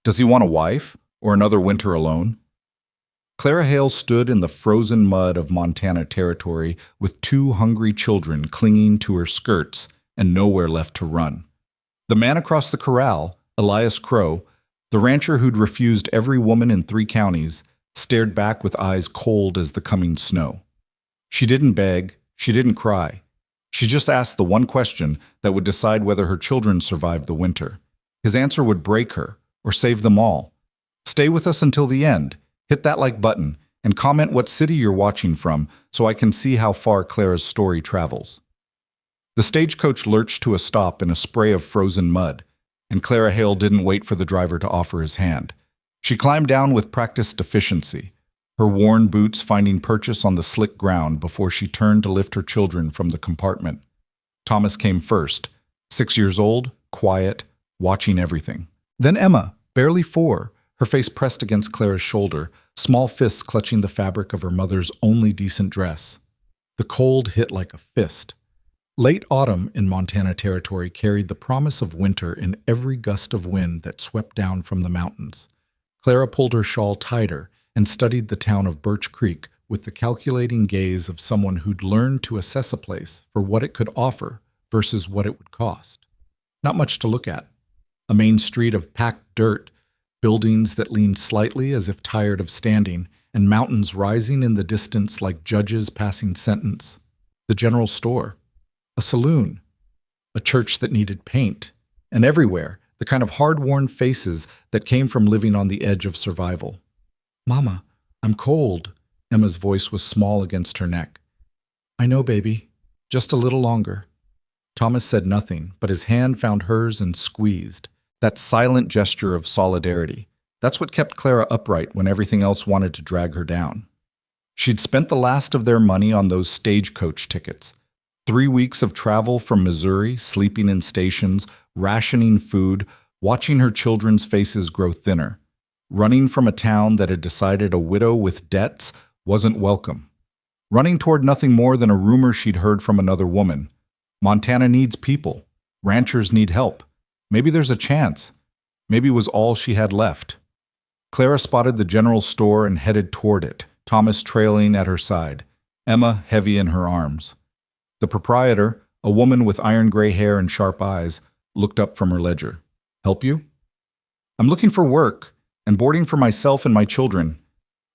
Does he want a wife or another winter alone? Clara Hale stood in the frozen mud of Montana territory with two hungry children clinging to her skirts and nowhere left to run. The man across the corral, Elias Crow, the rancher who'd refused every woman in 3 counties, stared back with eyes cold as the coming snow. She didn't beg, she didn't cry. She just asked the one question that would decide whether her children survived the winter. His answer would break her, or save them all. Stay with us until the end. Hit that like button, and comment what city you're watching from so I can see how far Clara's story travels. The stagecoach lurched to a stop in a spray of frozen mud, and Clara Hale didn't wait for the driver to offer his hand. She climbed down with practiced efficiency, her worn boots finding purchase on the slick ground before she turned to lift her children from the compartment. Thomas came first, 6 years old, quiet, watching everything. Then Emma, barely 4, her face pressed against Clara's shoulder, small fists clutching the fabric of her mother's only decent dress. The cold hit like a fist. Late autumn in Montana territory carried the promise of winter in every gust of wind that swept down from the mountains. Clara pulled her shawl tighter and studied the town of Birch Creek with the calculating gaze of someone who'd learned to assess a place for what it could offer versus what it would cost. Not much to look at. A main street of packed dirt, buildings that leaned slightly as if tired of standing, and mountains rising in the distance like judges passing sentence. The general store. A saloon. A church that needed paint. And everywhere, the kind of hard-worn faces that came from living on the edge of survival. "Mama, I'm cold." Emma's voice was small against her neck. "I know, baby. Just a little longer." Thomas said nothing, but his hand found hers and squeezed. That silent gesture of solidarity. That's what kept Clara upright when everything else wanted to drag her down. She'd spent the last of their money on those stagecoach tickets. 3 weeks of travel from Missouri, sleeping in stations, rationing food, watching her children's faces grow thinner. Running from a town that had decided a widow with debts wasn't welcome. Running toward nothing more than a rumor she'd heard from another woman. Montana needs people. Ranchers need help. Maybe there's a chance. Maybe it was all she had left. Clara spotted the general store and headed toward it, Thomas trailing at her side, Emma heavy in her arms. The proprietor, a woman with iron-gray hair and sharp eyes, looked up from her ledger. "Help you?" "I'm looking for work and boarding for myself and my children."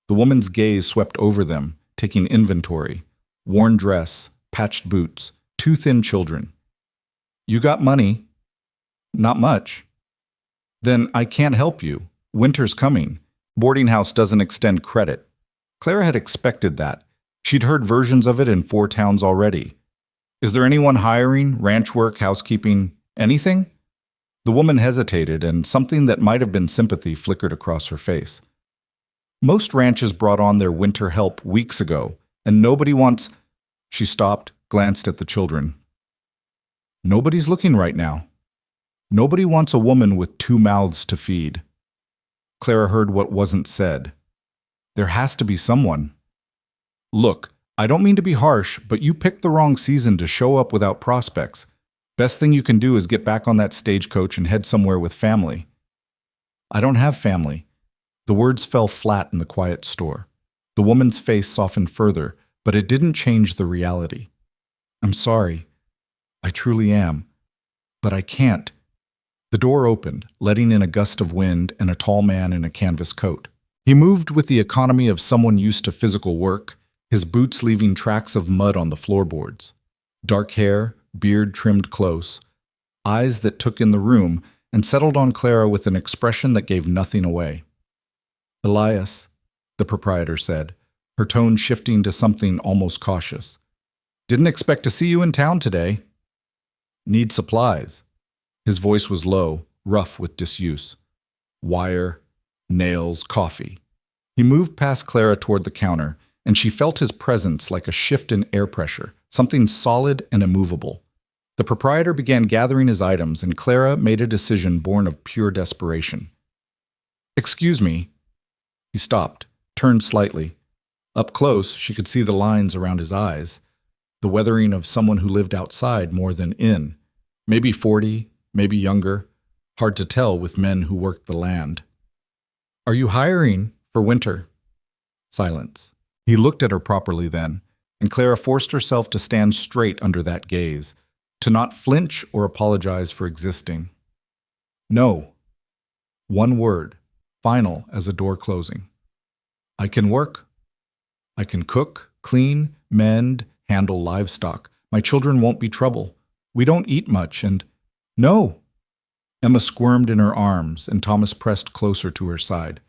The woman's gaze swept over them, taking inventory. Worn dress, patched boots, 2 thin children. "You got money?" "Not much." "Then I can't help you. Winter's coming. Boarding house doesn't extend credit." Clara had expected that. She'd heard versions of it in 4 towns already. "Is there anyone hiring, ranch work, housekeeping, anything?" The woman hesitated, and something that might have been sympathy flickered across her face. "Most ranches brought on their winter help weeks ago, and nobody wants—" She stopped, glanced at the children. "Nobody's looking right now. Nobody wants a woman with 2 mouths to feed." Clara heard what wasn't said. "There has to be someone." "Look, I don't mean to be harsh, but you picked the wrong season to show up without prospects. Best thing you can do is get back on that stagecoach and head somewhere with family." "I don't have family." The words fell flat in the quiet store. The woman's face softened further, but it didn't change the reality. "I'm sorry. I truly am. But I can't." The door opened, letting in a gust of wind and a tall man in a canvas coat. He moved with the economy of someone used to physical work, his boots leaving tracks of mud on the floorboards. Dark hair, beard trimmed close, eyes that took in the room and settled on Clara with an expression that gave nothing away. "Elias," the proprietor said, her tone shifting to something almost cautious. "Didn't expect to see you in town today." "Need supplies." His voice was low, rough with disuse. "Wire, nails, coffee." He moved past Clara toward the counter, and she felt his presence like a shift in air pressure, something solid and immovable. The proprietor began gathering his items, and Clara made a decision born of pure desperation. "Excuse me." He stopped, turned slightly. Up close, she could see the lines around his eyes, the weathering of someone who lived outside more than in. Maybe 40, maybe younger, hard to tell with men who worked the land. Are you hiring for winter? Silence. He looked at her properly then, and Clara forced herself to stand straight under that gaze, to not flinch or apologize for existing. No. One word, final as a door closing. I can work. I can cook, clean, mend, handle livestock. My children won't be trouble. We don't eat much, and... No! Emma squirmed in her arms, and Thomas pressed closer to her side.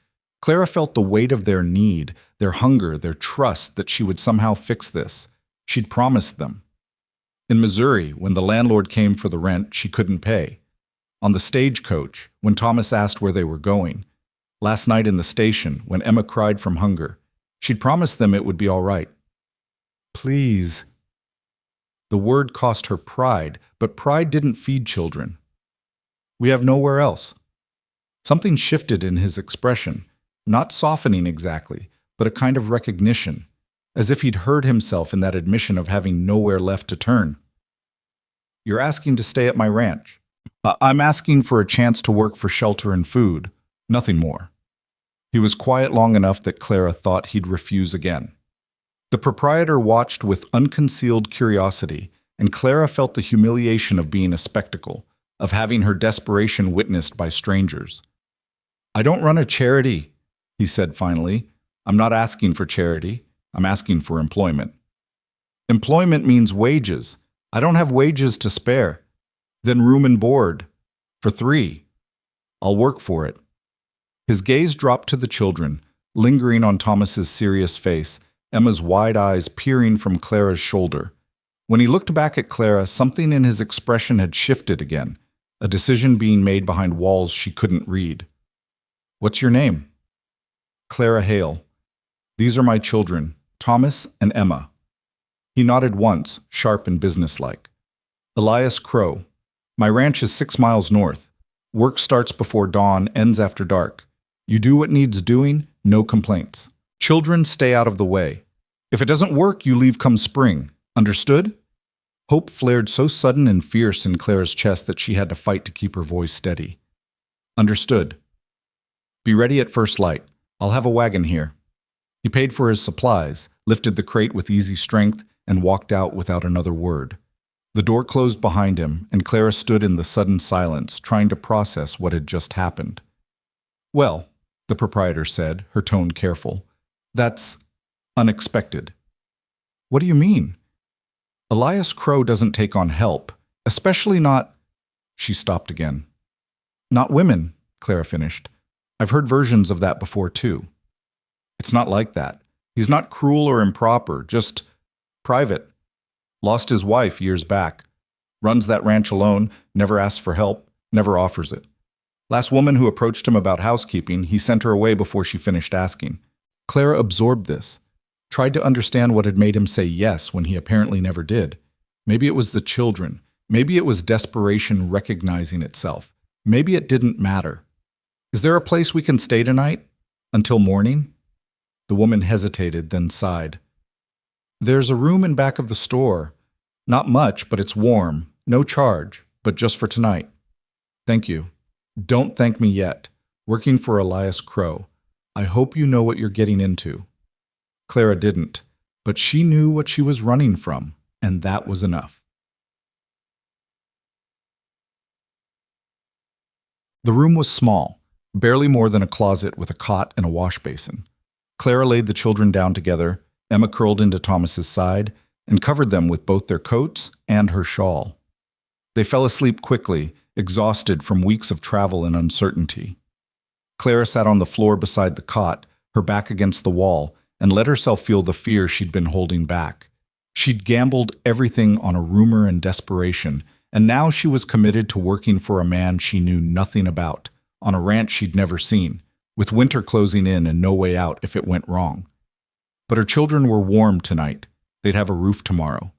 Clara felt the weight of their need, their hunger, their trust that she would somehow fix this. She'd promised them. In Missouri, when the landlord came for the rent she couldn't pay. On the stagecoach, when Thomas asked where they were going. Last night in the station, when Emma cried from hunger. She'd promised them it would be all right. Please. The word cost her pride, but pride didn't feed children. We have nowhere else. Something shifted in his expression, not softening exactly, but a kind of recognition, as if he'd heard himself in that admission of having nowhere left to turn. You're asking to stay at my ranch. I'm asking for a chance to work for shelter and food, nothing more. He was quiet long enough that Clara thought he'd refuse again. The proprietor watched with unconcealed curiosity, and Clara felt the humiliation of being a spectacle, of having her desperation witnessed by strangers. I don't run a charity, he said finally. I'm not asking for charity. I'm asking for employment. Employment means wages. I don't have wages to spare. Then room and board. For 3. I'll work for it. His gaze dropped to the children, lingering on Thomas's serious face, Emma's wide eyes peering from Clara's shoulder. When he looked back at Clara, something in his expression had shifted again, a decision being made behind walls she couldn't read. What's your name? Clara Hale. These are my children, Thomas and Emma. He nodded once, sharp and businesslike. Elias Crow. My ranch is 6 miles north. Work starts before dawn, ends after dark. You do what needs doing, no complaints. Children stay out of the way. If it doesn't work, you leave come spring. Understood? Hope flared so sudden and fierce in Clara's chest that she had to fight to keep her voice steady. Understood. Be ready at first light. I'll have a wagon here. He paid for his supplies, lifted the crate with easy strength, and walked out without another word. The door closed behind him, and Clara stood in the sudden silence, trying to process what had just happened. Well, the proprietor said, her tone careful, that's unexpected. What do you mean? Elias Crow doesn't take on help, especially not... She stopped again. Not women, Clara finished. I've heard versions of that before, too. It's not like that. He's not cruel or improper, just private. Lost his wife years back. Runs that ranch alone, never asks for help, never offers it. Last woman who approached him about housekeeping, he sent her away before she finished asking. Clara absorbed this, tried to understand what had made him say yes when he apparently never did. Maybe it was the children. Maybe it was desperation recognizing itself. Maybe it didn't matter. Is there a place we can stay tonight? Until morning? The woman hesitated, then sighed. There's a room in back of the store. Not much, but it's warm. No charge, but just for tonight. Thank you. Don't thank me yet. Working for Elias Crow. I hope you know what you're getting into. Clara didn't, but she knew what she was running from, and that was enough. The room was small, barely more than a closet with a cot and a wash basin. Clara laid the children down together, Emma curled into Thomas's side, and covered them with both their coats and her shawl. They fell asleep quickly, exhausted from weeks of travel and uncertainty. Clara sat on the floor beside the cot, her back against the wall, and let herself feel the fear she'd been holding back. She'd gambled everything on a rumor and desperation, and now she was committed to working for a man she knew nothing about, on a ranch she'd never seen, with winter closing in and no way out if it went wrong. But her children were warm tonight. They'd have a roof tomorrow.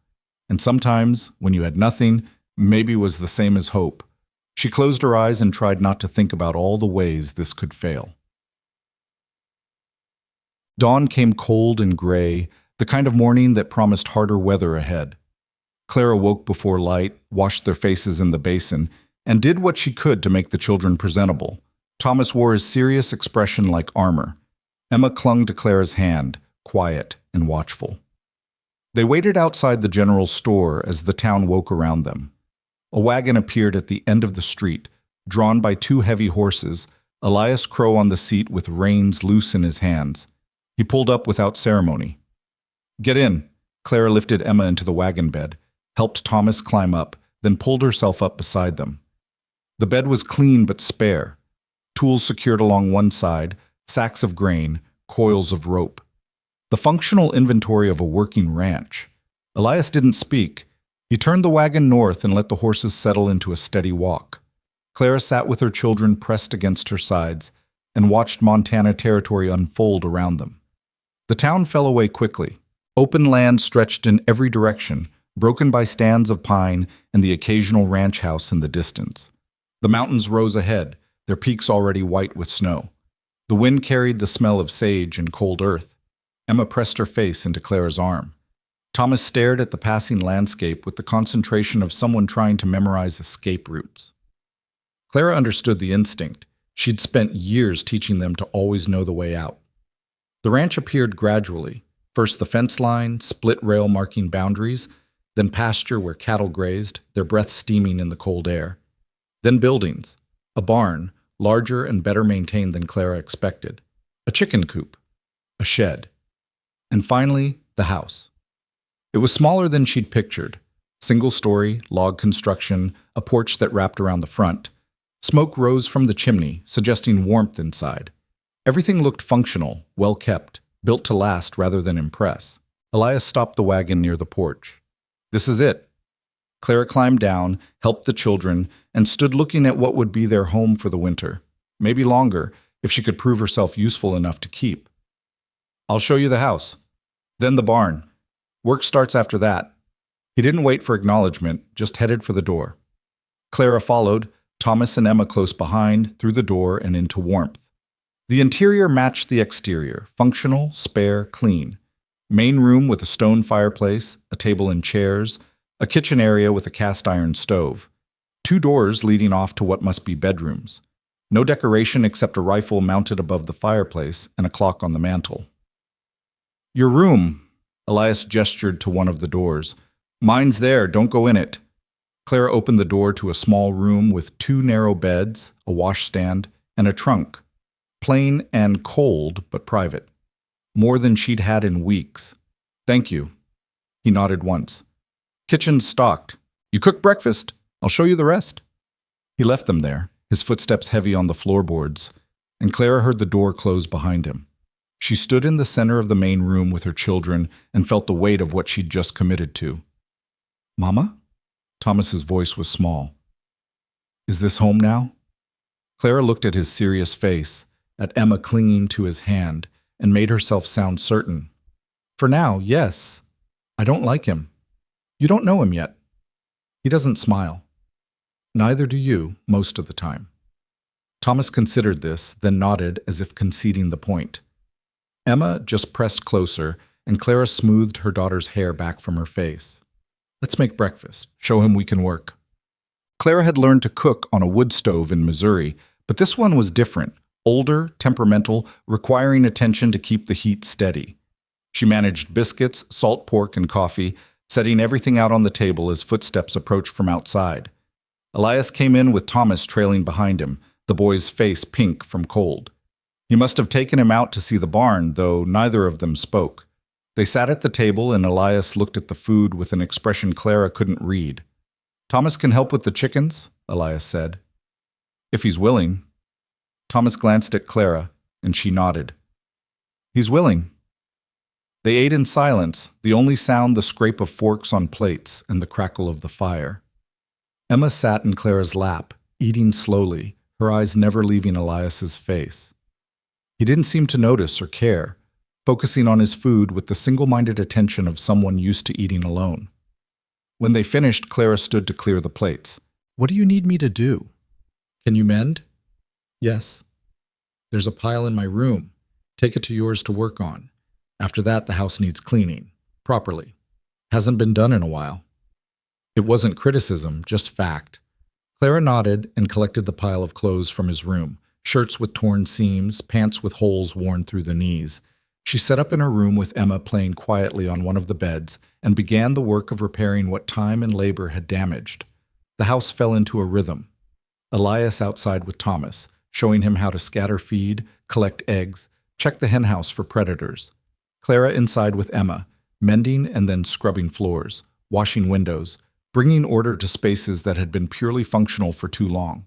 And sometimes, when you had nothing, maybe was the same as hope. She closed her eyes and tried not to think about all the ways this could fail. Dawn came cold and gray, the kind of morning that promised harder weather ahead. Clara woke before light, washed their faces in the basin, and did what she could to make the children presentable, Thomas wore his serious expression like armor. Emma clung to Clara's hand, quiet and watchful. They waited outside the general store as the town woke around them. A wagon appeared at the end of the street, drawn by two heavy horses, Elias Crow on the seat with reins loose in his hands. He pulled up without ceremony. "Get in." Clara lifted Emma into the wagon bed, helped Thomas climb up, then pulled herself up beside them. The bed was clean but spare. Tools secured along one side, sacks of grain, coils of rope. The functional inventory of a working ranch. Elias didn't speak. He turned the wagon north and let the horses settle into a steady walk. Clara sat with her children pressed against her sides and watched Montana Territory unfold around them. The town fell away quickly. Open land stretched in every direction, broken by stands of pine and the occasional ranch house in the distance. The mountains rose ahead, their peaks already white with snow. The wind carried the smell of sage and cold earth. Emma pressed her face into Clara's arm. Thomas stared at the passing landscape with the concentration of someone trying to memorize escape routes. Clara understood the instinct. She'd spent years teaching them to always know the way out. The ranch appeared gradually. First the fence line, split rail marking boundaries, then pasture where cattle grazed, their breath steaming in the cold air. Then buildings, a barn, larger and better maintained than Clara expected, a chicken coop, a shed, and finally, the house. It was smaller than she'd pictured. Single-story, log construction, a porch that wrapped around the front. Smoke rose from the chimney, suggesting warmth inside. Everything looked functional, well-kept, built to last rather than impress. Elias stopped the wagon near the porch. "This is it." Clara climbed down, helped the children, and stood looking at what would be their home for the winter. Maybe longer, if she could prove herself useful enough to keep. "I'll show you the house. Then the barn. Work starts after that." He didn't wait for acknowledgement, just headed for the door. Clara followed, Thomas and Emma close behind, through the door and into warmth. The interior matched the exterior, functional, spare, clean. Main room with a stone fireplace, a table and chairs, a kitchen area with a cast iron stove. 2 doors leading off to what must be bedrooms. No decoration except a rifle mounted above the fireplace and a clock on the mantel. "Your room," Elias gestured to one of the doors. "Mine's there, don't go in it." Clara opened the door to a small room with 2 narrow beds, a washstand, and a trunk. Plain and cold, but private. More than she'd had in weeks. "Thank you." He nodded once. "Kitchen's stocked. You cook breakfast. I'll show you the rest." He left them there, his footsteps heavy on the floorboards, and Clara heard the door close behind him. She stood in the center of the main room with her children and felt the weight of what she'd just committed to. "Mama?" Thomas's voice was small. "Is this home now?" Clara looked at his serious face, at Emma clinging to his hand, and made herself sound certain. "For now, yes. I don't like him. You don't know him yet. He doesn't smile. Neither do you, most of the time." Thomas considered this, then nodded as if conceding the point. Emma just pressed closer, and Clara smoothed her daughter's hair back from her face. "Let's make breakfast. Show him we can work." Clara had learned to cook on a wood stove in Missouri, but this one was different, older, temperamental, requiring attention to keep the heat steady. She managed biscuits, salt pork, and coffee, setting everything out on the table as footsteps approached from outside. Elias came in with Thomas trailing behind him, the boy's face pink from cold. He must have taken him out to see the barn, though neither of them spoke. They sat at the table, and Elias looked at the food with an expression Clara couldn't read. "Thomas can help with the chickens," Elias said. "If he's willing." Thomas glanced at Clara, and she nodded. "He's willing." They ate in silence, the only sound the scrape of forks on plates and the crackle of the fire. Emma sat in Clara's lap, eating slowly, her eyes never leaving Elias's face. He didn't seem to notice or care, focusing on his food with the single-minded attention of someone used to eating alone. When they finished, Clara stood to clear the plates. "What do you need me to do? Can you mend?" "Yes." "There's a pile in my room. Take it to yours to work on. After that, the house needs cleaning. Properly. Hasn't been done in a while." It wasn't criticism, just fact. Clara nodded and collected the pile of clothes from his room, shirts with torn seams, pants with holes worn through the knees. She set up in her room with Emma playing quietly on one of the beds and began the work of repairing what time and labor had damaged. The house fell into a rhythm. Elias outside with Thomas, showing him how to scatter feed, collect eggs, check the henhouse for predators. Clara inside with Emma, mending and then scrubbing floors, washing windows, bringing order to spaces that had been purely functional for too long.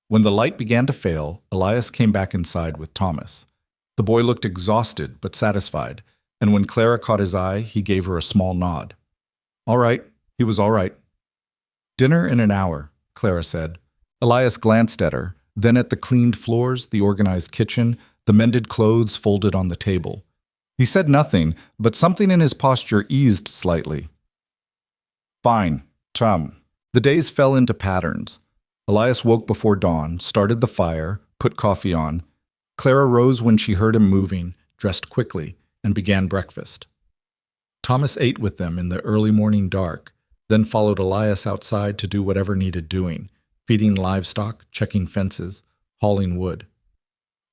When the light began to fail, Elias came back inside with Thomas. The boy looked exhausted but satisfied, and when Clara caught his eye, he gave her a small nod. All right, he was all right. Dinner in an hour, Clara said. Elias glanced at her, then at the cleaned floors, the organized kitchen, the mended clothes folded on the table. He said nothing, but something in his posture eased slightly. Fine, chum. The days fell into patterns. Elias woke before dawn, started the fire, put coffee on. Clara rose when she heard him moving, dressed quickly, and began breakfast. Thomas ate with them in the early morning dark, then followed Elias outside to do whatever needed doing, feeding livestock, checking fences, hauling wood.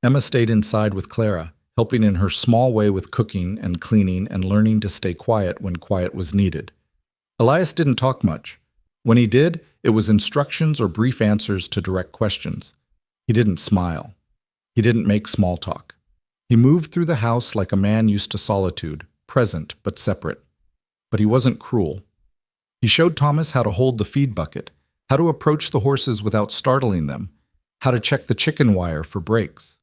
Emma stayed inside with Clara, helping in her small way with cooking and cleaning and learning to stay quiet when quiet was needed. Elias didn't talk much. When he did, it was instructions or brief answers to direct questions. He didn't smile. He didn't make small talk. He moved through the house like a man used to solitude, present but separate. But he wasn't cruel. He showed Thomas how to hold the feed bucket, how to approach the horses without startling them, how to check the chicken wire for breaks.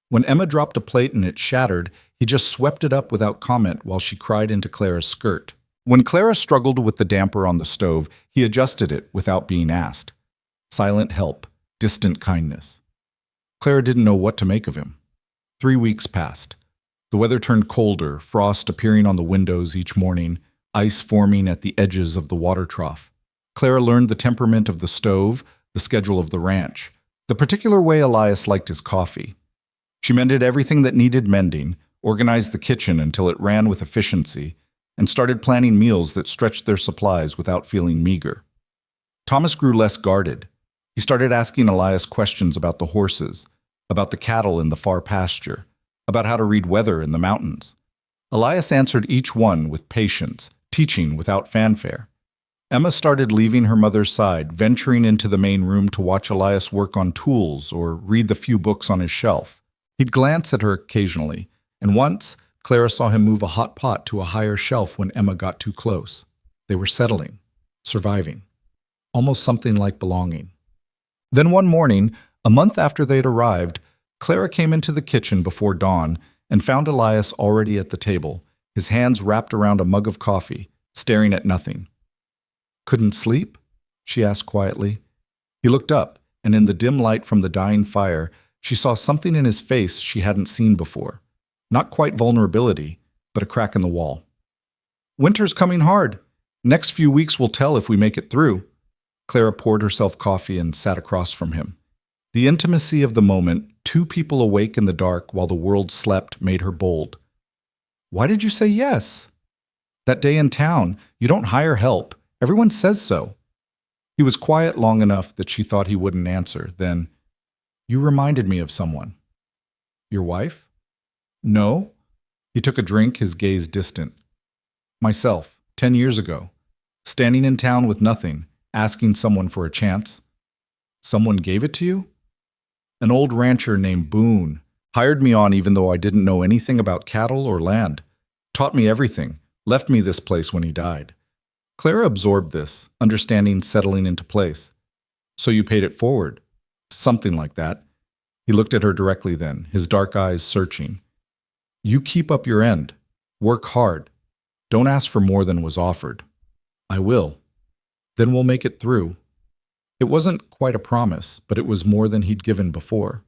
When Emma dropped a plate and it shattered, he just swept it up without comment while she cried into Clara's skirt. When Clara struggled with the damper on the stove, he adjusted it without being asked. Silent help, distant kindness. Clara didn't know what to make of him. 3 weeks passed. The weather turned colder, frost appearing on the windows each morning, ice forming at the edges of the water trough. Clara learned the temperament of the stove, the schedule of the ranch, the particular way Elias liked his coffee. She mended everything that needed mending, organized the kitchen until it ran with efficiency, and started planning meals that stretched their supplies without feeling meager. Thomas grew less guarded. He started asking Elias questions about the horses, about the cattle in the far pasture, about how to read weather in the mountains. Elias answered each one with patience, teaching without fanfare. Emma started leaving her mother's side, venturing into the main room to watch Elias work on tools or read the few books on his shelf. He'd glance at her occasionally, and once, Clara saw him move a hot pot to a higher shelf when Emma got too close. They were settling, surviving, almost something like belonging. Then one morning, a month after they'd arrived, Clara came into the kitchen before dawn and found Elias already at the table, his hands wrapped around a mug of coffee, staring at nothing. "Couldn't sleep?" she asked quietly. He looked up, and in the dim light from the dying fire, she saw something in his face she hadn't seen before. Not quite vulnerability, but a crack in the wall. "Winter's coming hard. Next few weeks will tell if we make it through." Clara poured herself coffee and sat across from him. The intimacy of the moment, two people awake in the dark while the world slept, made her bold. "Why did you say yes?" "That day in town, you don't hire help. Everyone says so." He was quiet long enough that she thought he wouldn't answer. Then, "You reminded me of someone." "Your wife?" "No." He took a drink, his gaze distant. "Myself, 10 years ago. Standing in town with nothing, asking someone for a chance." "Someone gave it to you?" "An old rancher named Boone. Hired me on even though I didn't know anything about cattle or land. Taught me everything. Left me this place when he died." Clara absorbed this, understanding settling into place. "So you paid it forward?" "Something like that." He looked at her directly then, his dark eyes searching. "You keep up your end. Work hard. Don't ask for more than was offered." "I will. Then we'll make it through." It wasn't quite a promise, but it was more than he'd given before.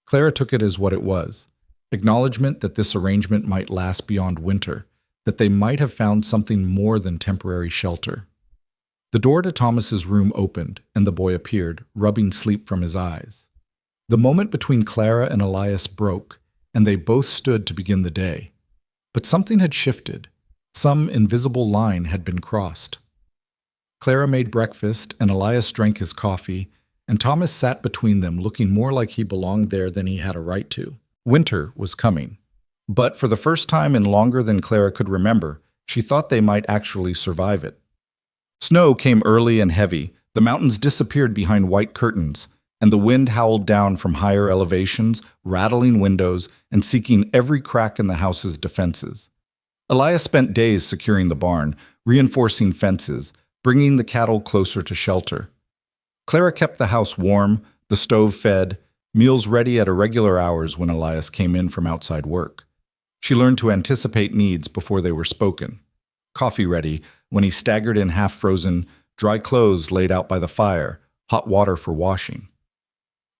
Clara took it as what it was, acknowledgement that this arrangement might last beyond winter, that they might have found something more than temporary shelter. The door to Thomas's room opened, and the boy appeared, rubbing sleep from his eyes. The moment between Clara and Elias broke, and they both stood to begin the day. But something had shifted. Some invisible line had been crossed. Clara made breakfast, and Elias drank his coffee, and Thomas sat between them, looking more like he belonged there than he had a right to. Winter was coming. But for the first time in longer than Clara could remember, she thought they might actually survive it. Snow came early and heavy, the mountains disappeared behind white curtains, and the wind howled down from higher elevations, rattling windows and seeking every crack in the house's defenses. Elias spent days securing the barn, reinforcing fences, bringing the cattle closer to shelter. Clara kept the house warm, the stove fed, meals ready at irregular hours when Elias came in from outside work. She learned to anticipate needs before they were spoken. Coffee ready when he staggered in half-frozen, dry clothes laid out by the fire, hot water for washing.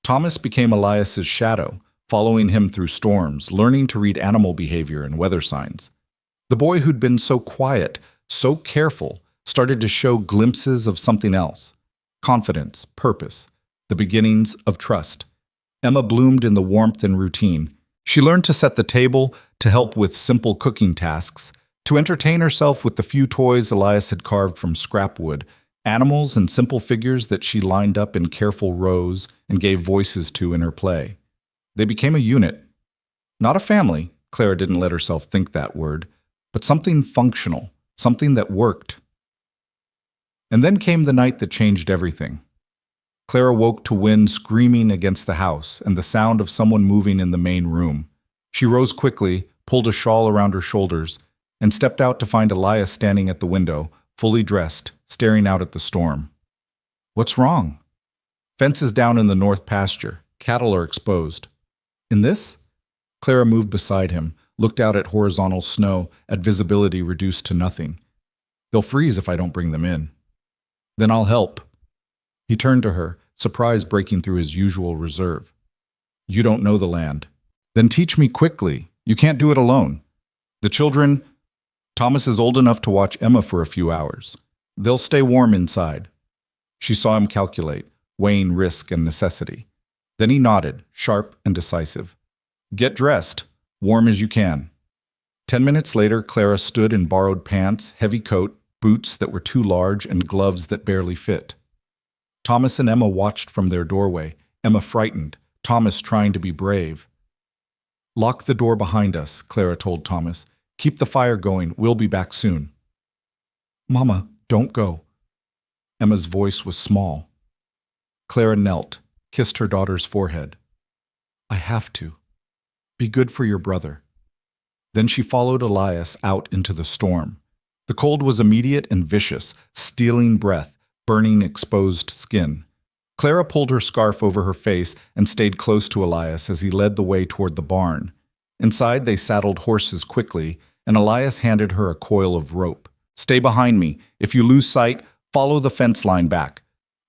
Thomas became Elias's shadow, following him through storms, learning to read animal behavior and weather signs. The boy who'd been so quiet, so careful, started to show glimpses of something else. Confidence, purpose, the beginnings of trust. Emma bloomed in the warmth and routine. She learned to set the table, to help with simple cooking tasks, to entertain herself with the few toys Elias had carved from scrap wood, animals and simple figures that she lined up in careful rows and gave voices to in her play. They became a unit. Not a family, Clara didn't let herself think that word, but something functional, something that worked. And then came the night that changed everything. Clara woke to wind screaming against the house and the sound of someone moving in the main room. She rose quickly, pulled a shawl around her shoulders, and stepped out to find Elias standing at the window, fully dressed, staring out at the storm. "What's wrong?" "Fence is down in the north pasture. Cattle are exposed." "In this?" Clara moved beside him, looked out at horizontal snow, at visibility reduced to nothing. "They'll freeze if I don't bring them in." "Then I'll help." He turned to her, surprise breaking through his usual reserve. "You don't know the land." "Then teach me quickly. You can't do it alone." "The children—" "Thomas is old enough to watch Emma for a few hours. They'll stay warm inside." She saw him calculate, weighing risk and necessity. Then he nodded, sharp and decisive. "Get dressed, warm as you can." 10 minutes later, Clara stood in borrowed pants, heavy coat, boots that were too large, and gloves that barely fit. Thomas and Emma watched from their doorway, Emma frightened, Thomas trying to be brave. "Lock the door behind us," Clara told Thomas. "Keep the fire going. We'll be back soon." "Mama, don't go." Emma's voice was small. Clara knelt, kissed her daughter's forehead. "I have to. Be good for your brother." Then she followed Elias out into the storm. The cold was immediate and vicious, stealing breath, burning exposed skin. Clara pulled her scarf over her face and stayed close to Elias as he led the way toward the barn. Inside, they saddled horses quickly, and Elias handed her a coil of rope. "Stay behind me. If you lose sight, follow the fence line back.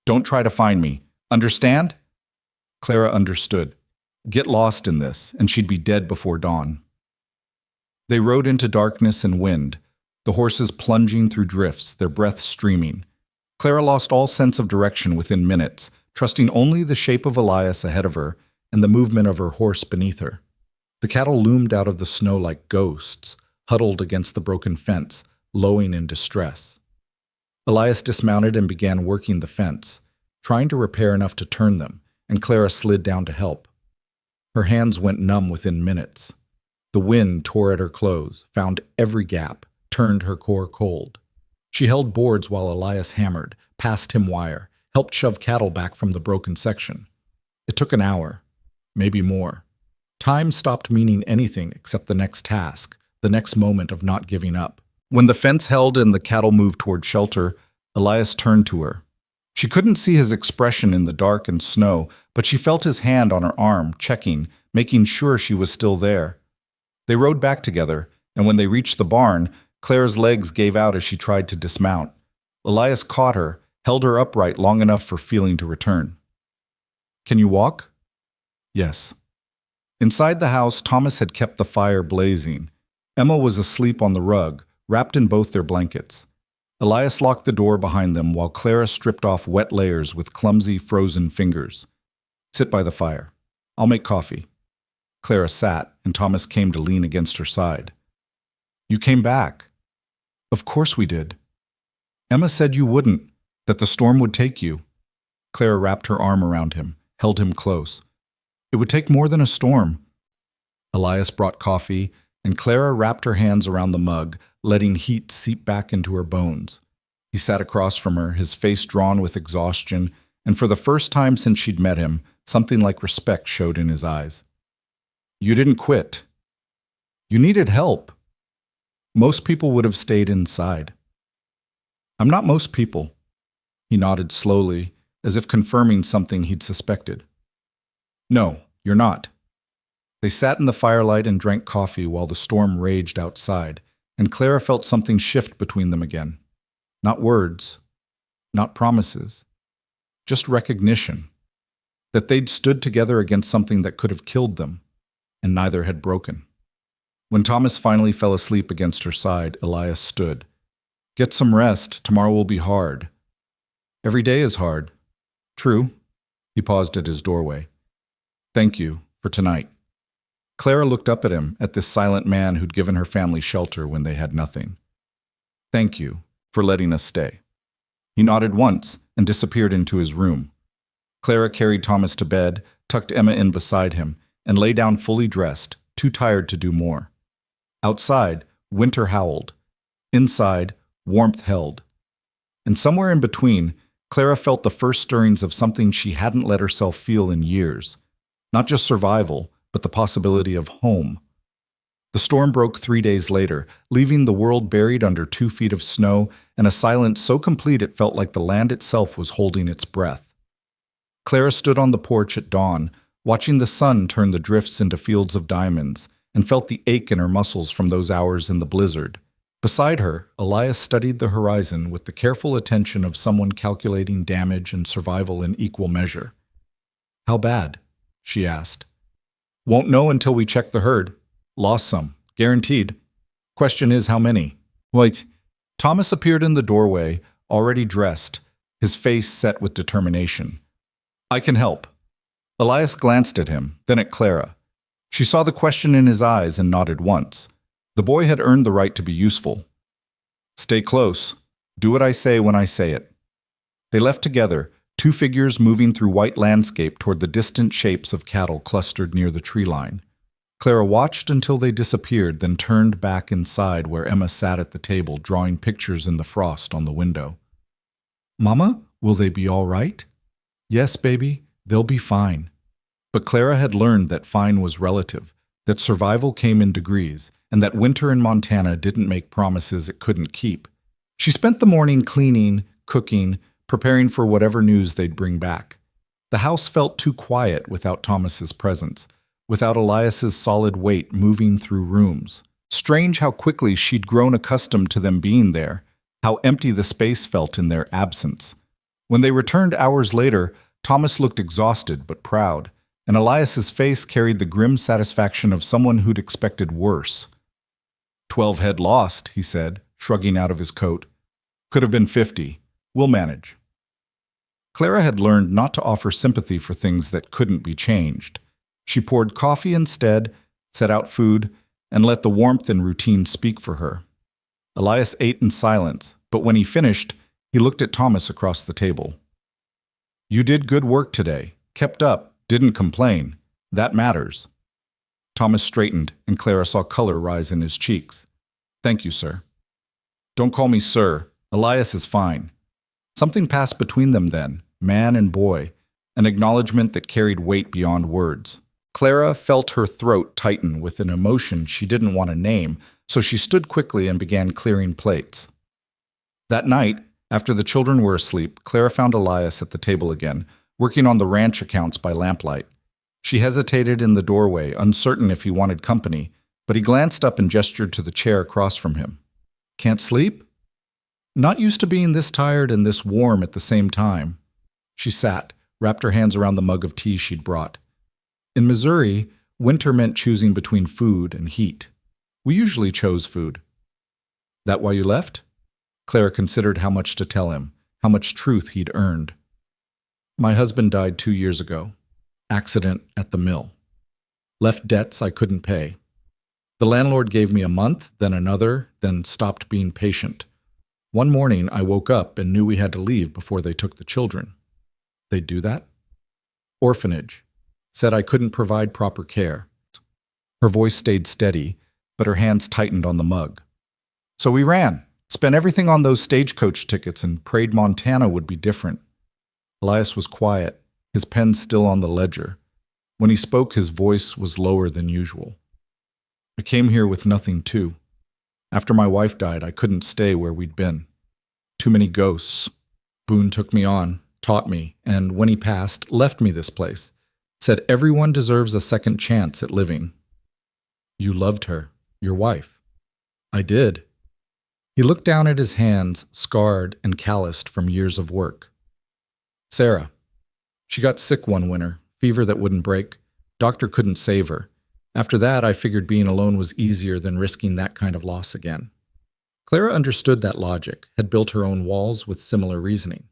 Don't try to find me. Understand?" Clara understood. Get lost in this, and she'd be dead before dawn. They rode into darkness and wind, the horses plunging through drifts, their breath streaming. Clara lost all sense of direction within minutes, trusting only the shape of Elias ahead of her and the movement of her horse beneath her. The cattle loomed out of the snow like ghosts, huddled against the broken fence, lowing in distress. Elias dismounted and began working the fence, trying to repair enough to turn them, and Clara slid down to help. Her hands went numb within minutes. The wind tore at her clothes, found every gap, turned her core cold. She held boards while Elias hammered, passed him wire, helped shove cattle back from the broken section. It took an hour, maybe more. Time stopped meaning anything except the next task, the next moment of not giving up. When the fence held and the cattle moved toward shelter, Elias turned to her. She couldn't see his expression in the dark and snow, but she felt his hand on her arm, checking, making sure she was still there. They rode back together, and when they reached the barn, Clara's legs gave out as she tried to dismount. Elias caught her, held her upright long enough for feeling to return. "Can you walk?" "Yes." Inside the house, Thomas had kept the fire blazing. Emma was asleep on the rug, wrapped in both their blankets. Elias locked the door behind them while Clara stripped off wet layers with clumsy, frozen fingers. "Sit by the fire. I'll make coffee." Clara sat, and Thomas came to lean against her side. "You came back." "Of course we did." "Emma said you wouldn't, that the storm would take you." Clara wrapped her arm around him, held him close. It would take more than a storm. Elias brought coffee, and Clara wrapped her hands around the mug, letting heat seep back into her bones. He sat across from her, his face drawn with exhaustion, and for the first time since she'd met him, something like respect showed in his eyes. You didn't quit. You needed help. Most people would have stayed inside. I'm not most people. He nodded slowly, as if confirming something he'd suspected. No, you're not. They sat in the firelight and drank coffee while the storm raged outside, and Clara felt something shift between them again. Not words, not promises, just recognition. That they'd stood together against something that could have killed them, and neither had broken. When Thomas finally fell asleep against her side, Elias stood. Get some rest, tomorrow will be hard. Every day is hard. True. He paused at his doorway. Thank you for tonight. Clara looked up at him, at this silent man who'd given her family shelter when they had nothing. Thank you for letting us stay. He nodded once and disappeared into his room. Clara carried Thomas to bed, tucked Emma in beside him, and lay down fully dressed, too tired to do more. Outside, winter howled. Inside, warmth held. And somewhere in between, Clara felt the first stirrings of something she hadn't let herself feel in years. Not just survival, but the possibility of home. The storm broke 3 days later, leaving the world buried under 2 feet of snow and a silence so complete it felt like the land itself was holding its breath. Clara stood on the porch at dawn, watching the sun turn the drifts into fields of diamonds, and felt the ache in her muscles from those hours in the blizzard. Beside her, Elias studied the horizon with the careful attention of someone calculating damage and survival in equal measure. How bad? She asked. Won't know until we check the herd. Lost some, guaranteed. Question is how many? Wait. Thomas appeared in the doorway, already dressed, his face set with determination. I can help. Elias glanced at him, then at Clara. She saw the question in his eyes and nodded once. The boy had earned the right to be useful. Stay close. Do what I say when I say it. They left together, 2 figures moving through white landscape toward the distant shapes of cattle clustered near the tree line. Clara watched until they disappeared, then turned back inside where Emma sat at the table drawing pictures in the frost on the window. Mama, will they be all right? Yes, baby, they'll be fine. But Clara had learned that fine was relative, that survival came in degrees, and that winter in Montana didn't make promises it couldn't keep. She spent the morning cleaning, cooking, preparing for whatever news they'd bring back. The house felt too quiet without Thomas's presence, without Elias's solid weight moving through rooms. Strange how quickly she'd grown accustomed to them being there, how empty the space felt in their absence. When they returned hours later, Thomas looked exhausted but proud, and Elias's face carried the grim satisfaction of someone who'd expected worse. 12 head lost, he said, shrugging out of his coat. Could have been 50. We'll manage. Clara had learned not to offer sympathy for things that couldn't be changed. She poured coffee instead, set out food, and let the warmth and routine speak for her. Elias ate in silence, but when he finished, he looked at Thomas across the table. You did good work today, kept up, didn't complain. That matters. Thomas straightened, and Clara saw color rise in his cheeks. Thank you, sir. Don't call me sir. Elias is fine. Something passed between them then, man and boy, an acknowledgement that carried weight beyond words. Clara felt her throat tighten with an emotion she didn't want to name, so she stood quickly and began clearing plates. That night, after the children were asleep, Clara found Elias at the table again, working on the ranch accounts by lamplight. She hesitated in the doorway, uncertain if he wanted company, but he glanced up and gestured to the chair across from him. Can't sleep? Not used to being this tired and this warm at the same time. She sat, wrapped her hands around the mug of tea she'd brought. In Missouri, winter meant choosing between food and heat. We usually chose food. That why you left? Clara considered how much to tell him, how much truth he'd earned. My husband died 2 years ago. Accident at the mill. Left debts I couldn't pay. The landlord gave me a month, then another, then stopped being patient. One morning I woke up and knew we had to leave before they took the children. They'd do that? Orphanage. Said I couldn't provide proper care. Her voice stayed steady, but her hands tightened on the mug. So we ran, spent everything on those stagecoach tickets, and prayed Montana would be different. Elias was quiet, his pen still on the ledger. When he spoke, his voice was lower than usual. I came here with nothing, too. After my wife died, I couldn't stay where we'd been. Too many ghosts. Boone took me on, taught me, and when he passed, left me this place. Said everyone deserves a second chance at living. You loved her, your wife. I did. He looked down at his hands, scarred and calloused from years of work. Sarah. She got sick one winter, fever that wouldn't break. Doctor couldn't save her. After that, I figured being alone was easier than risking that kind of loss again. Clara understood that logic, had built her own walls with similar reasoning.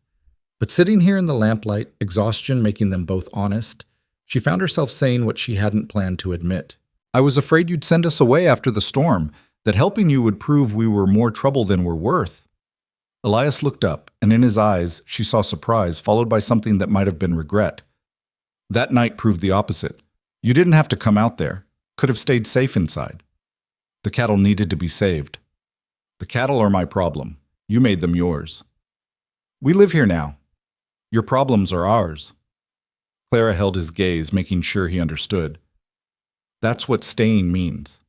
But sitting here in the lamplight, exhaustion making them both honest, she found herself saying what she hadn't planned to admit. I was afraid you'd send us away after the storm, that helping you would prove we were more trouble than we're worth. Elias looked up, and in his eyes she saw surprise, followed by something that might have been regret. That night proved the opposite. You didn't have to come out there. Could have stayed safe inside. The cattle needed to be saved. The cattle are my problem. You made them yours. We live here now. Your problems are ours. Clara held his gaze, making sure he understood. That's what staying means.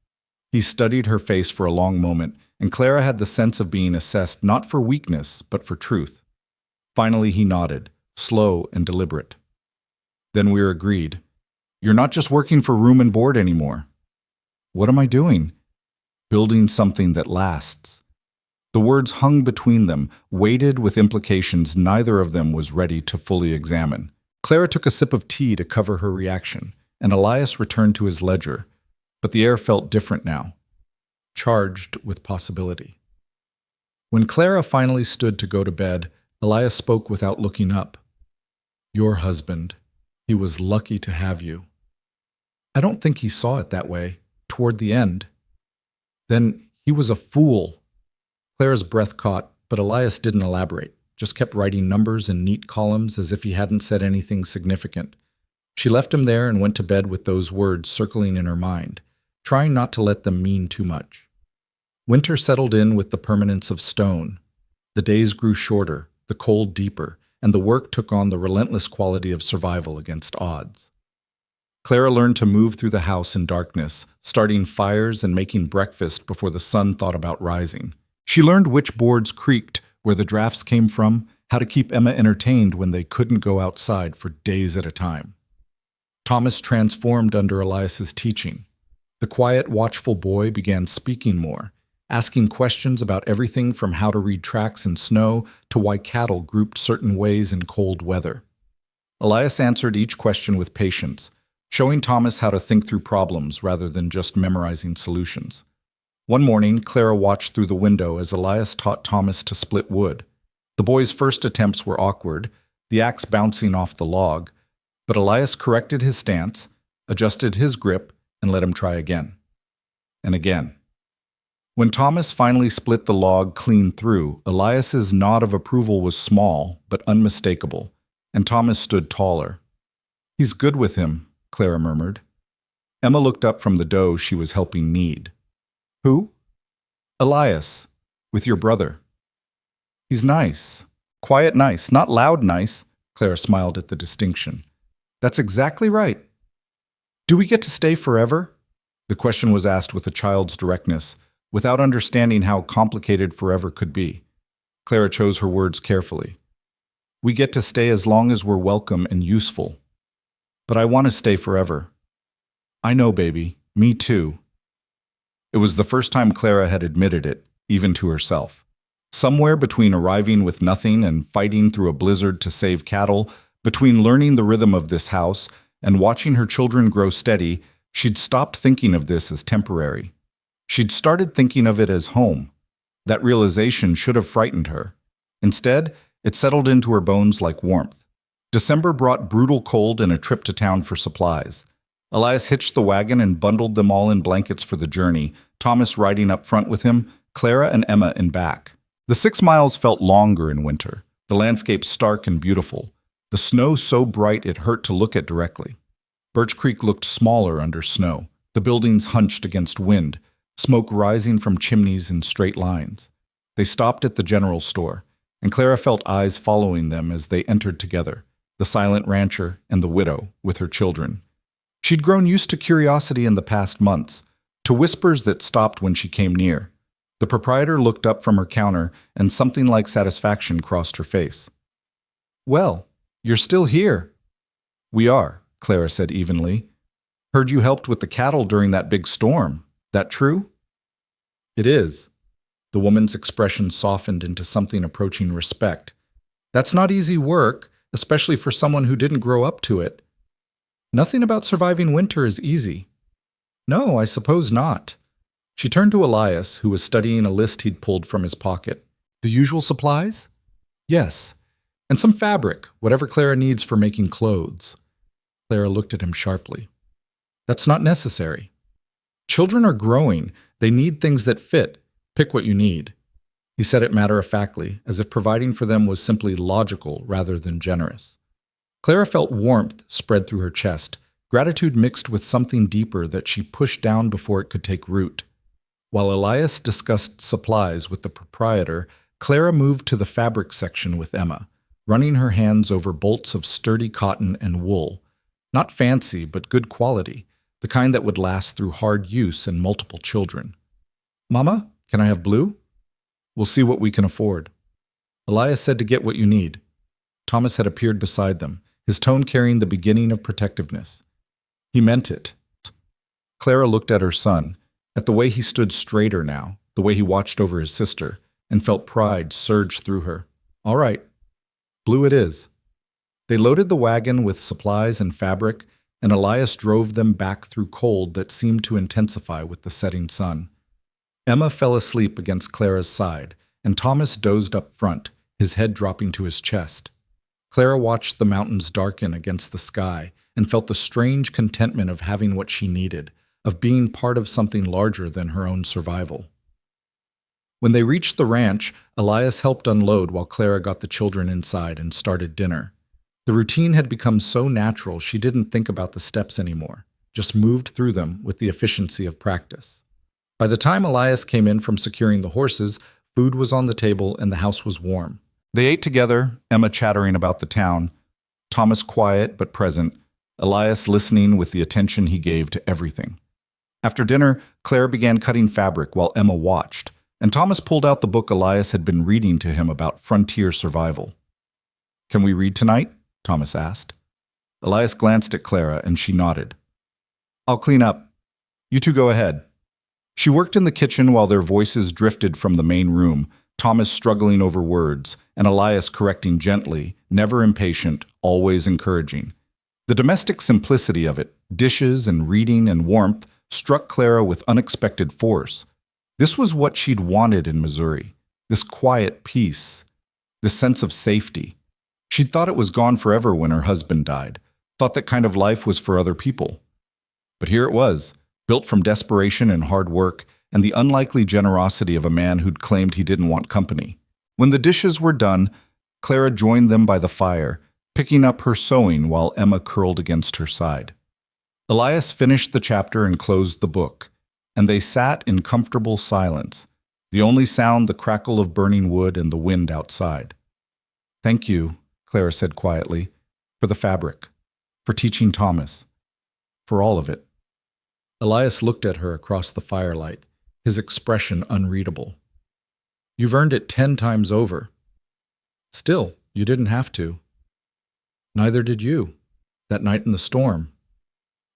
He studied her face for a long moment, and Clara had the sense of being assessed not for weakness, but for truth. Finally he nodded, slow and deliberate. Then we agreed. You're not just working for room and board anymore. What am I doing? Building something that lasts. The words hung between them, weighted with implications neither of them was ready to fully examine. Clara took a sip of tea to cover her reaction, and Elias returned to his ledger, but the air felt different now, charged with possibility. When Clara finally stood to go to bed, Elias spoke without looking up. Your husband. He was lucky to have you. I don't think he saw it that way, toward the end. Then he was a fool. Clara's breath caught, but Elias didn't elaborate, just kept writing numbers in neat columns as if he hadn't said anything significant. She left him there and went to bed with those words circling in her mind, trying not to let them mean too much. Winter settled in with the permanence of stone. The days grew shorter, the cold deeper, and the work took on the relentless quality of survival against odds. Clara learned to move through the house in darkness, starting fires and making breakfast before the sun thought about rising. She learned which boards creaked, where the drafts came from, how to keep Emma entertained when they couldn't go outside for days at a time. Thomas transformed under Elias's teaching. The quiet, watchful boy began speaking more, asking questions about everything from how to read tracks in snow to why cattle grouped certain ways in cold weather. Elias answered each question with patience, showing Thomas how to think through problems rather than just memorizing solutions. One morning, Clara watched through the window as Elias taught Thomas to split wood. The boy's first attempts were awkward, the axe bouncing off the log, but Elias corrected his stance, adjusted his grip, and let him try again. And again. When Thomas finally split the log clean through, Elias's nod of approval was small, but unmistakable, and Thomas stood taller. He's good with him, Clara murmured. Emma looked up from the dough she was helping knead. Who? Elias, with your brother. He's nice. Quiet nice, not loud nice, Clara smiled at the distinction. That's exactly right. Do we get to stay forever? The question was asked with a child's directness, without understanding how complicated forever could be. Clara chose her words carefully. We get to stay as long as we're welcome and useful. But I want to stay forever. I know, baby. Me too. It was the first time Clara had admitted it, even to herself. Somewhere between arriving with nothing and fighting through a blizzard to save cattle, between learning the rhythm of this house and watching her children grow steady, she'd stopped thinking of this as temporary. She'd started thinking of it as home. That realization should have frightened her. Instead, it settled into her bones like warmth. December brought brutal cold and a trip to town for supplies. Elias hitched the wagon and bundled them all in blankets for the journey, Thomas riding up front with him, Clara and Emma in back. The 6 miles felt longer in winter, the landscape stark and beautiful. the snow so bright it hurt to look at directly. Birch Creek looked smaller under snow, the buildings hunched against wind, smoke rising from chimneys in straight lines. They stopped at the general store, and Clara felt eyes following them as they entered together, the silent rancher and the widow with her children. She'd grown used to curiosity in the past months, to whispers that stopped when she came near. The proprietor looked up from her counter, and something like satisfaction crossed her face. "Well, you're still here." "We are," Clara said evenly. "Heard you helped with the cattle during that big storm. That true?" "It is." The woman's expression softened into something approaching respect. "That's not easy work, especially for someone who didn't grow up to it." "Nothing about surviving winter is easy." "No, I suppose not." She turned to Elias, who was studying a list he'd pulled from his pocket. "The usual supplies?" "Yes. And some fabric, whatever Clara needs for making clothes." Clara looked at him sharply. "That's not necessary. Children are growing. They need things that fit. Pick what you need." He said it matter-of-factly, as if providing for them was simply logical rather than generous. Clara felt warmth spread through her chest, gratitude mixed with something deeper that she pushed down before it could take root. While Elias discussed supplies with the proprietor, Clara moved to the fabric section with Emma, running her hands over bolts of sturdy cotton and wool. Not fancy, but good quality, the kind that would last through hard use and multiple children. "Mama, can I have blue?" "We'll see what we can afford." Elias said to get what you need. Thomas had appeared beside them, his tone carrying the beginning of protectiveness. He meant it. Clara looked at her son, at the way he stood straighter now, the way he watched over his sister, and felt pride surge through her. "All right, blue it is." They loaded the wagon with supplies and fabric, and Elias drove them back through cold that seemed to intensify with the setting sun. Emma fell asleep against Clara's side, and Thomas dozed up front, his head dropping to his chest. Clara watched the mountains darken against the sky and felt the strange contentment of having what she needed, of being part of something larger than her own survival. When they reached the ranch, Elias helped unload while Clara got the children inside and started dinner. The routine had become so natural she didn't think about the steps anymore, just moved through them with the efficiency of practice. By the time Elias came in from securing the horses, food was on the table and the house was warm. They ate together, Emma chattering about the town, Thomas quiet but present, Elias listening with the attention he gave to everything. After dinner, Clara began cutting fabric while Emma watched, and Thomas pulled out the book Elias had been reading to him about frontier survival. "Can we read tonight?" Thomas asked. Elias glanced at Clara and she nodded. "I'll clean up. You two go ahead." She worked in the kitchen while their voices drifted from the main room, Thomas struggling over words, and Elias correcting gently, never impatient, always encouraging. The domestic simplicity of it, dishes and reading and warmth, struck Clara with unexpected force. This was what she'd wanted in Missouri, this quiet peace, this sense of safety. She'd thought it was gone forever when her husband died, thought that kind of life was for other people. But here it was, built from desperation and hard work, and the unlikely generosity of a man who'd claimed he didn't want company. When the dishes were done, Clara joined them by the fire, picking up her sewing while Emma curled against her side. Elias finished the chapter and closed the book, and they sat in comfortable silence, the only sound the crackle of burning wood and the wind outside. "Thank you," Clara said quietly, "for the fabric, for teaching Thomas, for all of it." Elias looked at her across the firelight, his expression unreadable. "You've earned it 10 times over." "Still, you didn't have to." "Neither did you, that night in the storm."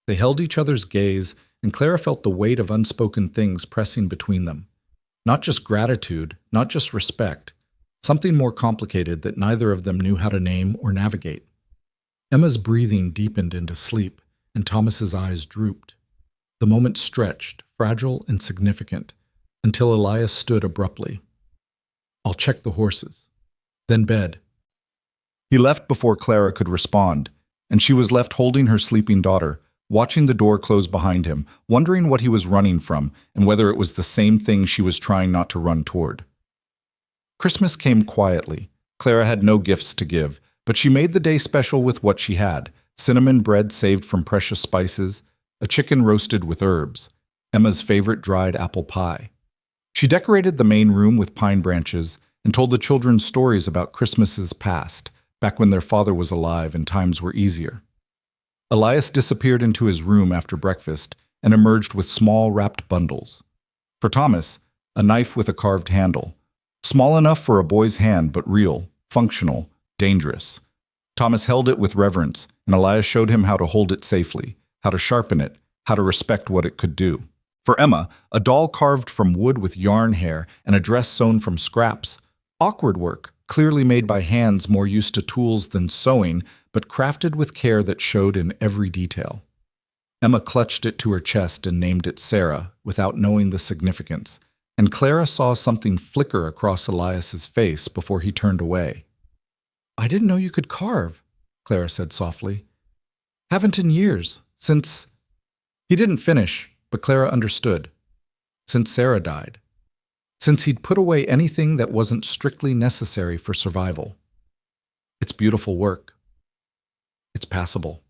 They held each other's gaze, and Clara felt the weight of unspoken things pressing between them. Not just gratitude, not just respect, something more complicated that neither of them knew how to name or navigate. Emma's breathing deepened into sleep, and Thomas's eyes drooped. The moment stretched, fragile and significant, until Elias stood abruptly. "I'll check the horses. Then bed." He left before Clara could respond, and she was left holding her sleeping daughter, watching the door close behind him, wondering what he was running from and whether it was the same thing she was trying not to run toward. Christmas came quietly. Clara had no gifts to give, But she made the day special with what she had: cinnamon bread saved from precious spices, a chicken roasted with herbs, Emma's favorite dried apple pie. She decorated the main room with pine branches and told the children stories about Christmases past, back when their father was alive and times were easier. Elias disappeared into his room after breakfast and emerged with small wrapped bundles. For Thomas, a knife with a carved handle, small enough for a boy's hand but real, functional, dangerous. Thomas held it with reverence, and Elias showed him how to hold it safely, how to sharpen it, how to respect what it could do. For Emma, a doll carved from wood with yarn hair and a dress sewn from scraps. Awkward work, clearly made by hands more used to tools than sewing, but crafted with care that showed in every detail. Emma clutched it to her chest and named it Sarah, without knowing the significance, and Clara saw something flicker across Elias's face before he turned away. "I didn't know you could carve," Clara said softly. "Haven't in years, since—" He didn't finish, but Clara understood. Since Sarah died. Since he'd put away anything that wasn't strictly necessary for survival. It's beautiful work. It's passable.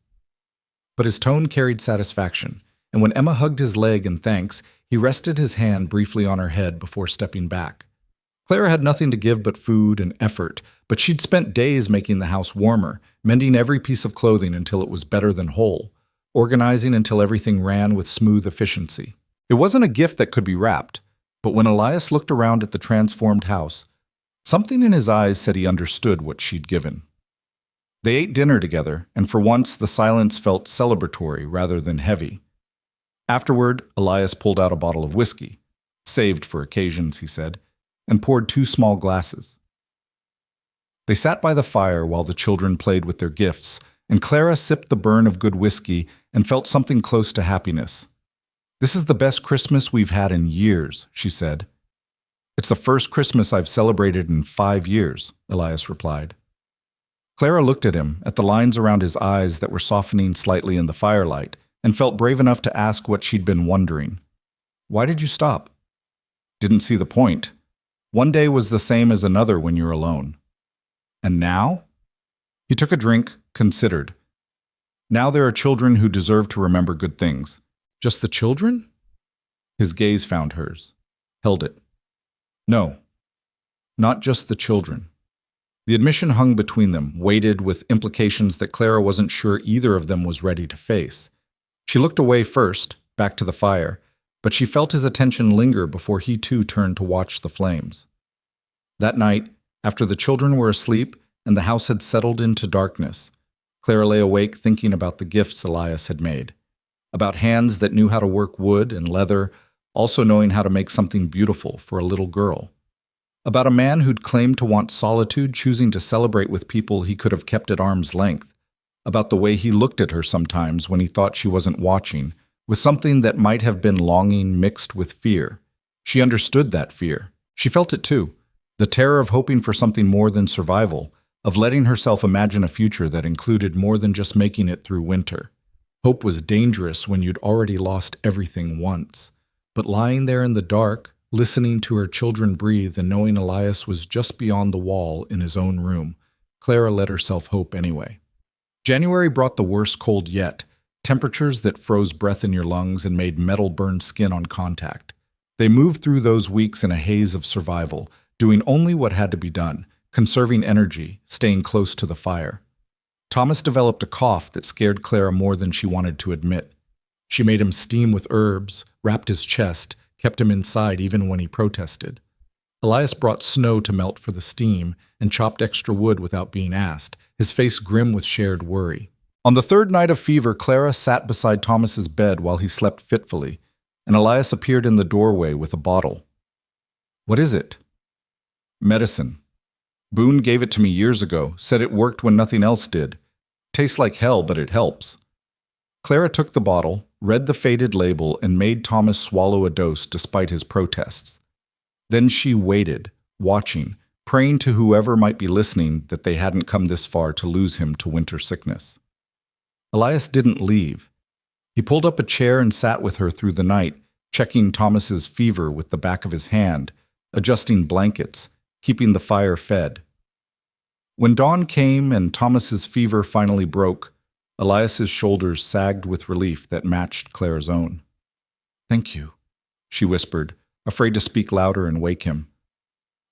But his tone carried satisfaction, and when Emma hugged his leg in thanks, he rested his hand briefly on her head before stepping back. Clara had nothing to give but food and effort, but she'd spent days making the house warmer, mending every piece of clothing until it was better than whole, organizing until everything ran with smooth efficiency. It wasn't a gift that could be wrapped, but when Elias looked around at the transformed house, something in his eyes said he understood what she'd given. They ate dinner together, and for once the silence felt celebratory rather than heavy. Afterward, Elias pulled out a bottle of whiskey, saved for occasions, he said, and poured 2 small glasses. They sat by the fire while the children played with their gifts, and Clara sipped the burn of good whiskey and felt something close to happiness. "This is the best Christmas we've had in years," she said. "It's the first Christmas I've celebrated in 5 years," Elias replied. Clara looked at him, at the lines around his eyes that were softening slightly in the firelight, and felt brave enough to ask what she'd been wondering. "Why did you stop?" "Didn't see the point. One day was the same as another when you're alone." "And now?" He took a drink, considered. "Now there are children who deserve to remember good things." "Just the children?" His gaze found hers, held it. "No, not just the children." The admission hung between them, weighted with implications that Clara wasn't sure either of them was ready to face. She looked away first, back to the fire, but she felt his attention linger before he too turned to watch the flames. That night, after the children were asleep and the house had settled into darkness, Clara lay awake thinking about the gifts Elias had made, about hands that knew how to work wood and leather, also knowing how to make something beautiful for a little girl. About a man who'd claimed to want solitude, choosing to celebrate with people he could have kept at arm's length. About the way he looked at her sometimes when he thought she wasn't watching, with something that might have been longing mixed with fear. She understood that fear. She felt it too. The terror of hoping for something more than survival, of letting herself imagine a future that included more than just making it through winter. Hope was dangerous when you'd already lost everything once. But lying there in the dark, listening to her children breathe and knowing Elias was just beyond the wall in his own room, Clara let herself hope anyway. January brought the worst cold yet, temperatures that froze breath in your lungs and made metal burn skin on contact. They moved through those weeks in a haze of survival, doing only what had to be done, conserving energy, staying close to the fire. Thomas developed a cough that scared Clara more than she wanted to admit. She made him steam with herbs, wrapped his chest, kept him inside even when he protested. Elias brought snow to melt for the steam and chopped extra wood without being asked, his face grim with shared worry. On the 3rd night of fever, Clara sat beside Thomas's bed while he slept fitfully, and Elias appeared in the doorway with a bottle. "What is it?" "Medicine. Boone gave it to me years ago, said it worked when nothing else did. Tastes like hell, but it helps." Clara took the bottle, read the faded label, and made Thomas swallow a dose despite his protests. Then she waited, watching, praying to whoever might be listening that they hadn't come this far to lose him to winter sickness. Elias didn't leave. He pulled up a chair and sat with her through the night, checking Thomas's fever with the back of his hand, adjusting blankets, keeping the fire fed. When dawn came and Thomas's fever finally broke, Elias's shoulders sagged with relief that matched Claire's own. "Thank you," she whispered, afraid to speak louder and wake him.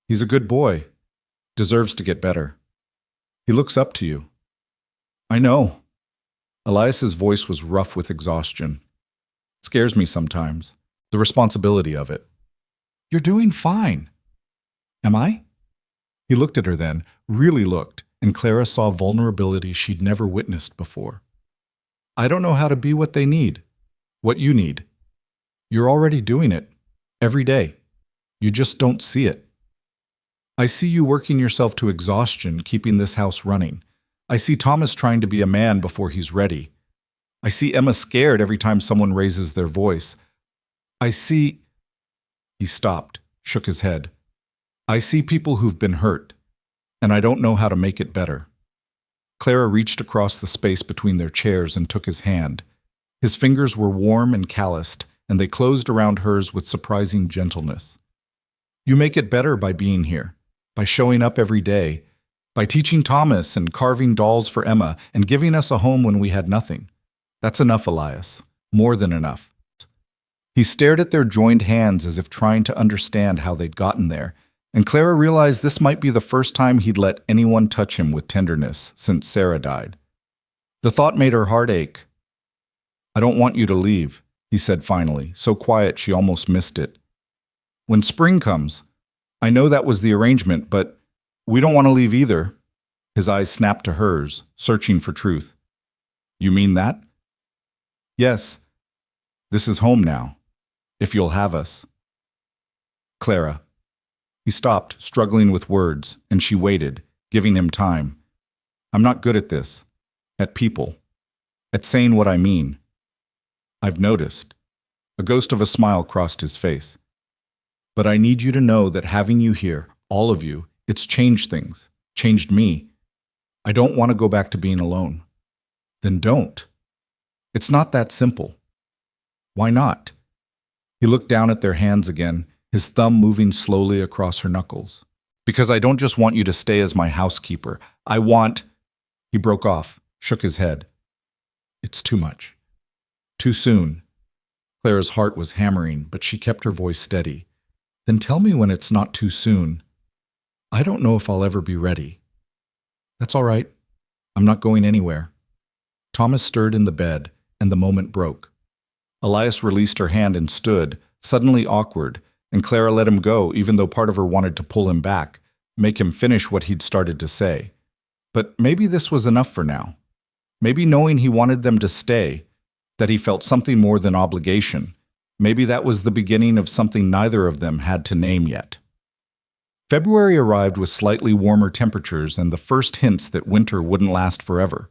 "He's a good boy. Deserves to get better. He looks up to you." "I know." Elias's voice was rough with exhaustion. "Scares me sometimes, the responsibility of it." "You're doing fine." "Am I?" He looked at her then, really looked, and Clara saw vulnerability she'd never witnessed before. "I don't know how to be what they need, what you need. You're already doing it, every day. You just don't see it. I see you working yourself to exhaustion, keeping this house running. I see Thomas trying to be a man before he's ready. I see Emma scared every time someone raises their voice. I see—" He stopped, shook his head. "I see people who've been hurt, and I don't know how to make it better." Clara reached across the space between their chairs and took his hand. His fingers were warm and calloused, and they closed around hers with surprising gentleness. "You make it better by being here, by showing up every day, by teaching Thomas and carving dolls for Emma and giving us a home when we had nothing. That's enough, Elias. More than enough." He stared at their joined hands as if trying to understand how they'd gotten there, and Clara realized this might be the first time he'd let anyone touch him with tenderness since Sarah died. The thought made her heart ache. "I don't want you to leave," he said finally, so quiet she almost missed it. "When spring comes, I know that was the arrangement, but we don't want to leave either." His eyes snapped to hers, searching for truth. "You mean that?" "Yes. This is home now, if you'll have us." "Clara." He stopped, struggling with words, and she waited, giving him time. "I'm not good at this. At people. At saying what I mean. I've noticed." A ghost of a smile crossed his face. "But I need you to know that having you here, all of you, it's changed things. Changed me. I don't want to go back to being alone." "Then don't." "It's not that simple." "Why not?" He looked down at their hands again, his thumb moving slowly across her knuckles. "Because I don't just want you to stay as my housekeeper. I want—" He broke off, shook his head. "It's too much. Too soon." Clara's heart was hammering, but she kept her voice steady. "Then tell me when it's not too soon. I don't know if I'll ever be ready." "That's all right. I'm not going anywhere." Thomas stirred in the bed, and the moment broke. Elias released her hand and stood, suddenly awkward, and Clara let him go, even though part of her wanted to pull him back, make him finish what he'd started to say. But maybe this was enough for now. Maybe knowing he wanted them to stay, that he felt something more than obligation, maybe that was the beginning of something neither of them had to name yet. February arrived with slightly warmer temperatures and the first hints that winter wouldn't last forever.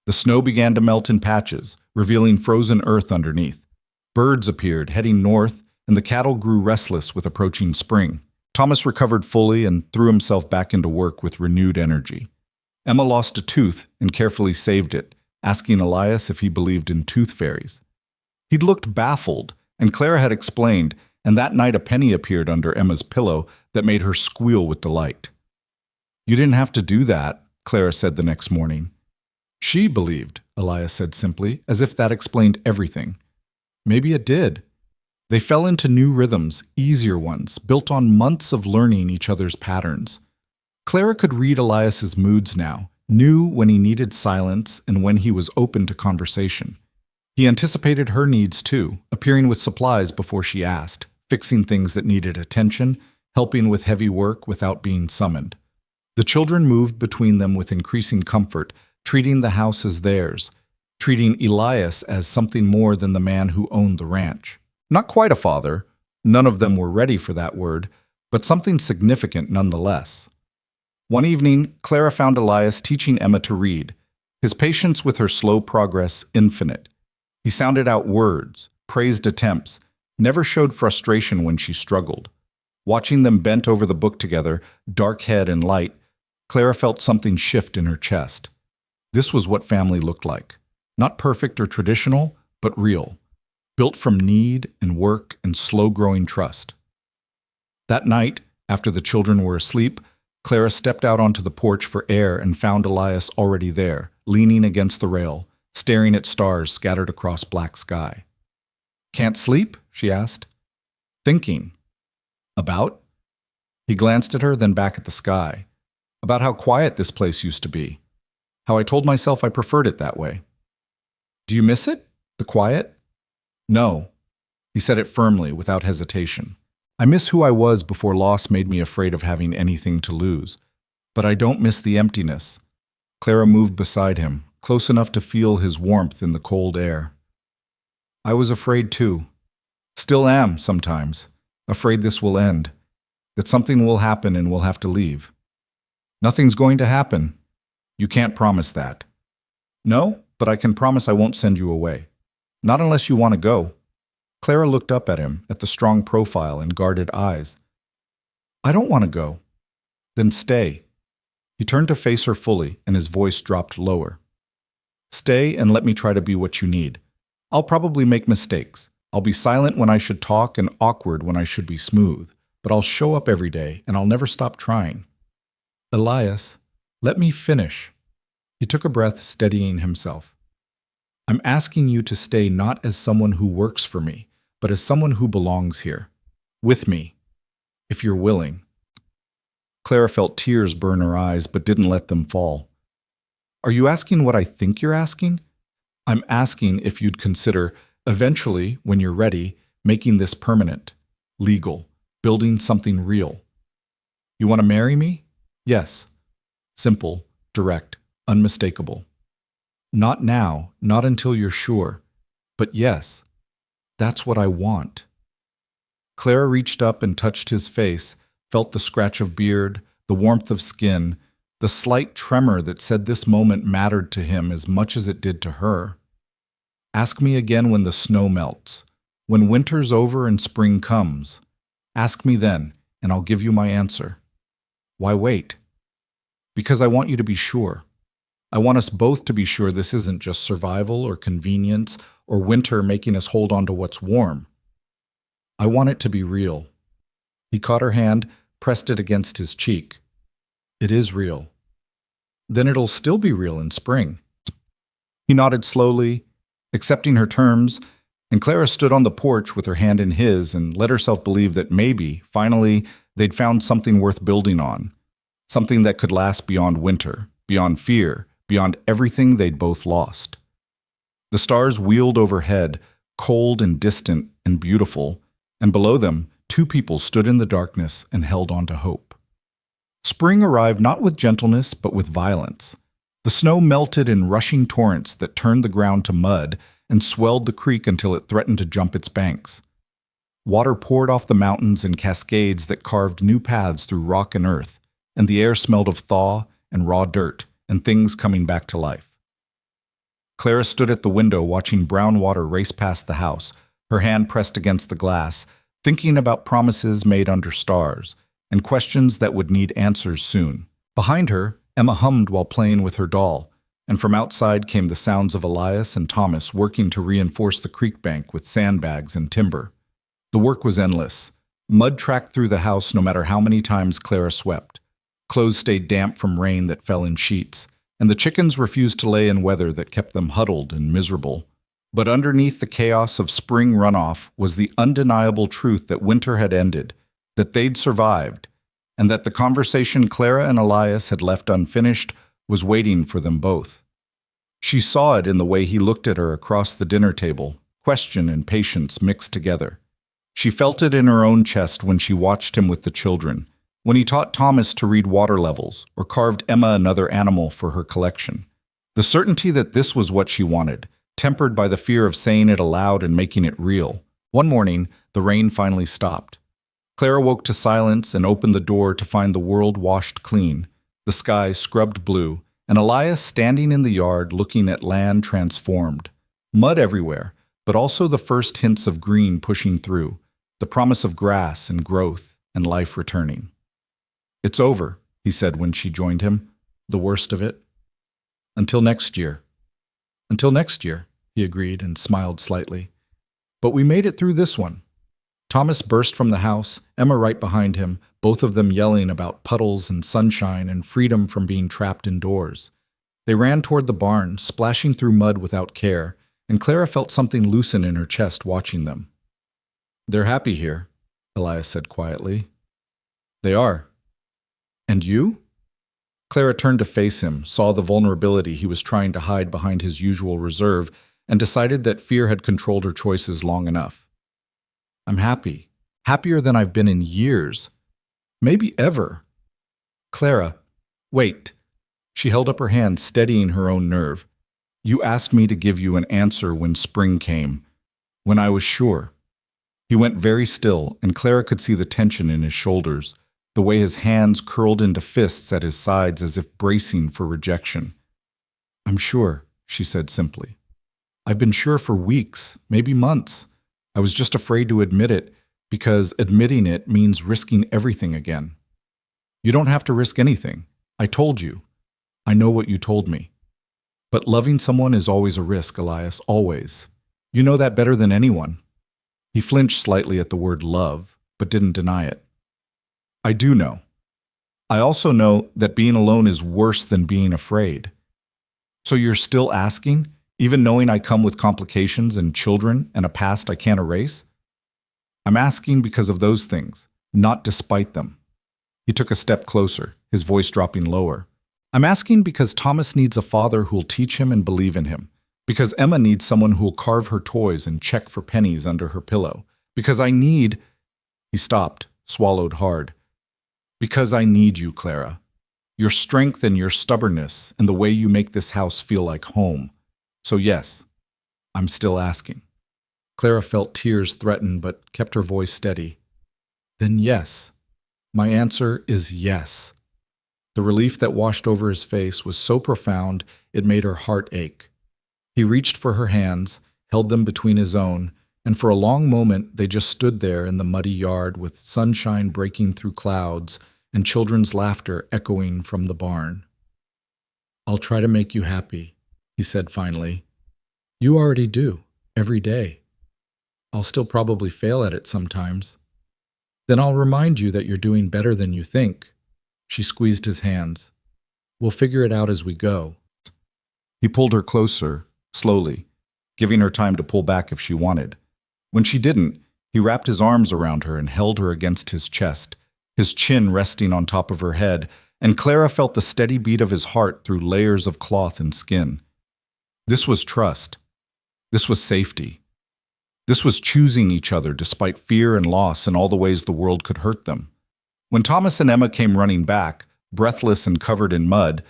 The snow began to melt in patches, revealing frozen earth underneath. Birds appeared, heading north, and the cattle grew restless with approaching spring. Thomas recovered fully and threw himself back into work with renewed energy. Emma lost a tooth and carefully saved it, asking Elias if he believed in tooth fairies. He'd looked baffled, and Clara had explained, and that night a penny appeared under Emma's pillow that made her squeal with delight. "You didn't have to do that," Clara said the next morning. "She believed," Elias said simply, as if that explained everything. Maybe it did. They fell into new rhythms, easier ones, built on months of learning each other's patterns. Clara could read Elias's moods now, knew when he needed silence and when he was open to conversation. He anticipated her needs too, appearing with supplies before she asked, fixing things that needed attention, helping with heavy work without being summoned. The children moved between them with increasing comfort, treating the house as theirs, treating Elias as something more than the man who owned the ranch. Not quite a father, none of them were ready for that word, but something significant nonetheless. One evening, Clara found Elias teaching Emma to read, his patience with her slow progress infinite. He sounded out words, praised attempts, never showed frustration when she struggled. Watching them bent over the book together, dark head and light, Clara felt something shift in her chest. This was what family looked like. Not perfect or traditional, but real. Built from need and work and slow-growing trust. That night, after the children were asleep, Clara stepped out onto the porch for air and found Elias already there, leaning against the rail, staring at stars scattered across black sky. "Can't sleep?" she asked. "Thinking." "About?" He glanced at her, then back at the sky. "About how quiet this place used to be. How I told myself I preferred it that way." "Do you miss it? The quiet?" "No." He said it firmly, without hesitation. "I miss who I was before loss made me afraid of having anything to lose. But I don't miss the emptiness." Clara moved beside him, close enough to feel his warmth in the cold air. "I was afraid too. Still am, sometimes. Afraid this will end. That something will happen and we'll have to leave." "Nothing's going to happen." "You can't promise that." "No, but I can promise I won't send you away. Not unless you want to go." Clara looked up at him, at the strong profile and guarded eyes. "I don't want to go." "Then stay." He turned to face her fully, and his voice dropped lower. "Stay and let me try to be what you need. I'll probably make mistakes. I'll be silent when I should talk and awkward when I should be smooth. But I'll show up every day, and I'll never stop trying." "Elias, let me finish." He took a breath, steadying himself. "I'm asking you to stay not as someone who works for me, but as someone who belongs here. With me. If you're willing." Clara felt tears burn her eyes, but didn't let them fall. "Are you asking what I think you're asking? I'm asking if you'd consider, eventually, when you're ready, making this permanent, legal, building something real. You want to marry me? Yes. Simple, direct, unmistakable. Not now, not until you're sure. But yes, that's what I want." Clara reached up and touched his face, felt the scratch of beard, the warmth of skin, the slight tremor that said this moment mattered to him as much as it did to her. "Ask me again when the snow melts, when winter's over and spring comes. Ask me then, and I'll give you my answer." "Why wait?" "Because I want you to be sure. I want us both to be sure this isn't just survival or convenience or winter making us hold on to what's warm. I want it to be real." He caught her hand, pressed it against his cheek. "It is real." "Then it'll still be real in spring." He nodded slowly, accepting her terms, and Clara stood on the porch with her hand in his and let herself believe that maybe, finally, they'd found something worth building on, something that could last beyond winter, beyond fear, beyond everything they'd both lost. The stars wheeled overhead, cold and distant and beautiful, and below them, two people stood in the darkness and held on to hope. Spring arrived not with gentleness, but with violence. The snow melted in rushing torrents that turned the ground to mud and swelled the creek until it threatened to jump its banks. Water poured off the mountains in cascades that carved new paths through rock and earth, and the air smelled of thaw and raw dirt and things coming back to life. Clara stood at the window watching brown water race past the house, her hand pressed against the glass, thinking about promises made under stars and questions that would need answers soon. Behind her, Emma hummed while playing with her doll, and from outside came the sounds of Elias and Thomas working to reinforce the creek bank with sandbags and timber. The work was endless. Mud tracked through the house no matter how many times Clara swept. Clothes stayed damp from rain that fell in sheets, and the chickens refused to lay in weather that kept them huddled and miserable. But underneath the chaos of spring runoff was the undeniable truth that winter had ended, that they'd survived, and that the conversation Clara and Elias had left unfinished was waiting for them both. She saw it in the way he looked at her across the dinner table, question and patience mixed together. She felt it in her own chest when she watched him with the children, when he taught Thomas to read water levels or carved Emma another animal for her collection. The certainty that this was what she wanted, tempered by the fear of saying it aloud and making it real. One morning, the rain finally stopped. Clara woke to silence and opened the door to find the world washed clean, the sky scrubbed blue, and Elias standing in the yard looking at land transformed. Mud everywhere, but also the first hints of green pushing through, the promise of grass and growth and life returning. "It's over," he said when she joined him, "the worst of it. Until next year." "Until next year," he agreed and smiled slightly. "But we made it through this one." Thomas burst from the house, Emma right behind him, both of them yelling about puddles and sunshine and freedom from being trapped indoors. They ran toward the barn, splashing through mud without care, and Clara felt something loosen in her chest watching them. "They're happy here," Elias said quietly. "They are. And you?" Clara turned to face him, saw the vulnerability he was trying to hide behind his usual reserve, and decided that fear had controlled her choices long enough. "I'm happy. Happier than I've been in years. Maybe ever." "Clara, wait." She held up her hand, steadying her own nerve. "You asked me to give you an answer when spring came, when I was sure." He went very still, and Clara could see the tension in his shoulders, the way his hands curled into fists at his sides as if bracing for rejection. "I'm sure," she said simply. "I've been sure for weeks, maybe months. I was just afraid to admit it, because admitting it means risking everything again." "You don't have to risk anything. I told you. I know what you told me. But loving someone is always a risk, Elias, always. You know that better than anyone." He flinched slightly at the word love, but didn't deny it. "I do know. I also know that being alone is worse than being afraid." "So you're still asking, even knowing I come with complications and children and a past I can't erase?" "I'm asking because of those things, not despite them." He took a step closer, his voice dropping lower. "I'm asking because Thomas needs a father who'll teach him and believe in him. Because Emma needs someone who'll carve her toys and check for pennies under her pillow. Because I need—" He stopped, swallowed hard. "Because I need you, Clara. Your strength and your stubbornness and the way you make this house feel like home. So yes, I'm still asking." Clara felt tears threaten but kept her voice steady. "Then yes. My answer is yes." The relief that washed over his face was so profound it made her heart ache. He reached for her hands, held them between his own, and for a long moment they just stood there in the muddy yard with sunshine breaking through clouds and children's laughter echoing from the barn. "I'll try to make you happy," he said finally. "You already do, every day. I'll still probably fail at it sometimes. Then I'll remind you that you're doing better than you think." She squeezed his hands. "We'll figure it out as we go." He pulled her closer, slowly, giving her time to pull back if she wanted. When she didn't, he wrapped his arms around her and held her against his chest, his chin resting on top of her head, and Clara felt the steady beat of his heart through layers of cloth and skin. This was trust. This was safety. This was choosing each other despite fear and loss and all the ways the world could hurt them. When Thomas and Emma came running back, breathless and covered in mud,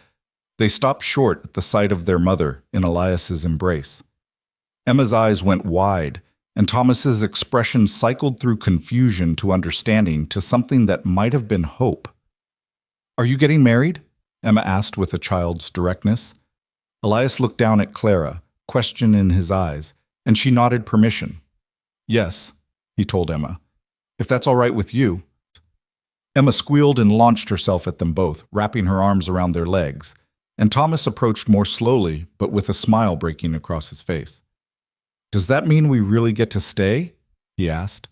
they stopped short at the sight of their mother in Elias's embrace. Emma's eyes went wide, and Thomas's expression cycled through confusion to understanding to something that might have been hope. "Are you getting married?" Emma asked with a child's directness. Elias looked down at Clara, question in his eyes, and she nodded permission. "Yes," he told Emma, "if that's all right with you." Emma squealed and launched herself at them both, wrapping her arms around their legs, and Thomas approached more slowly, but with a smile breaking across his face. "Does that mean we really get to stay?" he asked.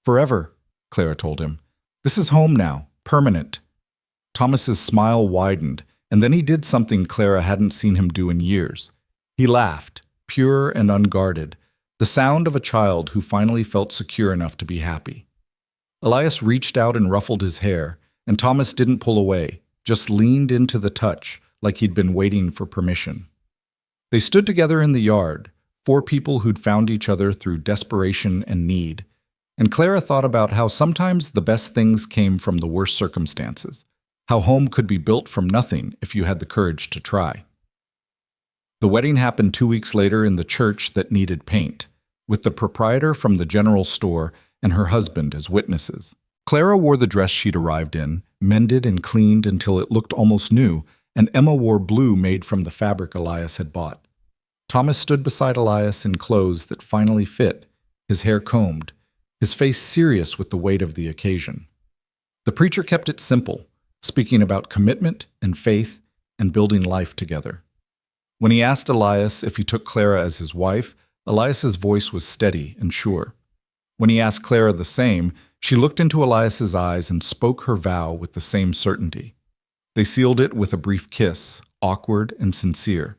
"Forever," Clara told him. "This is home now, permanent." Thomas's smile widened, and then he did something Clara hadn't seen him do in years. He laughed, pure and unguarded, the sound of a child who finally felt secure enough to be happy. Elias reached out and ruffled his hair, and Thomas didn't pull away, just leaned into the touch, like he'd been waiting for permission. They stood together in the yard, 4 people who'd found each other through desperation and need, and Clara thought about how sometimes the best things came from the worst circumstances, how home could be built from nothing if you had the courage to try. The wedding happened 2 weeks later in the church that needed paint, with the proprietor from the general store and her husband as witnesses. Clara wore the dress she'd arrived in, mended and cleaned until it looked almost new, and Emma wore blue made from the fabric Elias had bought. Thomas stood beside Elias in clothes that finally fit, his hair combed, his face serious with the weight of the occasion. The preacher kept it simple, speaking about commitment and faith and building life together. When he asked Elias if he took Clara as his wife, Elias's voice was steady and sure. When he asked Clara the same, she looked into Elias's eyes and spoke her vow with the same certainty. They sealed it with a brief kiss, awkward and sincere.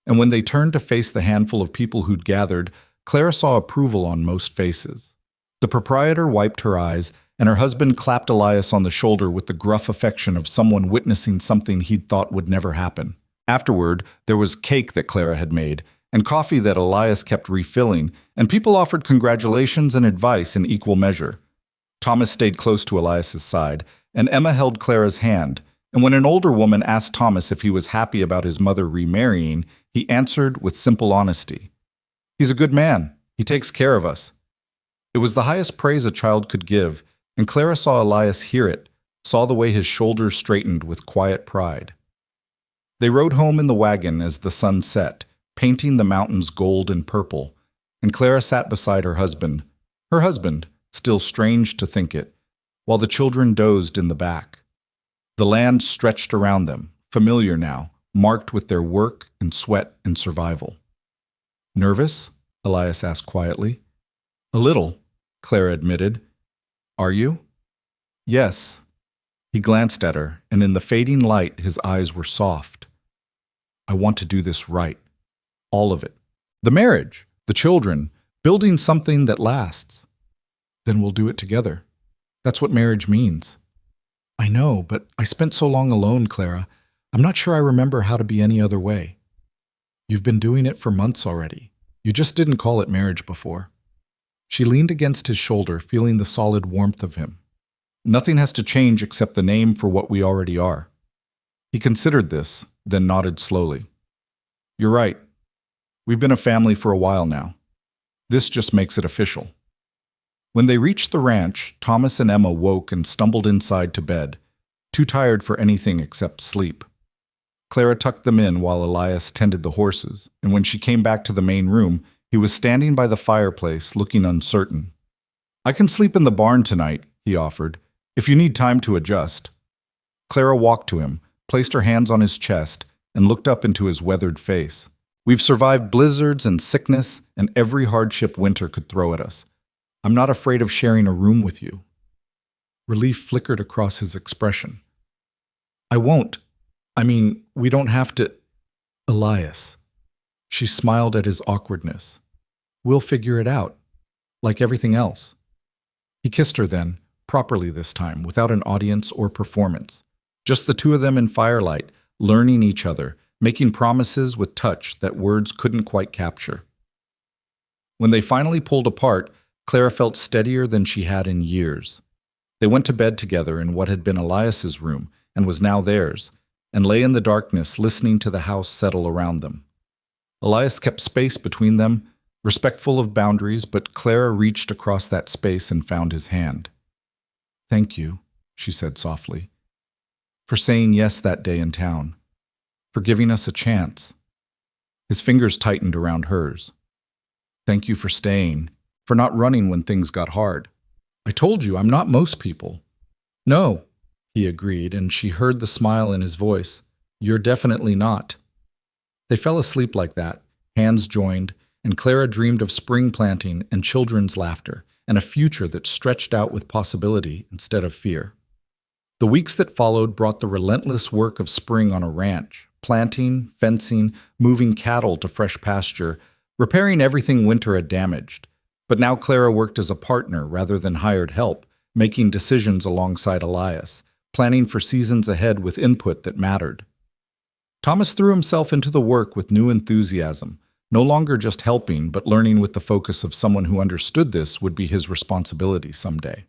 And when they turned to face the handful of people who'd gathered, Clara saw approval on most faces. The proprietor wiped her eyes, and her husband clapped Elias on the shoulder with the gruff affection of someone witnessing something he'd thought would never happen. Afterward, there was cake that Clara had made, and coffee that Elias kept refilling, and people offered congratulations and advice in equal measure. Thomas stayed close to Elias's side, and Emma held Clara's hand, and when an older woman asked Thomas if he was happy about his mother remarrying, he answered with simple honesty. "He's a good man. He takes care of us." It was the highest praise a child could give, and Clara saw Elias hear it, saw the way his shoulders straightened with quiet pride. They rode home in the wagon as the sun set, painting the mountains gold and purple, and Clara sat beside her husband, still strange to think it, while the children dozed in the back. The land stretched around them, familiar now, marked with their work and sweat and survival. "Nervous?" Elias asked quietly. "A little," Clara admitted. "Are you?" "Yes." He glanced at her, and in the fading light his eyes were soft. "I want to do this right. All of it. The marriage, the children, building something that lasts. Then we'll do it together. That's what marriage means." "I know, but I spent so long alone, Clara. I'm not sure I remember how to be any other way." "You've been doing it for months already. You just didn't call it marriage before." She leaned against his shoulder, feeling the solid warmth of him. "Nothing has to change except the name for what we already are." He considered this, then nodded slowly. "You're right. We've been a family for a while now. This just makes it official." When they reached the ranch, Thomas and Emma woke and stumbled inside to bed, too tired for anything except sleep. Clara tucked them in while Elias tended the horses, and when she came back to the main room, he was standing by the fireplace, looking uncertain. "I can sleep in the barn tonight," he offered, "if you need time to adjust." Clara walked to him, placed her hands on his chest, and looked up into his weathered face. "We've survived blizzards and sickness and every hardship winter could throw at us. I'm not afraid of sharing a room with you." Relief flickered across his expression. "I won't. We don't have to—" "Elias." She smiled at his awkwardness. "We'll figure it out, like everything else." He kissed her then, properly this time, without an audience or performance. Just the two of them in firelight, learning each other, making promises with touch that words couldn't quite capture. When they finally pulled apart, Clara felt steadier than she had in years. They went to bed together in what had been Elias's room and was now theirs, and lay in the darkness listening to the house settle around them. Elias kept space between them, respectful of boundaries, but Clara reached across that space and found his hand. "Thank you," she said softly, "for saying yes that day in town, for giving us a chance." His fingers tightened around hers. "Thank you for staying, for not running when things got hard. I told you I'm not most people." "No," he agreed, and she heard the smile in his voice. "You're definitely not." They fell asleep like that, hands joined, and Clara dreamed of spring planting and children's laughter, and a future that stretched out with possibility instead of fear. The weeks that followed brought the relentless work of spring on a ranch, planting, fencing, moving cattle to fresh pasture, repairing everything winter had damaged. But now Clara worked as a partner rather than hired help, making decisions alongside Elias, planning for seasons ahead with input that mattered. Thomas threw himself into the work with new enthusiasm, no longer just helping, but learning with the focus of someone who understood this would be his responsibility someday.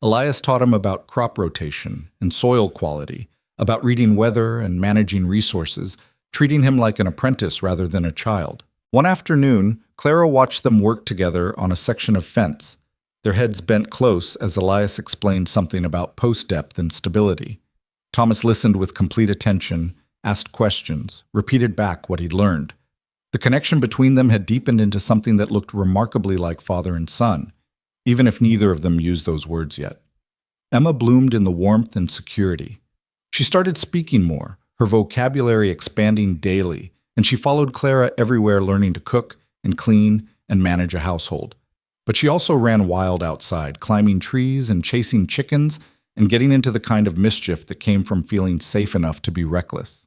Elias taught him about crop rotation and soil quality, about reading weather and managing resources, treating him like an apprentice rather than a child. One afternoon, Clara watched them work together on a section of fence, their heads bent close as Elias explained something about post depth and stability. Thomas listened with complete attention, asked questions, repeated back what he'd learned. The connection between them had deepened into something that looked remarkably like father and son, even if neither of them used those words yet. Emma bloomed in the warmth and security. She started speaking more, her vocabulary expanding daily, and she followed Clara everywhere, learning to cook and clean and manage a household. But she also ran wild outside, climbing trees and chasing chickens and getting into the kind of mischief that came from feeling safe enough to be reckless.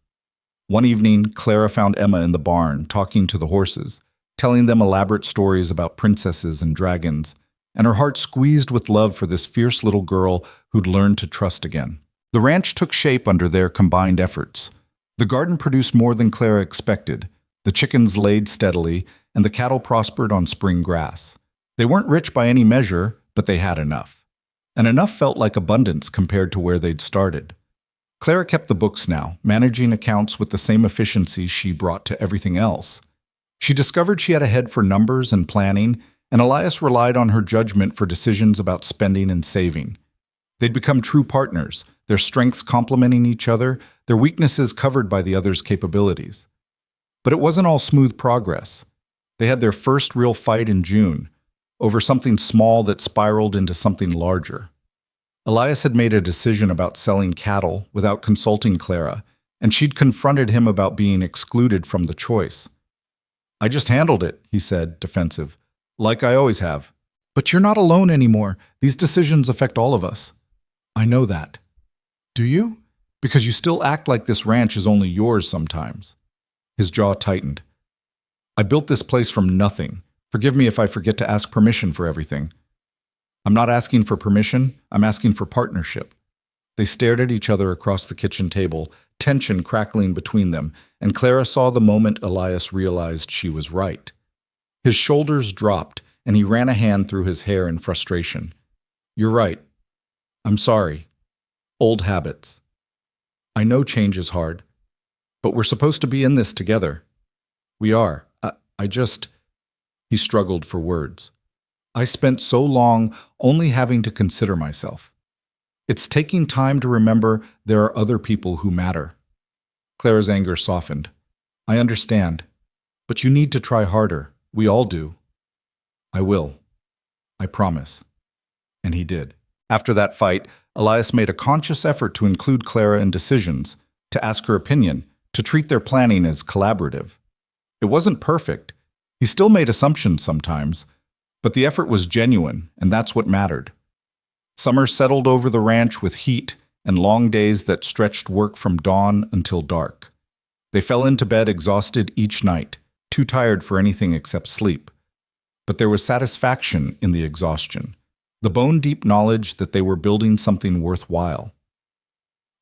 One evening, Clara found Emma in the barn, talking to the horses, telling them elaborate stories about princesses and dragons, and her heart squeezed with love for this fierce little girl who'd learned to trust again. The ranch took shape under their combined efforts. The garden produced more than Clara expected. The chickens laid steadily, and the cattle prospered on spring grass. They weren't rich by any measure, but they had enough. And enough felt like abundance compared to where they'd started. Clara kept the books now, managing accounts with the same efficiency she brought to everything else. She discovered she had a head for numbers and planning, and Elias relied on her judgment for decisions about spending and saving. They'd become true partners, their strengths complementing each other, their weaknesses covered by the other's capabilities. But it wasn't all smooth progress. They had their first real fight in June, over something small that spiraled into something larger. Elias had made a decision about selling cattle without consulting Clara, and she'd confronted him about being excluded from the choice. "I just handled it," he said, defensive, "like I always have." "But you're not alone anymore. These decisions affect all of us." "I know that." "Do you? Because you still act like this ranch is only yours sometimes." His jaw tightened. "I built this place from nothing. Forgive me if I forget to ask permission for everything." "I'm not asking for permission, I'm asking for partnership." They stared at each other across the kitchen table, tension crackling between them, and Clara saw the moment Elias realized she was right. His shoulders dropped, and he ran a hand through his hair in frustration. "You're right. I'm sorry. Old habits. I know change is hard, but we're supposed to be in this together. We are. I just..." He struggled for words. "I spent so long only having to consider myself. It's taking time to remember there are other people who matter." Clara's anger softened. "I understand, but you need to try harder. We all do." "I will. I promise." And he did. After that fight, Elias made a conscious effort to include Clara in decisions, to ask her opinion, to treat their planning as collaborative. It wasn't perfect. He still made assumptions sometimes, but the effort was genuine, and that's what mattered. Summer settled over the ranch with heat and long days that stretched work from dawn until dark. They fell into bed exhausted each night, too tired for anything except sleep. But there was satisfaction in the exhaustion, the bone-deep knowledge that they were building something worthwhile.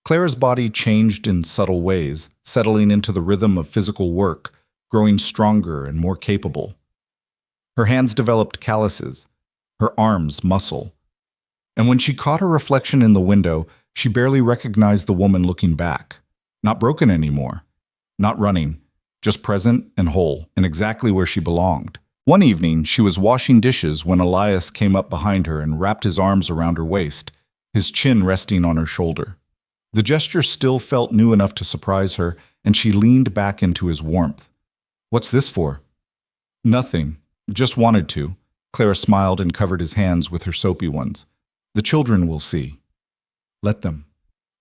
Clara's body changed in subtle ways, settling into the rhythm of physical work, growing stronger and more capable. Her hands developed calluses, her arms muscle. And when she caught her reflection in the window, she barely recognized the woman looking back. Not broken anymore, not running, just present and whole, and exactly where she belonged. One evening, she was washing dishes when Elias came up behind her and wrapped his arms around her waist, his chin resting on her shoulder. The gesture still felt new enough to surprise her, and she leaned back into his warmth. "What's this for?" "Nothing. Just wanted to." Clara smiled and covered his hands with her soapy ones. "The children will see." "Let them.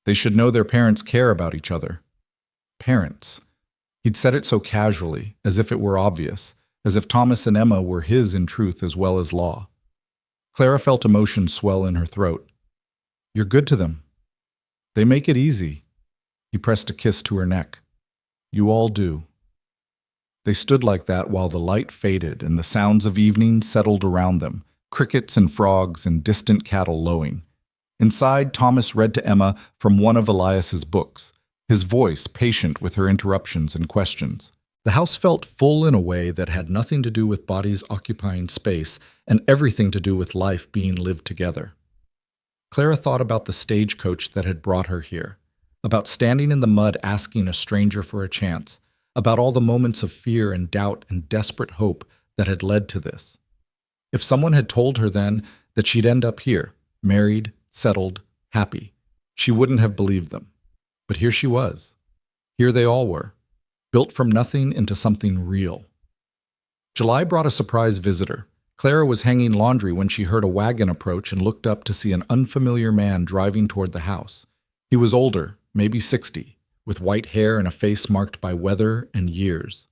They should know their parents care about each other." Parents. He'd said it so casually, as if it were obvious, as if Thomas and Emma were his in truth as well as law. Clara felt emotion swell in her throat. "You're good to them. They make it easy." He pressed a kiss to her neck. "You all do." They stood like that while the light faded and the sounds of evening settled around them, crickets and frogs and distant cattle lowing. Inside, Thomas read to Emma from one of Elias's books, his voice patient with her interruptions and questions. The house felt full in a way that had nothing to do with bodies occupying space and everything to do with life being lived together. Clara thought about the stagecoach that had brought her here, about standing in the mud asking a stranger for a chance, about all the moments of fear and doubt and desperate hope that had led to this. If someone had told her then that she'd end up here, married, settled, happy, she wouldn't have believed them. But here she was. Here they all were, built from nothing into something real. July brought a surprise visitor. Clara was hanging laundry when she heard a wagon approach and looked up to see an unfamiliar man driving toward the house. He was older, maybe 60, with white hair and a face marked by weather and years.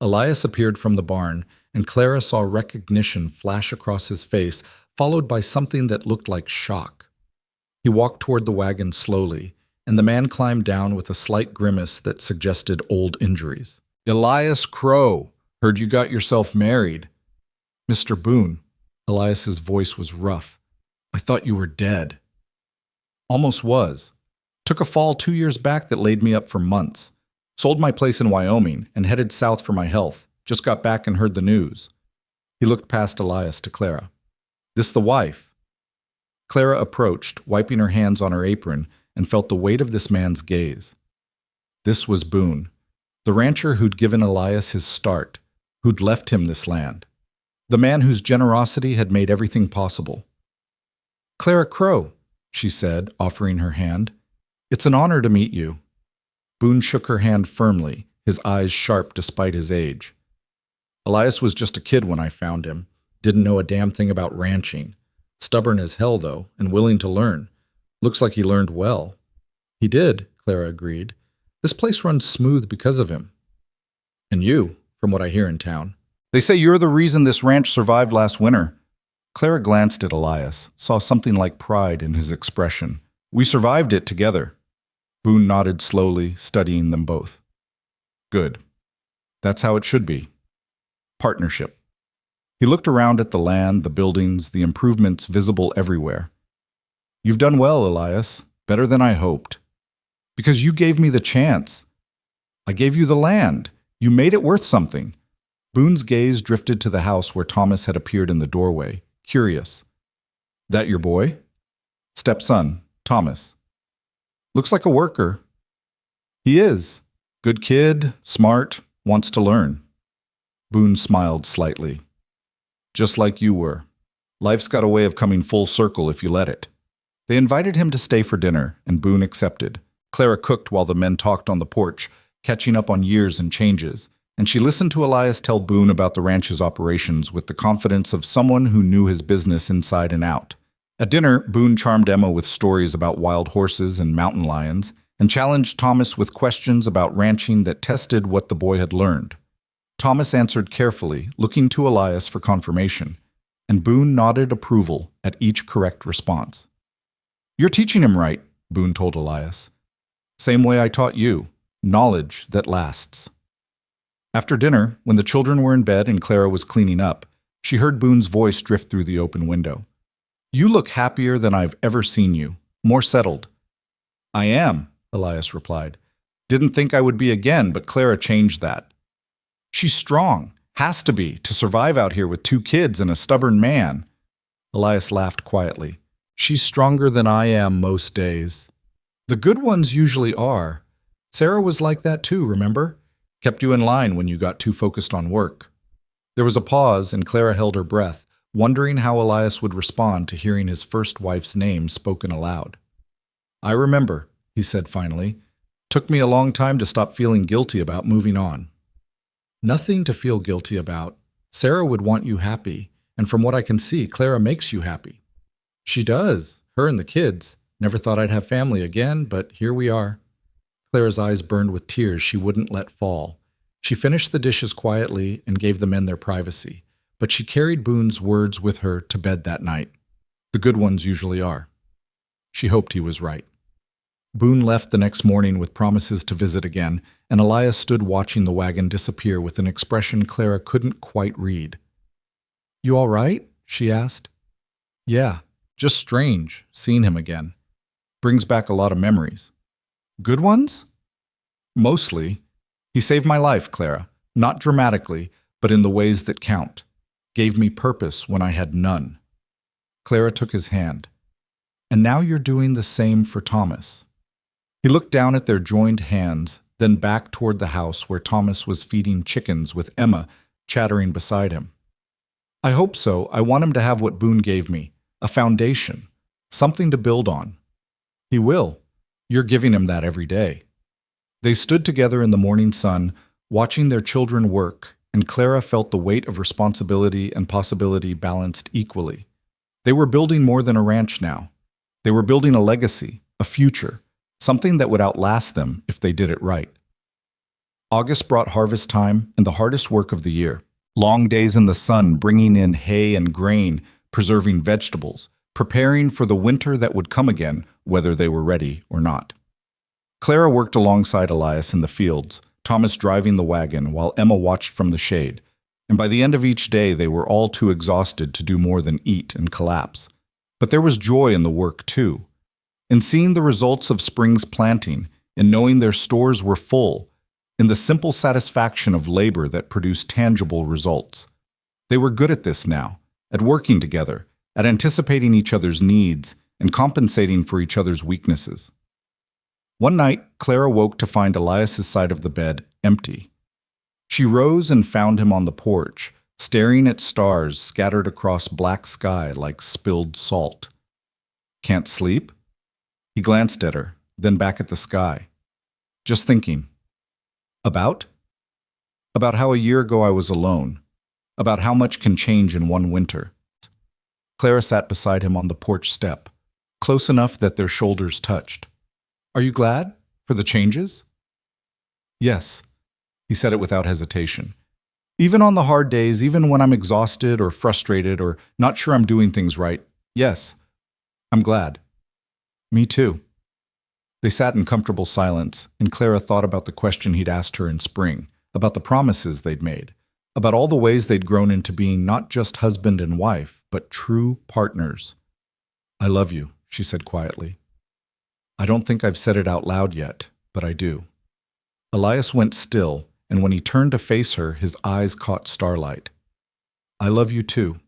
Elias appeared from the barn, and Clara saw recognition flash across his face, followed by something that looked like shock. He walked toward the wagon slowly, and the man climbed down with a slight grimace that suggested old injuries. "Elias Crow, heard you got yourself married." "Mr. Boone," Elias's voice was rough. "I thought you were dead." "Almost was. Took a fall 2 years back that laid me up for months. Sold my place in Wyoming and headed south for my health. Just got back and heard the news." He looked past Elias to Clara. "This the wife?" Clara approached, wiping her hands on her apron, and felt the weight of this man's gaze. This was Boone, the rancher who'd given Elias his start, who'd left him this land. The man whose generosity had made everything possible. "Clara Crow," she said, offering her hand. "It's an honor to meet you." Boone shook her hand firmly, his eyes sharp despite his age. "Elias was just a kid when I found him. Didn't know a damn thing about ranching. Stubborn as hell, though, and willing to learn. Looks like he learned well." "He did," Clara agreed. "This place runs smooth because of him." "And you, from what I hear in town. They say you're the reason this ranch survived last winter." Clara glanced at Elias, saw something like pride in his expression. "We survived it together." Boone nodded slowly, studying them both. "Good. That's how it should be. Partnership." He looked around at the land, the buildings, the improvements visible everywhere. "You've done well, Elias. Better than I hoped. Because you gave me the chance. I gave you the land. You made it worth something." Boone's gaze drifted to the house where Thomas had appeared in the doorway, curious. "That your boy?" "Stepson, Thomas." "Looks like a worker." "He is. Good kid, smart, wants to learn." Boone smiled slightly. "Just like you were. Life's got a way of coming full circle if you let it." They invited him to stay for dinner, and Boone accepted. Clara cooked while the men talked on the porch, catching up on years and changes, and she listened to Elias tell Boone about the ranch's operations with the confidence of someone who knew his business inside and out. At dinner, Boone charmed Emma with stories about wild horses and mountain lions, and challenged Thomas with questions about ranching that tested what the boy had learned. Thomas answered carefully, looking to Elias for confirmation, and Boone nodded approval at each correct response. "You're teaching him right," Boone told Elias. "Same way I taught you, knowledge that lasts." After dinner, when the children were in bed and Clara was cleaning up, she heard Boone's voice drift through the open window. "You look happier than I've ever seen you, more settled." "I am," Elias replied. "Didn't think I would be again, but Clara changed that. She's strong, has to be, to survive out here with 2 kids and a stubborn man." Elias laughed quietly. "She's stronger than I am most days." "The good ones usually are. Sarah was like that too, remember? Kept you in line when you got too focused on work." There was a pause, and Clara held her breath, wondering how Elias would respond to hearing his first wife's name spoken aloud. "I remember," he said finally. "Took me a long time to stop feeling guilty about moving on." "Nothing to feel guilty about. Sarah would want you happy, and from what I can see, Clara makes you happy." "She does, her and the kids. Never thought I'd have family again, but here we are." Clara's eyes burned with tears she wouldn't let fall. She finished the dishes quietly and gave the men their privacy, but she carried Boone's words with her to bed that night. The good ones usually are. She hoped he was right. Boone left the next morning with promises to visit again, and Elias stood watching the wagon disappear with an expression Clara couldn't quite read. "You all right?" she asked. "Yeah, just strange, seeing him again. Brings back a lot of memories." "Good ones?" "Mostly. He saved my life, Clara. Not dramatically, but in the ways that count. Gave me purpose when I had none." Clara took his hand. "And now you're doing the same for Thomas." He looked down at their joined hands, then back toward the house where Thomas was feeding chickens with Emma chattering beside him. "I hope so. I want him to have what Boone gave me, a foundation, something to build on." "He will. You're giving him that every day." They stood together in the morning sun, watching their children work, and Clara felt the weight of responsibility and possibility balanced equally. They were building more than a ranch now. They were building a legacy, a future, something that would outlast them if they did it right. August brought harvest time and the hardest work of the year. Long days in the sun, bringing in hay and grain, preserving vegetables, preparing for the winter that would come again, whether they were ready or not. Clara worked alongside Elias in the fields, Thomas driving the wagon while Emma watched from the shade, and by the end of each day they were all too exhausted to do more than eat and collapse. But there was joy in the work too. In seeing the results of spring's planting, in knowing their stores were full, in the simple satisfaction of labor that produced tangible results. They were good at this now, at working together, at anticipating each other's needs and compensating for each other's weaknesses. One night, Clara woke to find Elias's side of the bed empty. She rose and found him on the porch, staring at stars scattered across black sky like spilled salt. "Can't sleep?" He glanced at her, then back at the sky. "Just thinking." About? About how a year ago I was alone. About how much can change in one winter. Clara sat beside him on the porch step, close enough that their shoulders touched. "Are you glad? For the changes?" "Yes," he said it without hesitation. "Even on the hard days, even when I'm exhausted or frustrated or not sure I'm doing things right, yes, I'm glad." "Me too." They sat in comfortable silence, and Clara thought about the question he'd asked her in spring, about the promises they'd made, about all the ways they'd grown into being not just husband and wife, but true partners. "I love you," she said quietly. "I don't think I've said it out loud yet, but I do." Elias went still, and when he turned to face her, his eyes caught starlight. "I love you too.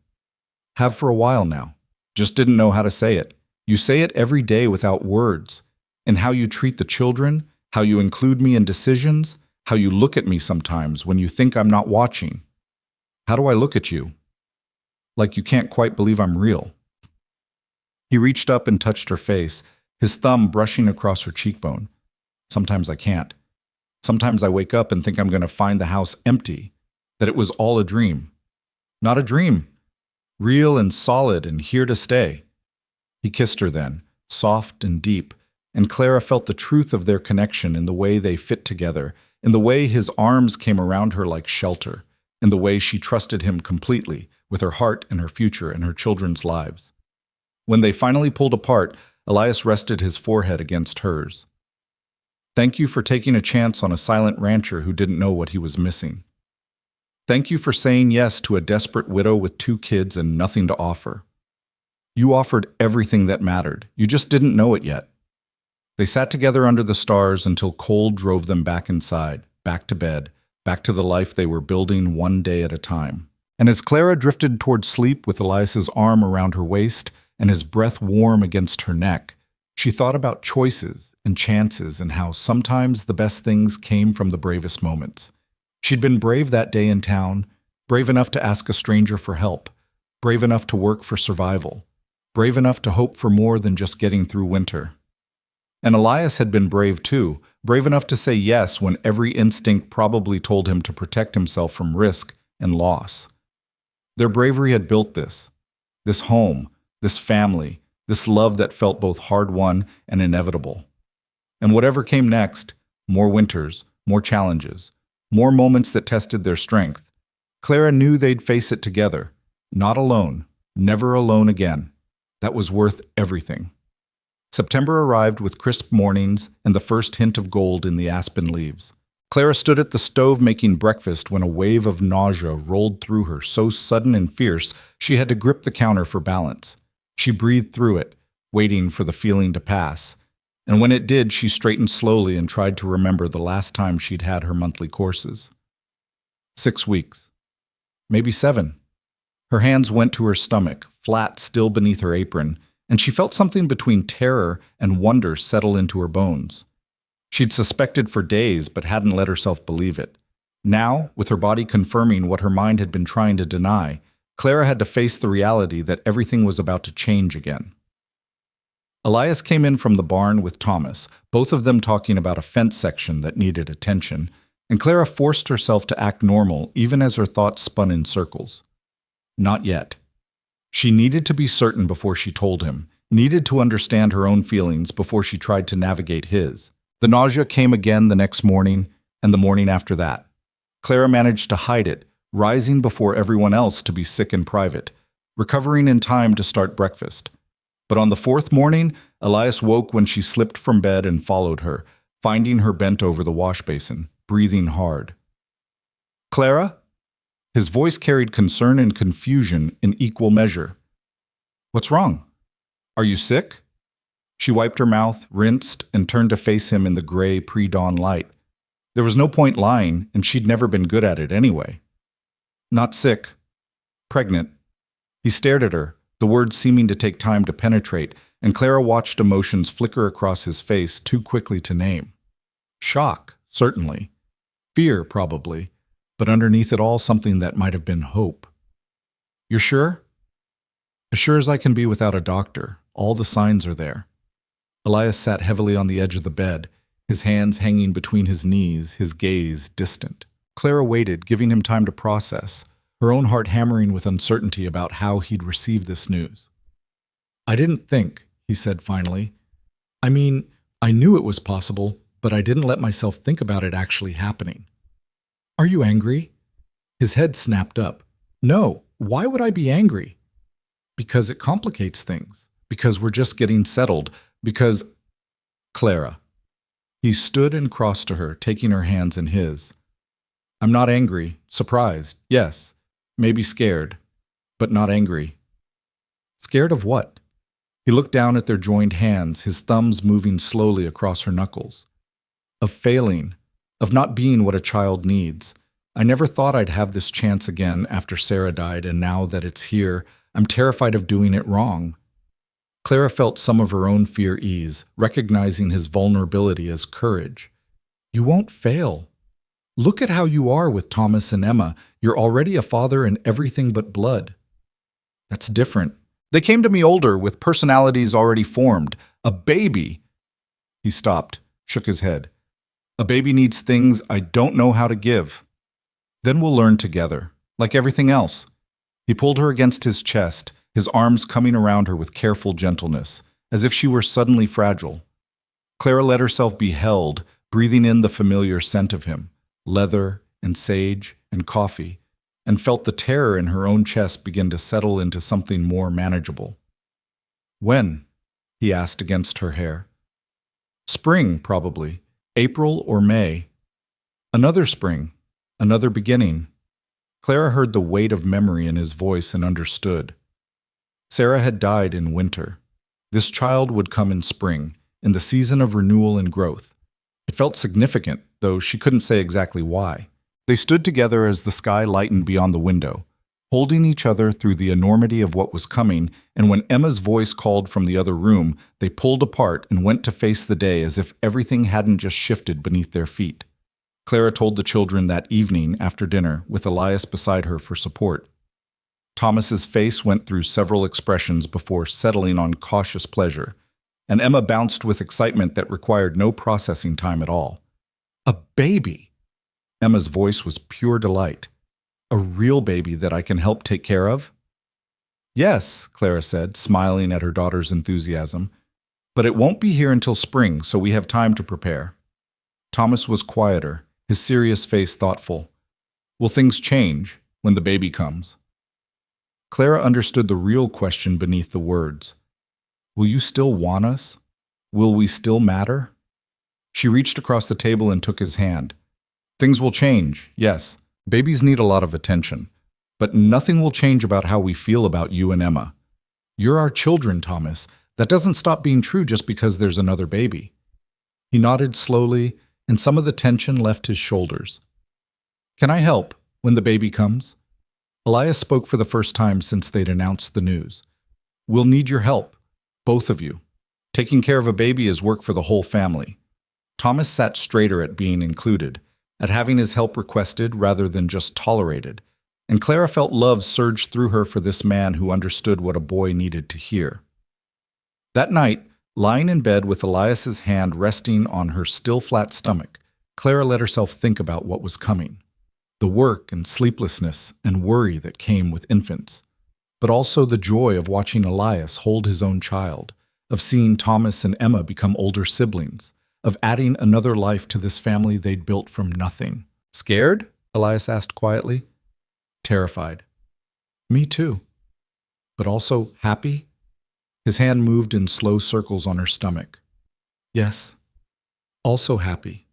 Have for a while now. Just didn't know how to say it. You say it every day without words. And how you treat the children, how you include me in decisions, how you look at me sometimes when you think I'm not watching. How do I look at you? Like you can't quite believe I'm real." He reached up and touched her face, his thumb brushing across her cheekbone. "Sometimes I can't. Sometimes I wake up and think I'm going to find the house empty, that it was all a dream. Not a dream. Real and solid and here to stay." He kissed her then, soft and deep, and Clara felt the truth of their connection in the way they fit together, in the way his arms came around her like shelter, in the way she trusted him completely, with her heart and her future and her children's lives. When they finally pulled apart, Elias rested his forehead against hers. "Thank you for taking a chance on a silent rancher who didn't know what he was missing. Thank you for saying yes to a desperate widow with 2 kids and nothing to offer. You offered everything that mattered. You just didn't know it yet." They sat together under the stars until cold drove them back inside, back to bed, back to the life they were building one day at a time. And as Clara drifted toward sleep with Elias's arm around her waist and his breath warm against her neck, she thought about choices and chances and how sometimes the best things came from the bravest moments. She'd been brave that day in town, brave enough to ask a stranger for help, brave enough to work for survival, brave enough to hope for more than just getting through winter. And Elias had been brave too, brave enough to say yes when every instinct probably told him to protect himself from risk and loss. Their bravery had built this home, this family, this love that felt both hard-won and inevitable. And whatever came next, more winters, more challenges, more moments that tested their strength, Clara knew they'd face it together, not alone, never alone again. That was worth everything. September arrived with crisp mornings and the first hint of gold in the aspen leaves. Clara stood at the stove making breakfast when a wave of nausea rolled through her so sudden and fierce she had to grip the counter for balance. She breathed through it, waiting for the feeling to pass. And when it did, she straightened slowly and tried to remember the last time she'd had her monthly courses. 6 weeks. Maybe 7. Her hands went to her stomach, flat still beneath her apron, and she felt something between terror and wonder settle into her bones. She'd suspected for days, but hadn't let herself believe it. Now, with her body confirming what her mind had been trying to deny, Clara had to face the reality that everything was about to change again. Elias came in from the barn with Thomas, both of them talking about a fence section that needed attention, and Clara forced herself to act normal even as her thoughts spun in circles. Not yet. She needed to be certain before she told him, needed to understand her own feelings before she tried to navigate his. The nausea came again the next morning and the morning after that. Clara managed to hide it, rising before everyone else to be sick in private, recovering in time to start breakfast. But on the fourth morning, Elias woke when she slipped from bed and followed her, finding her bent over the wash basin, breathing hard. "Clara?" His voice carried concern and confusion in equal measure. "What's wrong? Are you sick?" She wiped her mouth, rinsed, and turned to face him in the gray pre-dawn light. There was no point lying, and she'd never been good at it anyway. "Not sick. Pregnant." He stared at her, the words seeming to take time to penetrate, and Clara watched emotions flicker across his face too quickly to name. Shock, certainly. Fear, probably. But underneath it all, something that might have been hope. "You're sure?" "As sure as I can be without a doctor. All the signs are there." Elias sat heavily on the edge of the bed, his hands hanging between his knees, his gaze distant. Clara waited, giving him time to process, her own heart hammering with uncertainty about how he'd receive this news. "I didn't think," he said finally. "I mean, I knew it was possible, but I didn't let myself think about it actually happening." "Are you angry?" His head snapped up. "No, why would I be angry?" "Because it complicates things. Because we're just getting settled. Because—" "Clara." He stood and crossed to her, taking her hands in his. "I'm not angry. Surprised, yes. Maybe scared. But not angry." "Scared of what?" He looked down at their joined hands, his thumbs moving slowly across her knuckles. "Of failing. Of not being what a child needs. I never thought I'd have this chance again after Sarah died, and now that it's here, I'm terrified of doing it wrong." Clara felt some of her own fear ease, recognizing his vulnerability as courage. "You won't fail. Look at how you are with Thomas and Emma. You're already a father and everything but blood." "That's different. They came to me older, with personalities already formed. A baby." He stopped, shook his head. "A baby needs things I don't know how to give. Then we'll learn together, like everything else." He pulled her against his chest, his arms coming around her with careful gentleness, as if she were suddenly fragile. Clara let herself be held, breathing in the familiar scent of him, leather and sage and coffee, and felt the terror in her own chest begin to settle into something more manageable. "When?" he asked against her hair. "Spring, probably. April or May. Another spring. Another beginning." Clara heard the weight of memory in his voice and understood. Sarah had died in winter. This child would come in spring, in the season of renewal and growth. It felt significant, though she couldn't say exactly why. They stood together as the sky lightened beyond the window, holding each other through the enormity of what was coming, and when Emma's voice called from the other room, they pulled apart and went to face the day as if everything hadn't just shifted beneath their feet. Clara told the children that evening after dinner, with Elias beside her for support. Thomas's face went through several expressions before settling on cautious pleasure, and Emma bounced with excitement that required no processing time at all. "A baby!" Emma's voice was pure delight. "A real baby that I can help take care of?" "Yes," Clara said, smiling at her daughter's enthusiasm. "But it won't be here until spring, so we have time to prepare." Thomas was quieter, his serious face thoughtful. "Will things change when the baby comes?" Clara understood the real question beneath the words. "Will you still want us? Will we still matter?" She reached across the table and took his hand. "Things will change, yes. Babies need a lot of attention. But nothing will change about how we feel about you and Emma. You're our children, Thomas. That doesn't stop being true just because there's another baby." He nodded slowly, and some of the tension left his shoulders. "Can I help when the baby comes?" Elias spoke for the first time since they'd announced the news. "We'll need your help, both of you. Taking care of a baby is work for the whole family." Thomas sat straighter at being included, at having his help requested rather than just tolerated, and Clara felt love surge through her for this man who understood what a boy needed to hear. That night, lying in bed with Elias's hand resting on her still flat stomach, Clara let herself think about what was coming. The work and sleeplessness and worry that came with infants, but also the joy of watching Elias hold his own child, of seeing Thomas and Emma become older siblings, of adding another life to this family they'd built from nothing. "Scared?" Elias asked quietly. terrified. Me too. But also happy? His hand moved in slow circles on her stomach. Yes, also happy.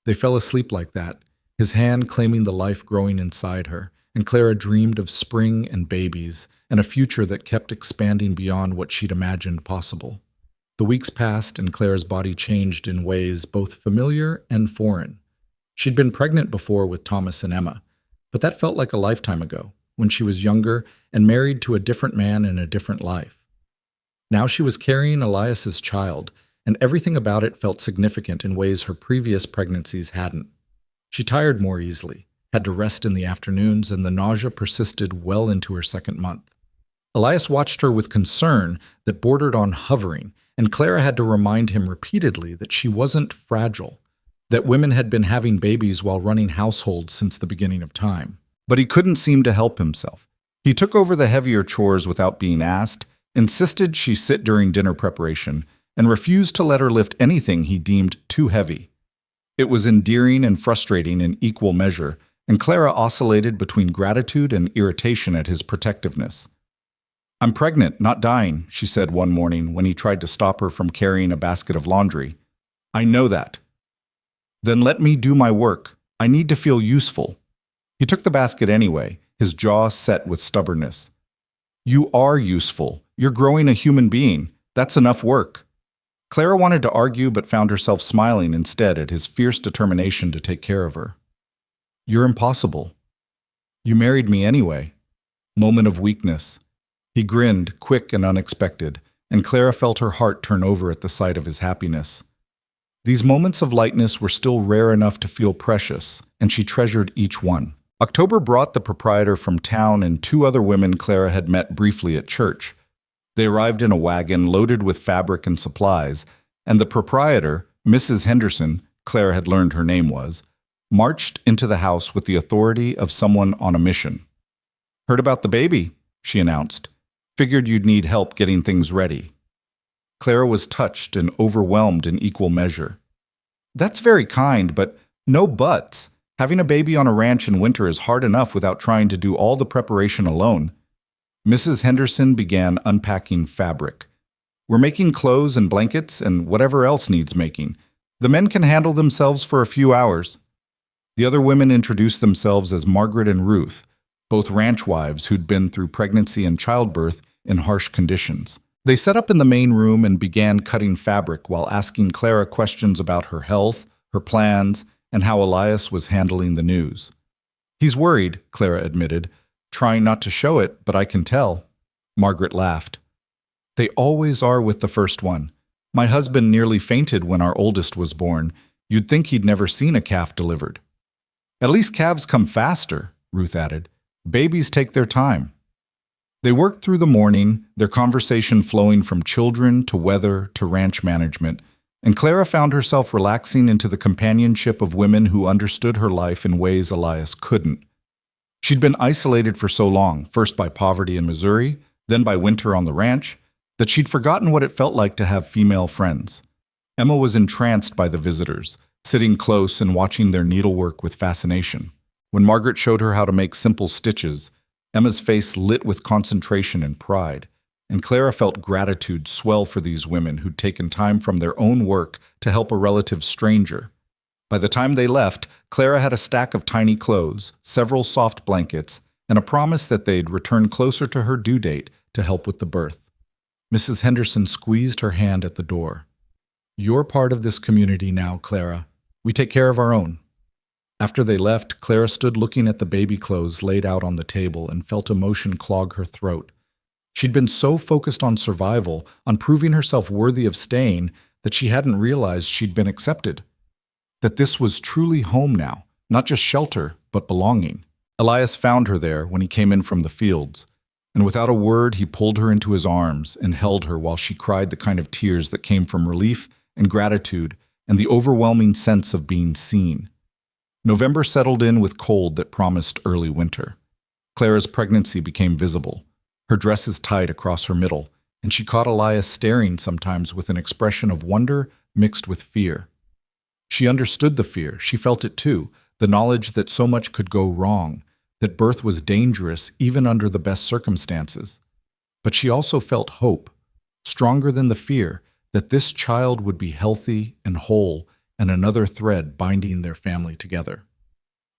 They fell asleep like that, his hand claiming the life growing inside her, and Clara dreamed of spring and babies and a future that kept expanding beyond what she'd imagined possible. The weeks passed and Clara's body changed in ways both familiar and foreign. She'd been pregnant before with Thomas and Emma, but that felt like a lifetime ago, when she was younger and married to a different man in a different life. Now she was carrying Elias's child, and everything about it felt significant in ways her previous pregnancies hadn't. She tired more easily, had to rest in the afternoons, and the nausea persisted well into her second month. Elias watched her with concern that bordered on hovering, and Clara had to remind him repeatedly that she wasn't fragile, that women had been having babies while running households since the beginning of time. But he couldn't seem to help himself. He took over the heavier chores without being asked, insisted she sit during dinner preparation, and refused to let her lift anything he deemed too heavy. It was endearing and frustrating in equal measure, and Clara oscillated between gratitude and irritation at his protectiveness. "I'm pregnant, not dying," she said one morning when he tried to stop her from carrying a basket of laundry. "I know that." "Then let me do my work. I need to feel useful." He took the basket anyway, his jaw set with stubbornness. "You are useful. You're growing a human being. That's enough work." Clara wanted to argue but found herself smiling instead at his fierce determination to take care of her. "You're impossible. You married me anyway." Moment of weakness. He grinned, quick and unexpected, and Clara felt her heart turn over at the sight of his happiness. These moments of lightness were still rare enough to feel precious, and she treasured each one. October brought the proprietor from town and two other women Clara had met briefly at church. They arrived in a wagon loaded with fabric and supplies, and the proprietor, Mrs. Henderson, Clara had learned her name was, marched into the house with the authority of someone on a mission. "Heard about the baby," she announced. "Figured you'd need help getting things ready." Clara was touched and overwhelmed in equal measure. "That's very kind, but no buts. Having a baby on a ranch in winter is hard enough without trying to do all the preparation alone." Mrs. Henderson began unpacking fabric. "We're making clothes and blankets and whatever else needs making. The men can handle themselves for a few hours." The other women introduced themselves as Margaret and Ruth, both ranch wives who'd been through pregnancy and childbirth in harsh conditions. They set up in the main room and began cutting fabric while asking Clara questions about her health, her plans, and how Elias was handling the news. "He's worried," Clara admitted, "trying not to show it, but I can tell." Margaret laughed. "They always are with the first one. My husband nearly fainted when our oldest was born. You'd think he'd never seen a calf delivered." "At least calves come faster," Ruth added. "Babies take their time." They worked through the morning, their conversation flowing from children to weather to ranch management, and Clara found herself relaxing into the companionship of women who understood her life in ways Elias couldn't. She'd been isolated for so long, first by poverty in Missouri, then by winter on the ranch, that she'd forgotten what it felt like to have female friends. Emma was entranced by the visitors, sitting close and watching their needlework with fascination. When Margaret showed her how to make simple stitches, Emma's face lit with concentration and pride, and Clara felt gratitude swell for these women who'd taken time from their own work to help a relative stranger. By the time they left, Clara had a stack of tiny clothes, several soft blankets, and a promise that they'd return closer to her due date to help with the birth. Mrs. Henderson squeezed her hand at the door. "You're part of this community now, Clara. We take care of our own." After they left, Clara stood looking at the baby clothes laid out on the table and felt emotion clog her throat. She'd been so focused on survival, on proving herself worthy of staying, that she hadn't realized she'd been accepted. That this was truly home now, not just shelter, but belonging. Elias found her there when he came in from the fields, and without a word he pulled her into his arms and held her while she cried the kind of tears that came from relief and gratitude and the overwhelming sense of being seen. November settled in with cold that promised early winter. Clara's pregnancy became visible. Her dresses tied across her middle, and she caught Elias staring sometimes with an expression of wonder mixed with fear. She understood the fear, she felt it too, the knowledge that so much could go wrong, that birth was dangerous even under the best circumstances. But she also felt hope, stronger than the fear, that this child would be healthy and whole and another thread binding their family together.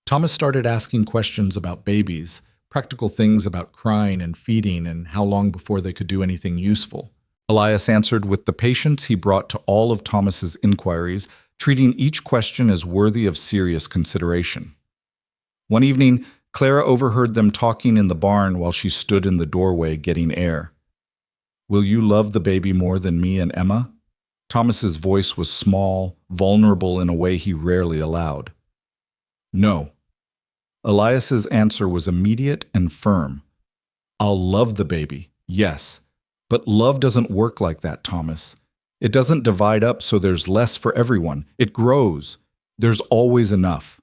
Thomas started asking questions about babies, practical things about crying and feeding and how long before they could do anything useful. Elias answered with the patience he brought to all of Thomas's inquiries, treating each question as worthy of serious consideration. One evening, Clara overheard them talking in the barn while she stood in the doorway getting air. "Will you love the baby more than me and Emma?" Thomas's voice was small, vulnerable in a way he rarely allowed. "No." Elias's answer was immediate and firm. "I'll love the baby, yes. But love doesn't work like that, Thomas. It doesn't divide up so there's less for everyone. It grows. There's always enough."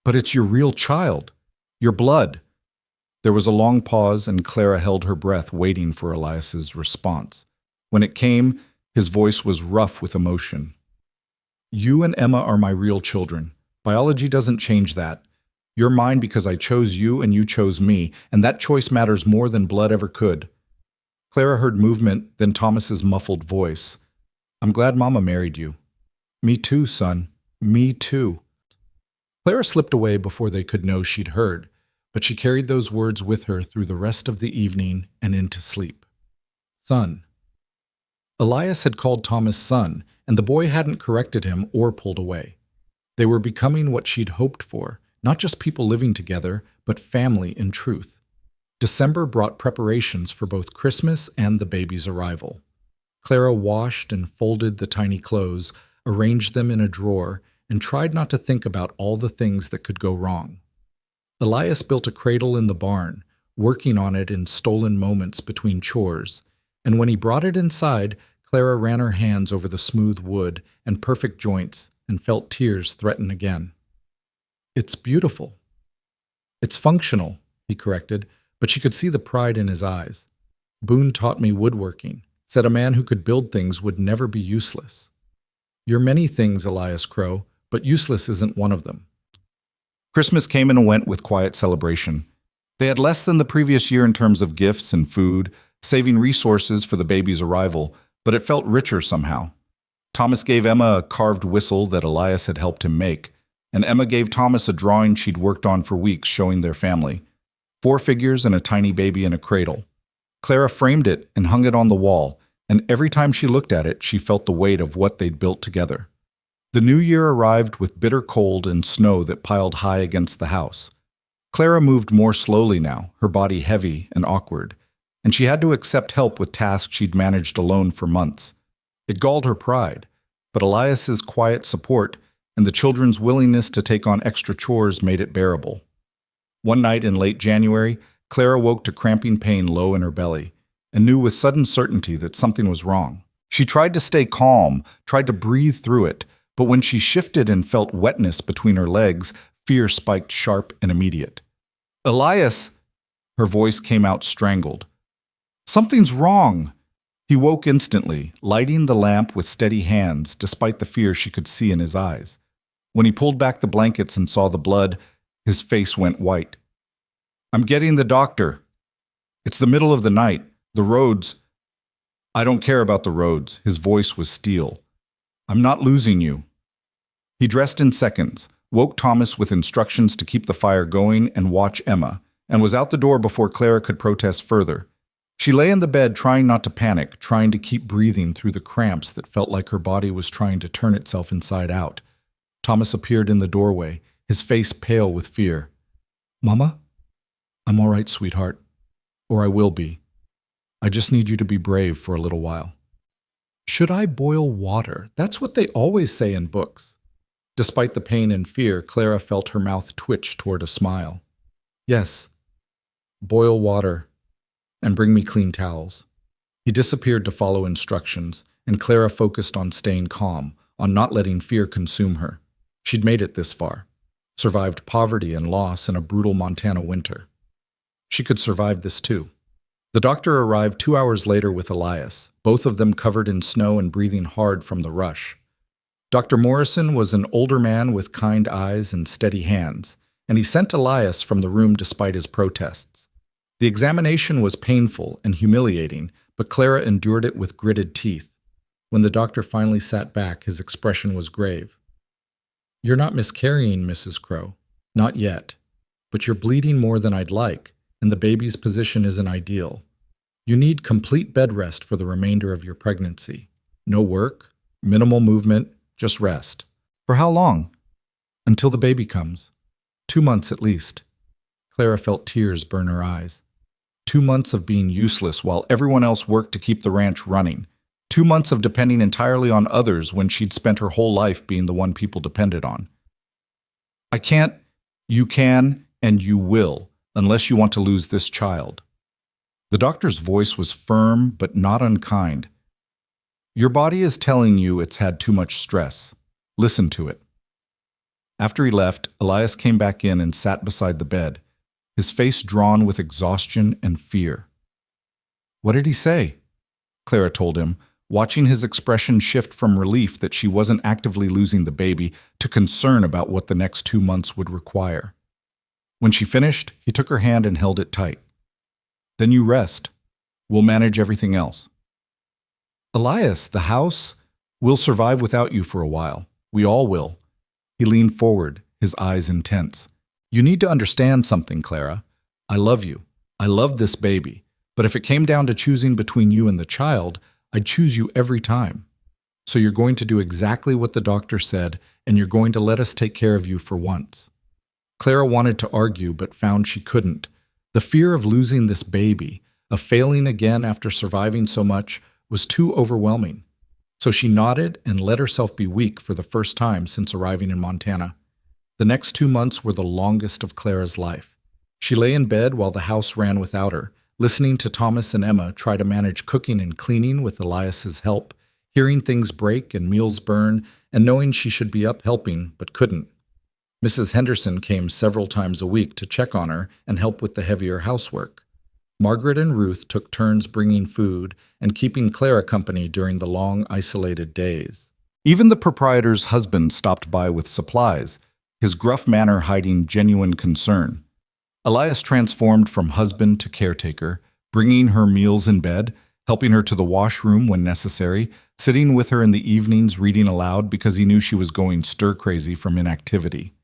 "But it's your real child, your blood." There was a long pause, and Clara held her breath, waiting for Elias's response. When it came, his voice was rough with emotion. "You and Emma are my real children. Biology doesn't change that. You're mine because I chose you and you chose me, and that choice matters more than blood ever could." Clara heard movement, then Thomas's muffled voice. "I'm glad Mama married you." "Me too, son. Me too." Clara slipped away before they could know she'd heard, but she carried those words with her through the rest of the evening and into sleep. Son. Elias had called Thomas son, and the boy hadn't corrected him or pulled away. They were becoming what she'd hoped for, not just people living together, but family in truth. December brought preparations for both Christmas and the baby's arrival. Clara washed and folded the tiny clothes, arranged them in a drawer, and tried not to think about all the things that could go wrong. Elias built a cradle in the barn, working on it in stolen moments between chores, and when he brought it inside, Clara ran her hands over the smooth wood and perfect joints and felt tears threaten again. "It's beautiful." "It's functional," he corrected, but she could see the pride in his eyes. "Boone taught me woodworking, said a man who could build things would never be useless." "You're many things, Elias Crow, but useless isn't one of them." Christmas came and went with quiet celebration. They had less than the previous year in terms of gifts and food, saving resources for the baby's arrival, but it felt richer somehow. Thomas gave Emma a carved whistle that Elias had helped him make, and Emma gave Thomas a drawing she'd worked on for weeks showing their family. 4 figures and a tiny baby in a cradle. Clara framed it and hung it on the wall, and every time she looked at it, she felt the weight of what they'd built together. The new year arrived with bitter cold and snow that piled high against the house. Clara moved more slowly now, her body heavy and awkward, and she had to accept help with tasks she'd managed alone for months. It galled her pride, but Elias's quiet support and the children's willingness to take on extra chores made it bearable. One night in late January, Clara woke to cramping pain low in her belly and knew with sudden certainty that something was wrong. She tried to stay calm, tried to breathe through it, but when she shifted and felt wetness between her legs, fear spiked sharp and immediate. "Elias!" Her voice came out strangled. "Something's wrong!" He woke instantly, lighting the lamp with steady hands, despite the fear she could see in his eyes. When he pulled back the blankets and saw the blood, his face went white. "I'm getting the doctor. It's the middle of the night. The roads—" "I don't care about the roads." His voice was steel. "I'm not losing you." He dressed in seconds, woke Thomas with instructions to keep the fire going and watch Emma, and was out the door before Clara could protest further. She lay in the bed trying not to panic, trying to keep breathing through the cramps that felt like her body was trying to turn itself inside out. Thomas appeared in the doorway, his face pale with fear. "Mama? I'm all right, sweetheart. Or I will be. I just need you to be brave for a little while." "Should I boil water? That's what they always say in books." Despite the pain and fear, Clara felt her mouth twitch toward a smile. "Yes. Boil water. And bring me clean towels." He disappeared to follow instructions, and Clara focused on staying calm, on not letting fear consume her. She'd made it this far, survived poverty and loss in a brutal Montana winter. She could survive this too. The doctor arrived 2 hours later with Elias, both of them covered in snow and breathing hard from the rush. Dr. Morrison was an older man with kind eyes and steady hands, and he sent Elias from the room despite his protests. The examination was painful and humiliating, but Clara endured it with gritted teeth. When the doctor finally sat back, his expression was grave. "You're not miscarrying, Mrs. Crow. Not yet. But you're bleeding more than I'd like, and the baby's position isn't ideal. You need complete bed rest for the remainder of your pregnancy. No work, minimal movement, just rest." "For how long?" "Until the baby comes. 2 months at least." Clara felt tears burn her eyes. 2 months of being useless while everyone else worked to keep the ranch running. 2 months of depending entirely on others when she'd spent her whole life being the one people depended on. "I can't." "You can, and you will, unless you want to lose this child." The doctor's voice was firm but not unkind. "Your body is telling you it's had too much stress. Listen to it." After he left, Elias came back in and sat beside the bed, his face drawn with exhaustion and fear. "What did he say?" Clara told him, watching his expression shift from relief that she wasn't actively losing the baby to concern about what the next 2 months would require. When she finished, he took her hand and held it tight. "Then you rest. We'll manage everything else." "Elias, the house, we'll survive without you for a while. We all will." He leaned forward, his eyes intense. "You need to understand something, Clara. I love you. I love this baby. But if it came down to choosing between you and the child, I'd choose you every time. So you're going to do exactly what the doctor said, and you're going to let us take care of you for once." Clara wanted to argue, but found she couldn't. The fear of losing this baby, of failing again after surviving so much, was too overwhelming. So she nodded and let herself be weak for the first time since arriving in Montana. The next 2 months were the longest of Clara's life. She lay in bed while the house ran without her, listening to Thomas and Emma try to manage cooking and cleaning with Elias's help, hearing things break and meals burn, and knowing she should be up helping but couldn't. Mrs. Henderson came several times a week to check on her and help with the heavier housework. Margaret and Ruth took turns bringing food and keeping Clara company during the long, isolated days. Even the proprietor's husband stopped by with supplies, his gruff manner hiding genuine concern. Elias transformed from husband to caretaker, bringing her meals in bed, helping her to the washroom when necessary, sitting with her in the evenings reading aloud because he knew she was going stir-crazy from inactivity.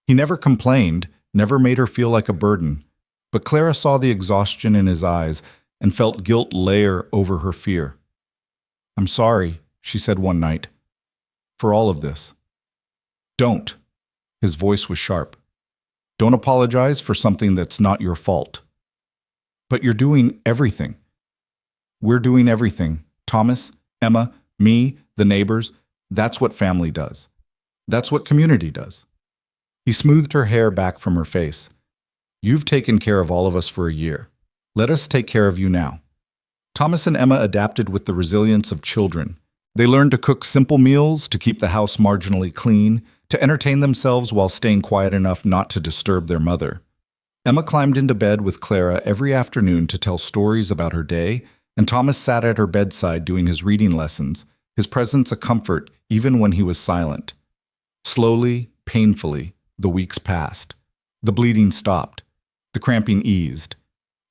He never complained, never made her feel like a burden, but Clara saw the exhaustion in his eyes and felt guilt layer over her fear. "I'm sorry," she said one night, "for all of this." "Don't." His voice was sharp. "Don't apologize for something that's not your fault." "But you're doing everything." "We're doing everything. Thomas, Emma, me, the neighbors. That's what family does. That's what community does." He smoothed her hair back from her face. "You've taken care of all of us for a year. Let us take care of you now." Thomas and Emma adapted with the resilience of children. They learned to cook simple meals, to keep the house marginally clean, to entertain themselves while staying quiet enough not to disturb their mother. Emma climbed into bed with Clara every afternoon to tell stories about her day, and Thomas sat at her bedside doing his reading lessons, his presence a comfort even when he was silent. Slowly, painfully, the weeks passed. The bleeding stopped. The cramping eased.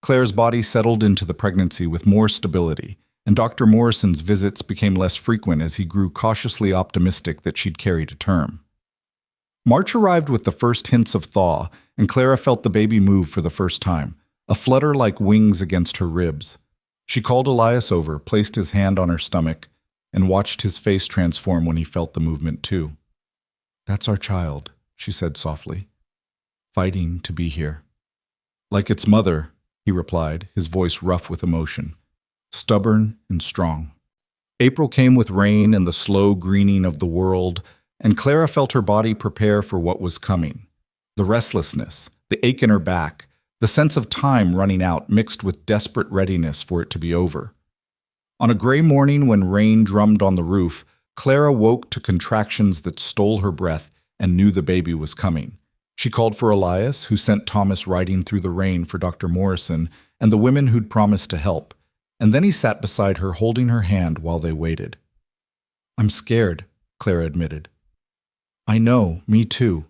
Clara's body settled into the pregnancy with more stability, and Dr. Morrison's visits became less frequent as he grew cautiously optimistic that she'd carry to term. March arrived with the first hints of thaw, and Clara felt the baby move for the first time, a flutter like wings against her ribs. She called Elias over, placed his hand on her stomach, and watched his face transform when he felt the movement too. "That's our child," she said softly, "fighting to be here." "Like its mother," he replied, his voice rough with emotion, stubborn and strong. April came with rain and the slow greening of the world, and Clara felt her body prepare for what was coming. The restlessness, the ache in her back, the sense of time running out mixed with desperate readiness for it to be over. On a gray morning when rain drummed on the roof, Clara woke to contractions that stole her breath and knew the baby was coming. She called for Elias, who sent Thomas riding through the rain for Dr. Morrison and the women who'd promised to help, and then he sat beside her holding her hand while they waited. "I'm scared," Clara admitted. "I know, me too."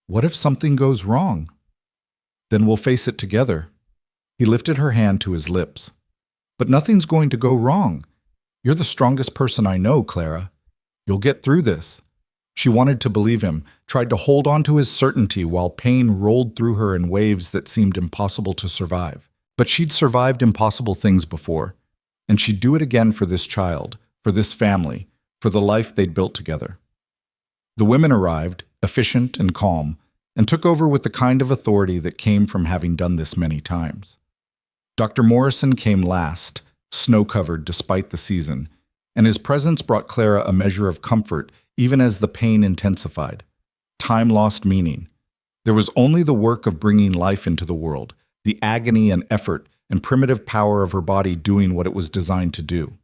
What if something goes wrong? Then we'll face it together. He lifted her hand to his lips. But nothing's going to go wrong. You're the strongest person I know, Clara. You'll get through this. She wanted to believe him, tried to hold on to his certainty while pain rolled through her in waves that seemed impossible to survive. But she'd survived impossible things before, and she'd do it again for this child, for this family, for the life they'd built together. The women arrived, efficient and calm, and took over with the kind of authority that came from having done this many times. Dr. Morrison came last, snow-covered despite the season, and his presence brought Clara a measure of comfort even as the pain intensified. Time lost meaning. There was only the work of bringing life into the world, the agony and effort and primitive power of her body doing what it was designed to do.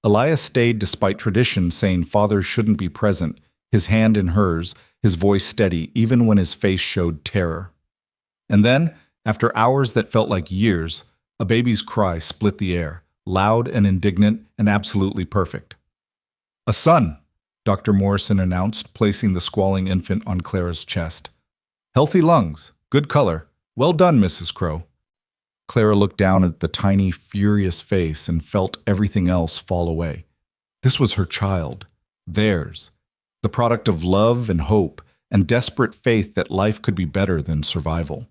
Elias stayed despite tradition saying fathers shouldn't be present, his hand in hers, his voice steady even when his face showed terror. And then, after hours that felt like years, a baby's cry split the air, loud and indignant and absolutely perfect. "A son," Dr. Morrison announced, placing the squalling infant on Clara's chest. "Healthy lungs, good color. Well done, Mrs. Crow." Clara looked down at the tiny, furious face and felt everything else fall away. This was her child, theirs, the product of love and hope and desperate faith that life could be better than survival.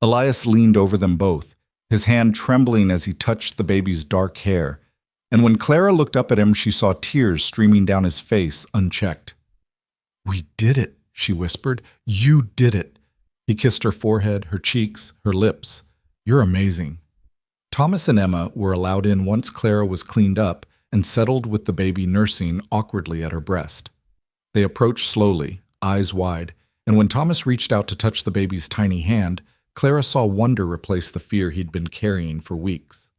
Elias leaned over them both, his hand trembling as he touched the baby's dark hair, and when Clara looked up at him, she saw tears streaming down his face unchecked. "We did it," she whispered. "You did it." He kissed her forehead, her cheeks, her lips. "You're amazing." Thomas and Emma were allowed in once Clara was cleaned up and settled with the baby nursing awkwardly at her breast. They approached slowly, eyes wide, and when Thomas reached out to touch the baby's tiny hand, Clara saw wonder replace the fear he'd been carrying for weeks.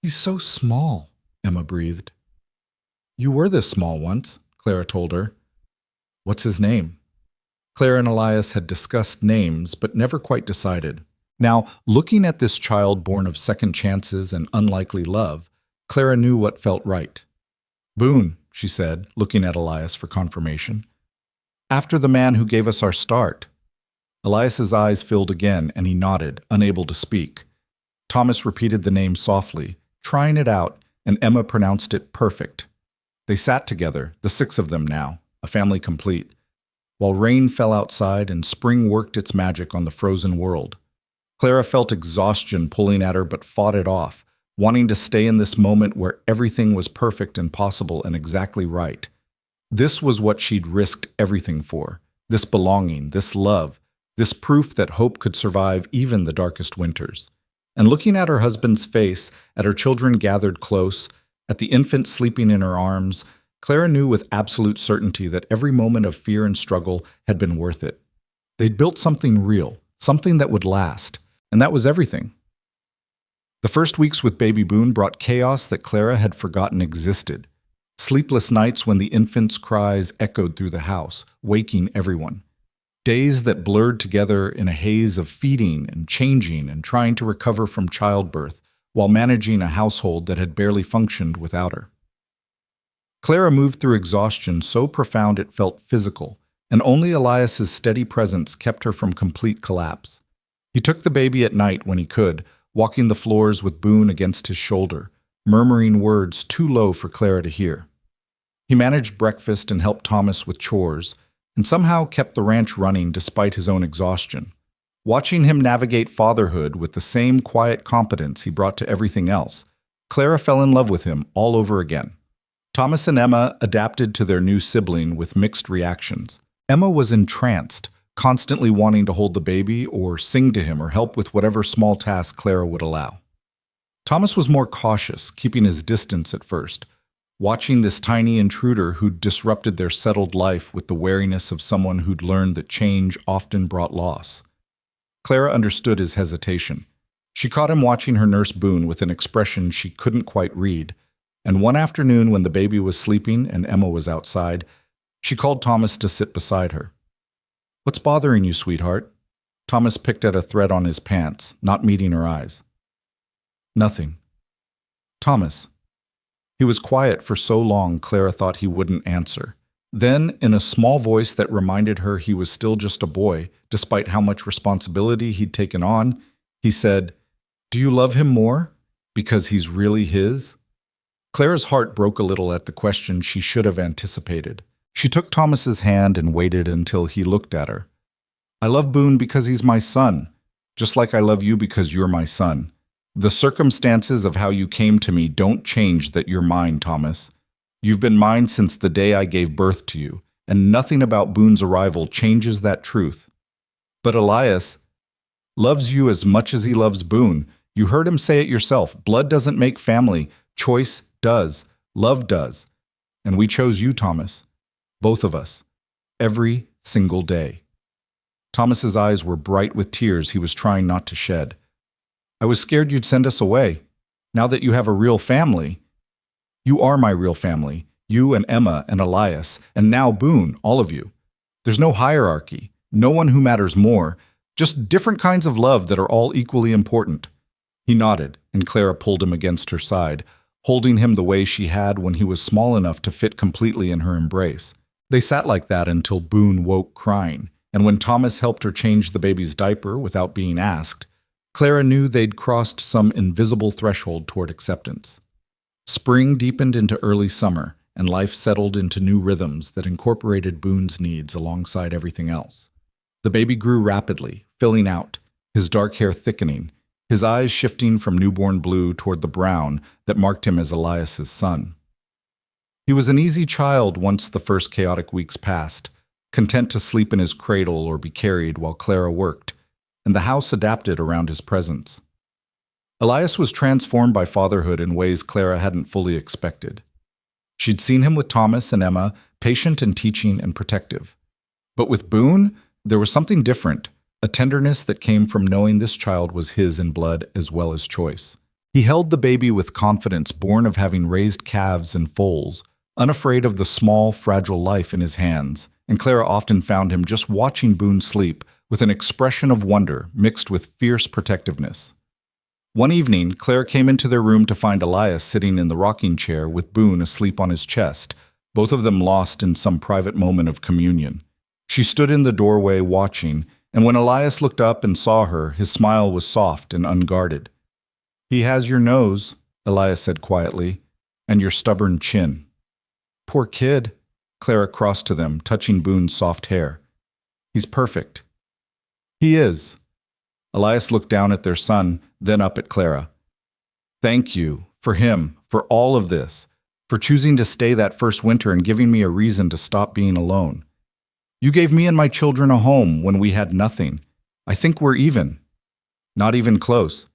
"He's so small," Emma breathed. "You were this small once," Clara told her. "What's his name?" Clara and Elias had discussed names, but never quite decided. Now, looking at this child born of second chances and unlikely love, Clara knew what felt right. "Boone," she said, looking at Elias for confirmation. "After the man who gave us our start." Elias's eyes filled again, and he nodded, unable to speak. Thomas repeated the name softly, trying it out, and Emma pronounced it perfect. They sat together, the 6 of them now, a family complete, while rain fell outside and spring worked its magic on the frozen world. Clara felt exhaustion pulling at her but fought it off, wanting to stay in this moment where everything was perfect and possible and exactly right. This was what she'd risked everything for, this belonging, this love, this proof that hope could survive even the darkest winters. And looking at her husband's face, at her children gathered close, at the infant sleeping in her arms, Clara knew with absolute certainty that every moment of fear and struggle had been worth it. They'd built something real, something that would last, and that was everything. The first weeks with baby Boone brought chaos that Clara had forgotten existed. Sleepless nights when the infant's cries echoed through the house, waking everyone. Days that blurred together in a haze of feeding and changing and trying to recover from childbirth while managing a household that had barely functioned without her. Clara moved through exhaustion so profound it felt physical, and only Elias's steady presence kept her from complete collapse. He took the baby at night when he could, walking the floors with Boone against his shoulder, murmuring words too low for Clara to hear. He managed breakfast and helped Thomas with chores, and somehow kept the ranch running despite his own exhaustion. Watching him navigate fatherhood with the same quiet competence he brought to everything else, Clara fell in love with him all over again. Thomas and Emma adapted to their new sibling with mixed reactions. Emma was entranced, constantly wanting to hold the baby or sing to him or help with whatever small task Clara would allow. Thomas was more cautious, keeping his distance at first, watching this tiny intruder who'd disrupted their settled life with the wariness of someone who'd learned that change often brought loss. Clara understood his hesitation. She caught him watching her nurse Boone with an expression she couldn't quite read, and one afternoon when the baby was sleeping and Emma was outside, she called Thomas to sit beside her. "What's bothering you, sweetheart?" Thomas picked at a thread on his pants, not meeting her eyes. "Nothing." "Thomas." He was quiet for so long Clara thought he wouldn't answer. Then, in a small voice that reminded her he was still just a boy, despite how much responsibility he'd taken on, he said, "Do you love him more? Because he's really his?" Clara's heart broke a little at the question she should have anticipated. She took Thomas's hand and waited until he looked at her. "I love Boone because he's my son, just like I love you because you're my son. The circumstances of how you came to me don't change that you're mine, Thomas. You've been mine since the day I gave birth to you, and nothing about Boone's arrival changes that truth. But Elias loves you as much as he loves Boone. You heard him say it yourself. Blood doesn't make family. Choice does. Love does. And we chose you, Thomas. Both of us. Every single day." Thomas's eyes were bright with tears he was trying not to shed. "I was scared you'd send us away. Now that you have a real family..." "You are my real family. You and Emma and Elias, and now Boone, all of you. There's no hierarchy, no one who matters more, just different kinds of love that are all equally important." He nodded, and Clara pulled him against her side, holding him the way she had when he was small enough to fit completely in her embrace. They sat like that until Boone woke crying, and when Thomas helped her change the baby's diaper without being asked, Clara knew they'd crossed some invisible threshold toward acceptance. Spring deepened into early summer, and life settled into new rhythms that incorporated Boone's needs alongside everything else. The baby grew rapidly, filling out, his dark hair thickening, his eyes shifting from newborn blue toward the brown that marked him as Elias's son. He was an easy child once the first chaotic weeks passed, content to sleep in his cradle or be carried while Clara worked, and the house adapted around his presence. Elias was transformed by fatherhood in ways Clara hadn't fully expected. She'd seen him with Thomas and Emma, patient and teaching and protective. But with Boone, there was something different, a tenderness that came from knowing this child was his in blood as well as choice. He held the baby with confidence born of having raised calves and foals, unafraid of the small, fragile life in his hands, and Clara often found him just watching Boone sleep with an expression of wonder mixed with fierce protectiveness. One evening, Clara came into their room to find Elias sitting in the rocking chair with Boone asleep on his chest, both of them lost in some private moment of communion. She stood in the doorway watching, and when Elias looked up and saw her, his smile was soft and unguarded. "He has your nose," Elias said quietly, "and your stubborn chin." "Poor kid," Clara crossed to them, touching Boone's soft hair. "He's perfect." "He is." Elias looked down at their son, then up at Clara. "Thank you, for him, for all of this, for choosing to stay that first winter and giving me a reason to stop being alone. You gave me and my children a home when we had nothing. I think we're even. Not even close.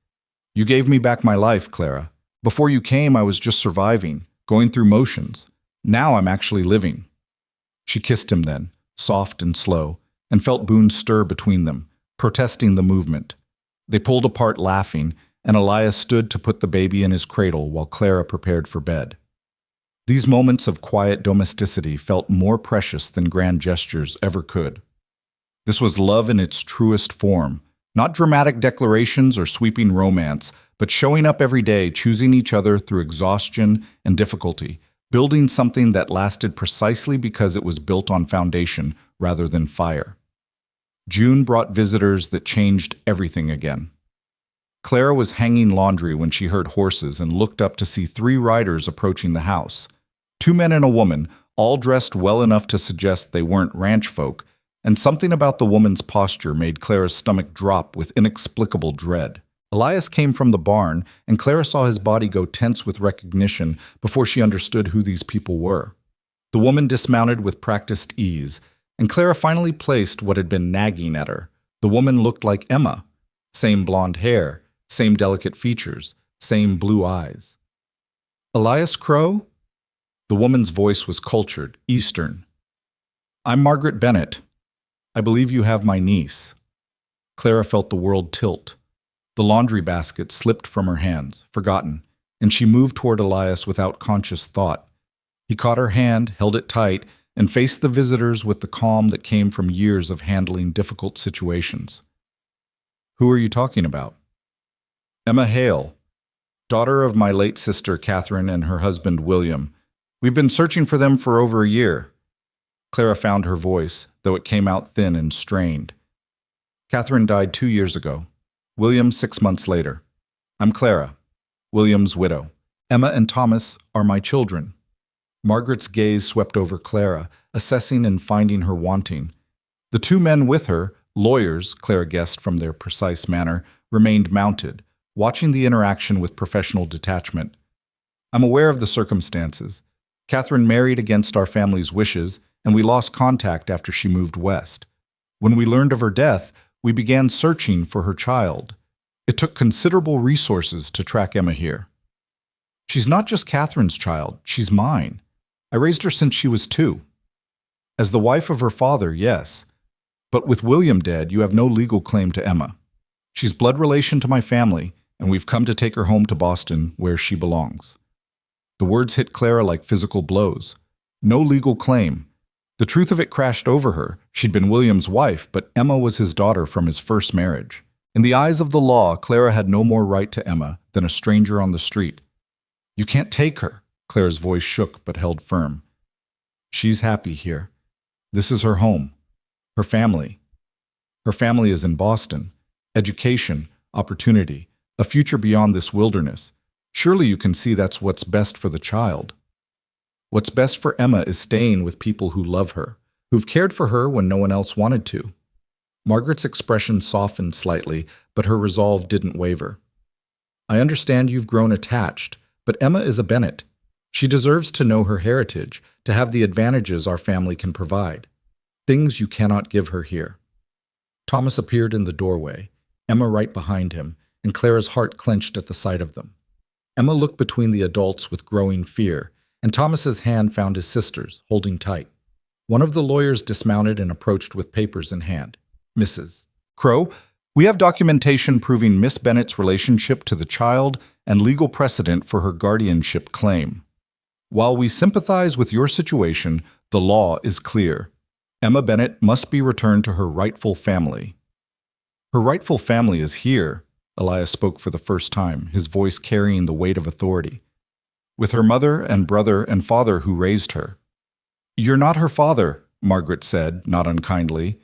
You gave me back my life, Clara. Before you came, I was just surviving, going through motions. Now I'm actually living." She kissed him then, soft and slow, and felt Boone stir between them, protesting the movement. They pulled apart laughing, and Elias stood to put the baby in his cradle while Clara prepared for bed. These moments of quiet domesticity felt more precious than grand gestures ever could. This was love in its truest form, not dramatic declarations or sweeping romance, but showing up every day, choosing each other through exhaustion and difficulty, building something that lasted precisely because it was built on foundation rather than fire. June brought visitors that changed everything again. Clara was hanging laundry when she heard horses and looked up to see 3 riders approaching the house. 2 men and a woman, all dressed well enough to suggest they weren't ranch folk, and something about the woman's posture made Clara's stomach drop with inexplicable dread. Elias came from the barn, and Clara saw his body go tense with recognition before she understood who these people were. The woman dismounted with practiced ease, and Clara finally placed what had been nagging at her. The woman looked like Emma. Same blonde hair, same delicate features, same blue eyes. "Elias Crow?" The woman's voice was cultured, Eastern. "I'm Margaret Bennett. I believe you have my niece." Clara felt the world tilt. The laundry basket slipped from her hands, forgotten, and she moved toward Elias without conscious thought. He caught her hand, held it tight, and faced the visitors with the calm that came from years of handling difficult situations. "Who are you talking about?" "Emma Hale, daughter of my late sister Catherine and her husband William. We've been searching for them for over a year." Clara found her voice, though it came out thin and strained. Catherine died 2 years ago. William 6 months later. I'm Clara, William's widow. Emma and Thomas are my children. Margaret's gaze swept over Clara, assessing and finding her wanting. The two men with her, lawyers, Clara guessed from their precise manner, remained mounted, watching the interaction with professional detachment. I'm aware of the circumstances. Catherine married against our family's wishes, and we lost contact after she moved west. When we learned of her death, we began searching for her child. It took considerable resources to track Emma here. She's not just Catherine's child, she's mine. I raised her since she was 2. As the wife of her father, yes. But with William dead, you have no legal claim to Emma. She's blood relation to my family, and we've come to take her home to Boston, where she belongs. The words hit Clara like physical blows. No legal claim. The truth of it crashed over her. She'd been William's wife, but Emma was his daughter from his first marriage. In the eyes of the law, Clara had no more right to Emma than a stranger on the street. You can't take her. Clara's voice shook but held firm. She's happy here. This is her home. Her family. Her family is in Boston. Education, opportunity, a future beyond this wilderness. Surely you can see that's what's best for the child. What's best for Emma is staying with people who love her, who've cared for her when no one else wanted to. Margaret's expression softened slightly, but her resolve didn't waver. I understand you've grown attached, but Emma is a Bennett. She deserves to know her heritage, to have the advantages our family can provide. Things you cannot give her here. Thomas appeared in the doorway, Emma right behind him, and Clara's heart clenched at the sight of them. Emma looked between the adults with growing fear, and Thomas's hand found his sister's, holding tight. One of the lawyers dismounted and approached with papers in hand. Mrs. Crow, we have documentation proving Miss Bennett's relationship to the child and legal precedent for her guardianship claim. While we sympathize with your situation, the law is clear. Emma Bennett must be returned to her rightful family. Her rightful family is here, Elias spoke for the first time, his voice carrying the weight of authority. With her mother and brother and father who raised her. You're not her father, Margaret said, not unkindly.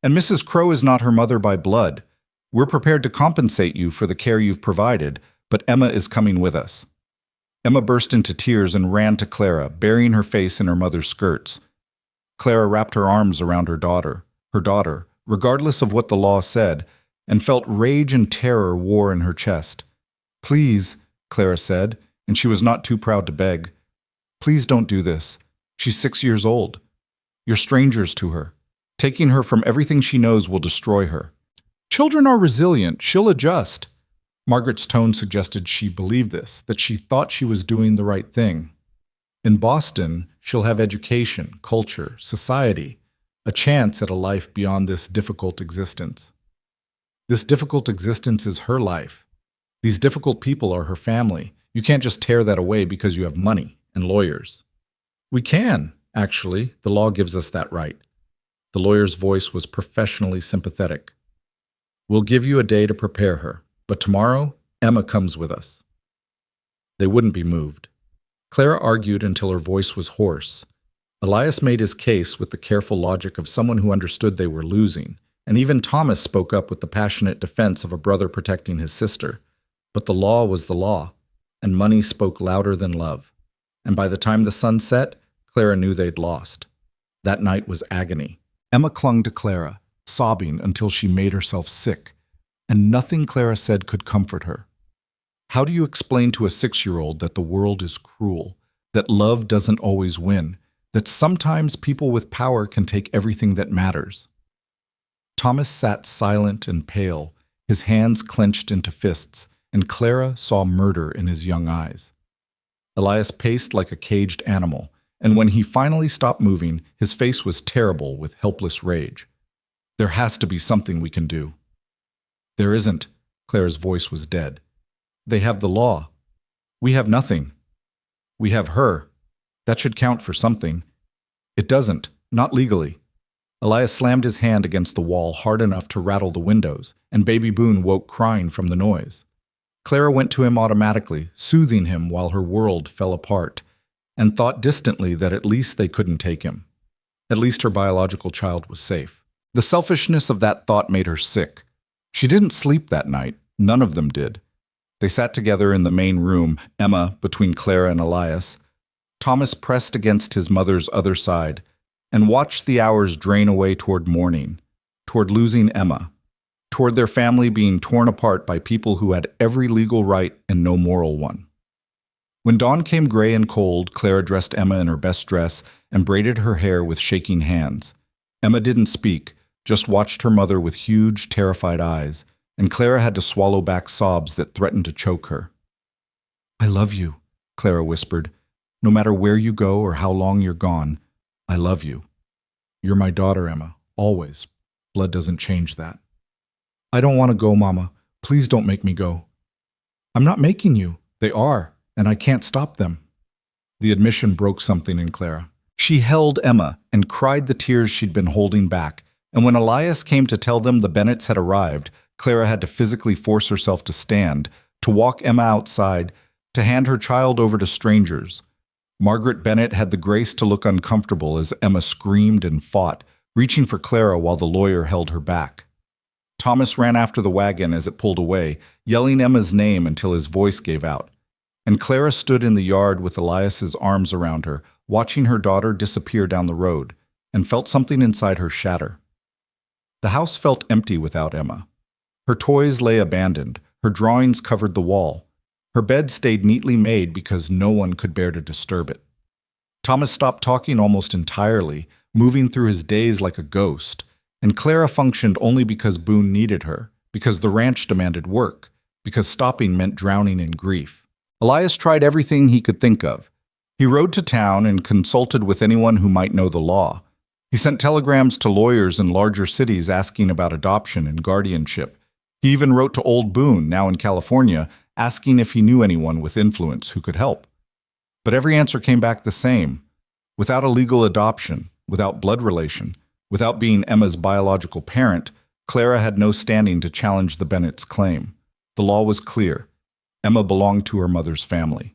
And Mrs. Crow is not her mother by blood. We're prepared to compensate you for the care you've provided, but Emma is coming with us. Emma burst into tears and ran to Clara, burying her face in her mother's skirts. Clara wrapped her arms around her daughter, regardless of what the law said, and felt rage and terror war in her chest. Please, Clara said, and she was not too proud to beg. Please don't do this. She's 6 years old. You're strangers to her. Taking her from everything she knows will destroy her. Children are resilient. She'll adjust. Margaret's tone suggested she believed this, that she thought she was doing the right thing. In Boston, she'll have education, culture, society, a chance at a life beyond this difficult existence. This difficult existence is her life. These difficult people are her family. You can't just tear that away because you have money and lawyers. We can, actually. The law gives us that right. The lawyer's voice was professionally sympathetic. We'll give you a day to prepare her, but tomorrow, Emma comes with us. They wouldn't be moved. Clara argued until her voice was hoarse. Elias made his case with the careful logic of someone who understood they were losing, and even Thomas spoke up with the passionate defense of a brother protecting his sister. But the law was the law, and money spoke louder than love. And by the time the sun set, Clara knew they'd lost. That night was agony. Emma clung to Clara, sobbing until she made herself sick, and nothing Clara said could comfort her. How do you explain to a 6-year-old that the world is cruel, that love doesn't always win, that sometimes people with power can take everything that matters? Thomas sat silent and pale, his hands clenched into fists, and Clara saw murder in his young eyes. Elias paced like a caged animal, and when he finally stopped moving, his face was terrible with helpless rage. There has to be something we can do. There isn't. Clara's voice was dead. They have the law. We have nothing. We have her. That should count for something. It doesn't, not legally. Elias slammed his hand against the wall hard enough to rattle the windows, and Baby Boone woke crying from the noise. Clara went to him automatically, soothing him while her world fell apart, and thought distantly that at least they couldn't take him. At least her biological child was safe. The selfishness of that thought made her sick. She didn't sleep that night. None of them did. They sat together in the main room, Emma between Clara and Elias, Thomas pressed against his mother's other side, and watched the hours drain away toward morning, toward losing Emma, toward their family being torn apart by people who had every legal right and no moral one. When dawn came gray and cold, Clara dressed Emma in her best dress and braided her hair with shaking hands. Emma didn't speak, just watched her mother with huge, terrified eyes, and Clara had to swallow back sobs that threatened to choke her. "I love you," Clara whispered. "No matter where you go or how long you're gone, I love you. You're my daughter, Emma, always. Blood doesn't change that." "I don't want to go, Mama. Please don't make me go." "I'm not making you. They are, and I can't stop them." The admission broke something in Clara. She held Emma and cried the tears she'd been holding back, and when Elias came to tell them the Bennetts had arrived, Clara had to physically force herself to stand, to walk Emma outside, to hand her child over to strangers. Margaret Bennett had the grace to look uncomfortable as Emma screamed and fought, reaching for Clara while the lawyer held her back. Thomas ran after the wagon as it pulled away, yelling Emma's name until his voice gave out. And Clara stood in the yard with Elias's arms around her, watching her daughter disappear down the road, and felt something inside her shatter. The house felt empty without Emma. Her toys lay abandoned, her drawings covered the wall. Her bed stayed neatly made because no one could bear to disturb it. Thomas stopped talking almost entirely, moving through his days like a ghost, and Clara functioned only because Boone needed her, because the ranch demanded work, because stopping meant drowning in grief. Elias tried everything he could think of. He rode to town and consulted with anyone who might know the law. He sent telegrams to lawyers in larger cities asking about adoption and guardianship. He even wrote to old Boone, now in California, asking if he knew anyone with influence who could help. But every answer came back the same. Without a legal adoption, without blood relation, without being Emma's biological parent, Clara had no standing to challenge the Bennetts' claim. The law was clear. Emma belonged to her mother's family.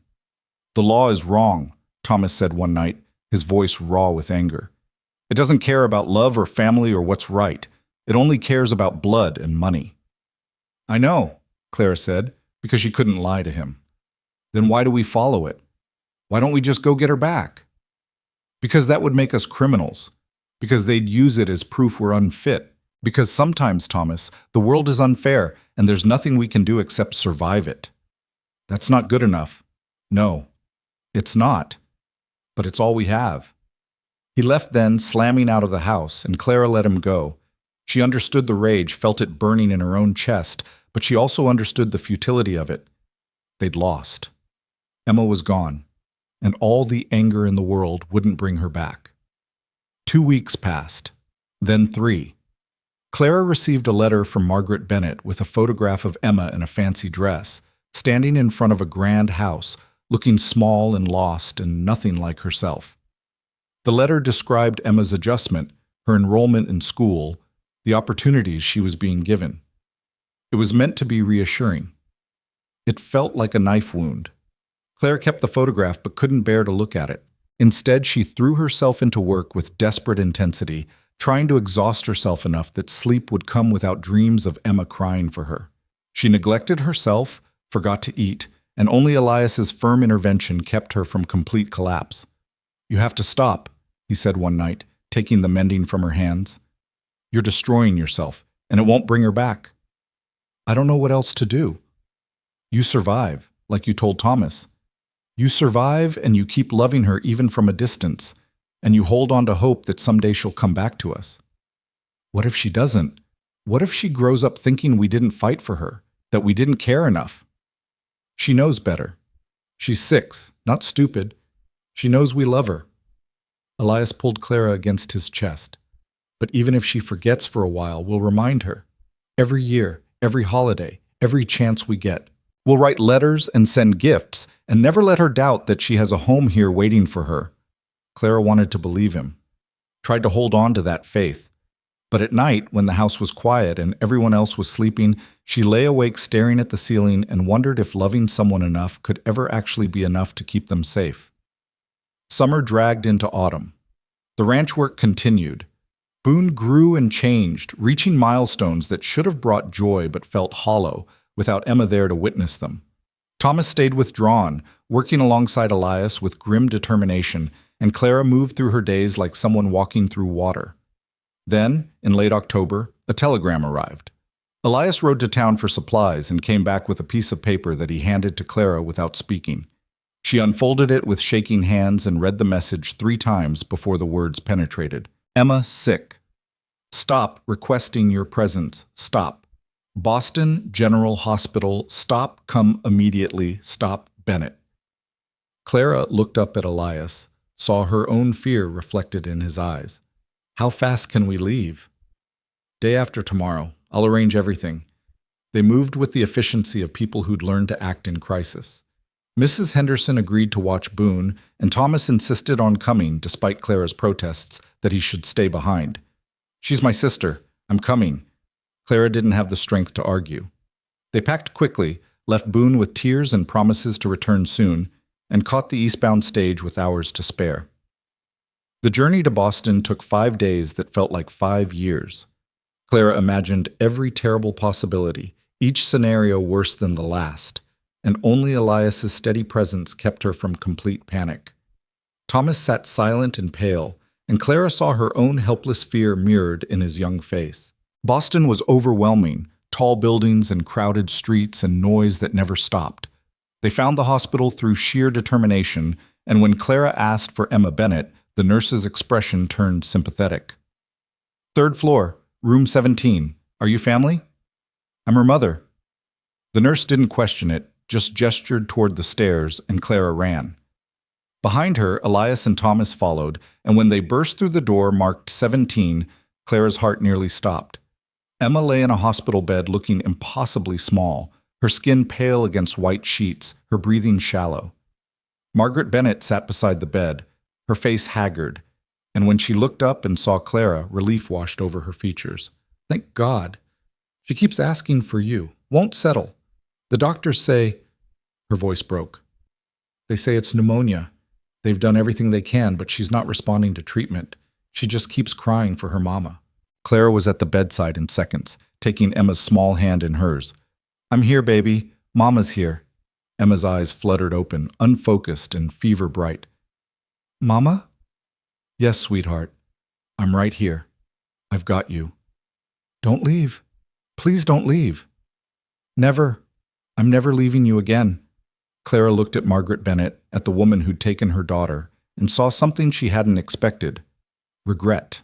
"The law is wrong," Thomas said one night, his voice raw with anger. "It doesn't care about love or family or what's right. It only cares about blood and money." "I know," Clara said, because she couldn't lie to him. "Then why do we follow it? Why don't we just go get her back?" "Because that would make us criminals. Because they'd use it as proof we're unfit. Because sometimes, Thomas, the world is unfair, and there's nothing we can do except survive it." "That's not good enough." "No, it's not. But it's all we have." He left then, slamming out of the house, and Clara let him go. She understood the rage, felt it burning in her own chest, but she also understood the futility of it. They'd lost. Emma was gone, and all the anger in the world wouldn't bring her back. 2 weeks passed, then 3. Clara received a letter from Margaret Bennett with a photograph of Emma in a fancy dress, standing in front of a grand house, looking small and lost and nothing like herself. The letter described Emma's adjustment, her enrollment in school, the opportunities she was being given. It was meant to be reassuring. It felt like a knife wound. Claire kept the photograph but couldn't bear to look at it. Instead, she threw herself into work with desperate intensity, trying to exhaust herself enough that sleep would come without dreams of Emma crying for her. She neglected herself, forgot to eat, and only Elias's firm intervention kept her from complete collapse. "You have to stop," he said one night, taking the mending from her hands. "You're destroying yourself, and it won't bring her back." "I don't know what else to do." "You survive, like you told Thomas. You survive and you keep loving her even from a distance, and you hold on to hope that someday she'll come back to us." "What if she doesn't? What if she grows up thinking we didn't fight for her, that we didn't care enough?" "She knows better. She's 6, not stupid. She knows we love her." Elias pulled Clara against his chest. "But even if she forgets for a while, we'll remind her. Every year, every holiday, every chance we get. We'll write letters and send gifts, and never let her doubt that she has a home here waiting for her." Clara wanted to believe him, tried to hold on to that faith. But at night, when the house was quiet and everyone else was sleeping, she lay awake staring at the ceiling and wondered if loving someone enough could ever actually be enough to keep them safe. Summer dragged into autumn. The ranch work continued. Boone grew and changed, reaching milestones that should have brought joy but felt hollow, without Emma there to witness them. Thomas stayed withdrawn, working alongside Elias with grim determination, and Clara moved through her days like someone walking through water. Then, in late October, a telegram arrived. Elias rode to town for supplies and came back with a piece of paper that he handed to Clara without speaking. She unfolded it with shaking hands and read the message 3 times before the words penetrated. Emma sick. Stop requesting your presence. Stop. Boston General Hospital. Stop. Come immediately. Stop. Bennett. Clara looked up at Elias, saw her own fear reflected in his eyes. How fast can we leave? Day after tomorrow. I'll arrange everything. They moved with the efficiency of people who'd learned to act in crisis. Mrs. Henderson agreed to watch Boone, and Thomas insisted on coming despite Clara's protests that he should stay behind. She's my sister. I'm coming. Clara didn't have the strength to argue. They packed quickly, left Boone with tears and promises to return soon, and caught the eastbound stage with hours to spare. The journey to Boston took 5 days that felt like 5 years. Clara imagined every terrible possibility, each scenario worse than the last, and only Elias's steady presence kept her from complete panic. Thomas sat silent and pale, and Clara saw her own helpless fear mirrored in his young face. Boston was overwhelming, tall buildings and crowded streets and noise that never stopped. They found the hospital through sheer determination, and when Clara asked for Emma Bennett, the nurse's expression turned sympathetic. "Third floor. Room 17. Are you family?" "I'm her mother." The nurse didn't question it, just gestured toward the stairs, and Clara ran. Behind her, Elias and Thomas followed, and when they burst through the door marked 17, Clara's heart nearly stopped. Emma lay in a hospital bed looking impossibly small, her skin pale against white sheets, her breathing shallow. Margaret Bennett sat beside the bed, her face haggard, and when she looked up and saw Clara, relief washed over her features. "Thank God. She keeps asking for you. Won't settle. The doctors say—" Her voice broke. "They say it's pneumonia. They've done everything they can, but she's not responding to treatment. She just keeps crying for her mama." Clara was at the bedside in seconds, taking Emma's small hand in hers. "I'm here, baby. Mama's here." Emma's eyes fluttered open, unfocused and fever bright. "Mama?" "Yes, sweetheart. I'm right here. I've got you. Don't leave. Please don't leave." "Never. I'm never leaving you again." Clara looked at Margaret Bennett, at the woman who'd taken her daughter, and saw something she hadn't expected. Regret.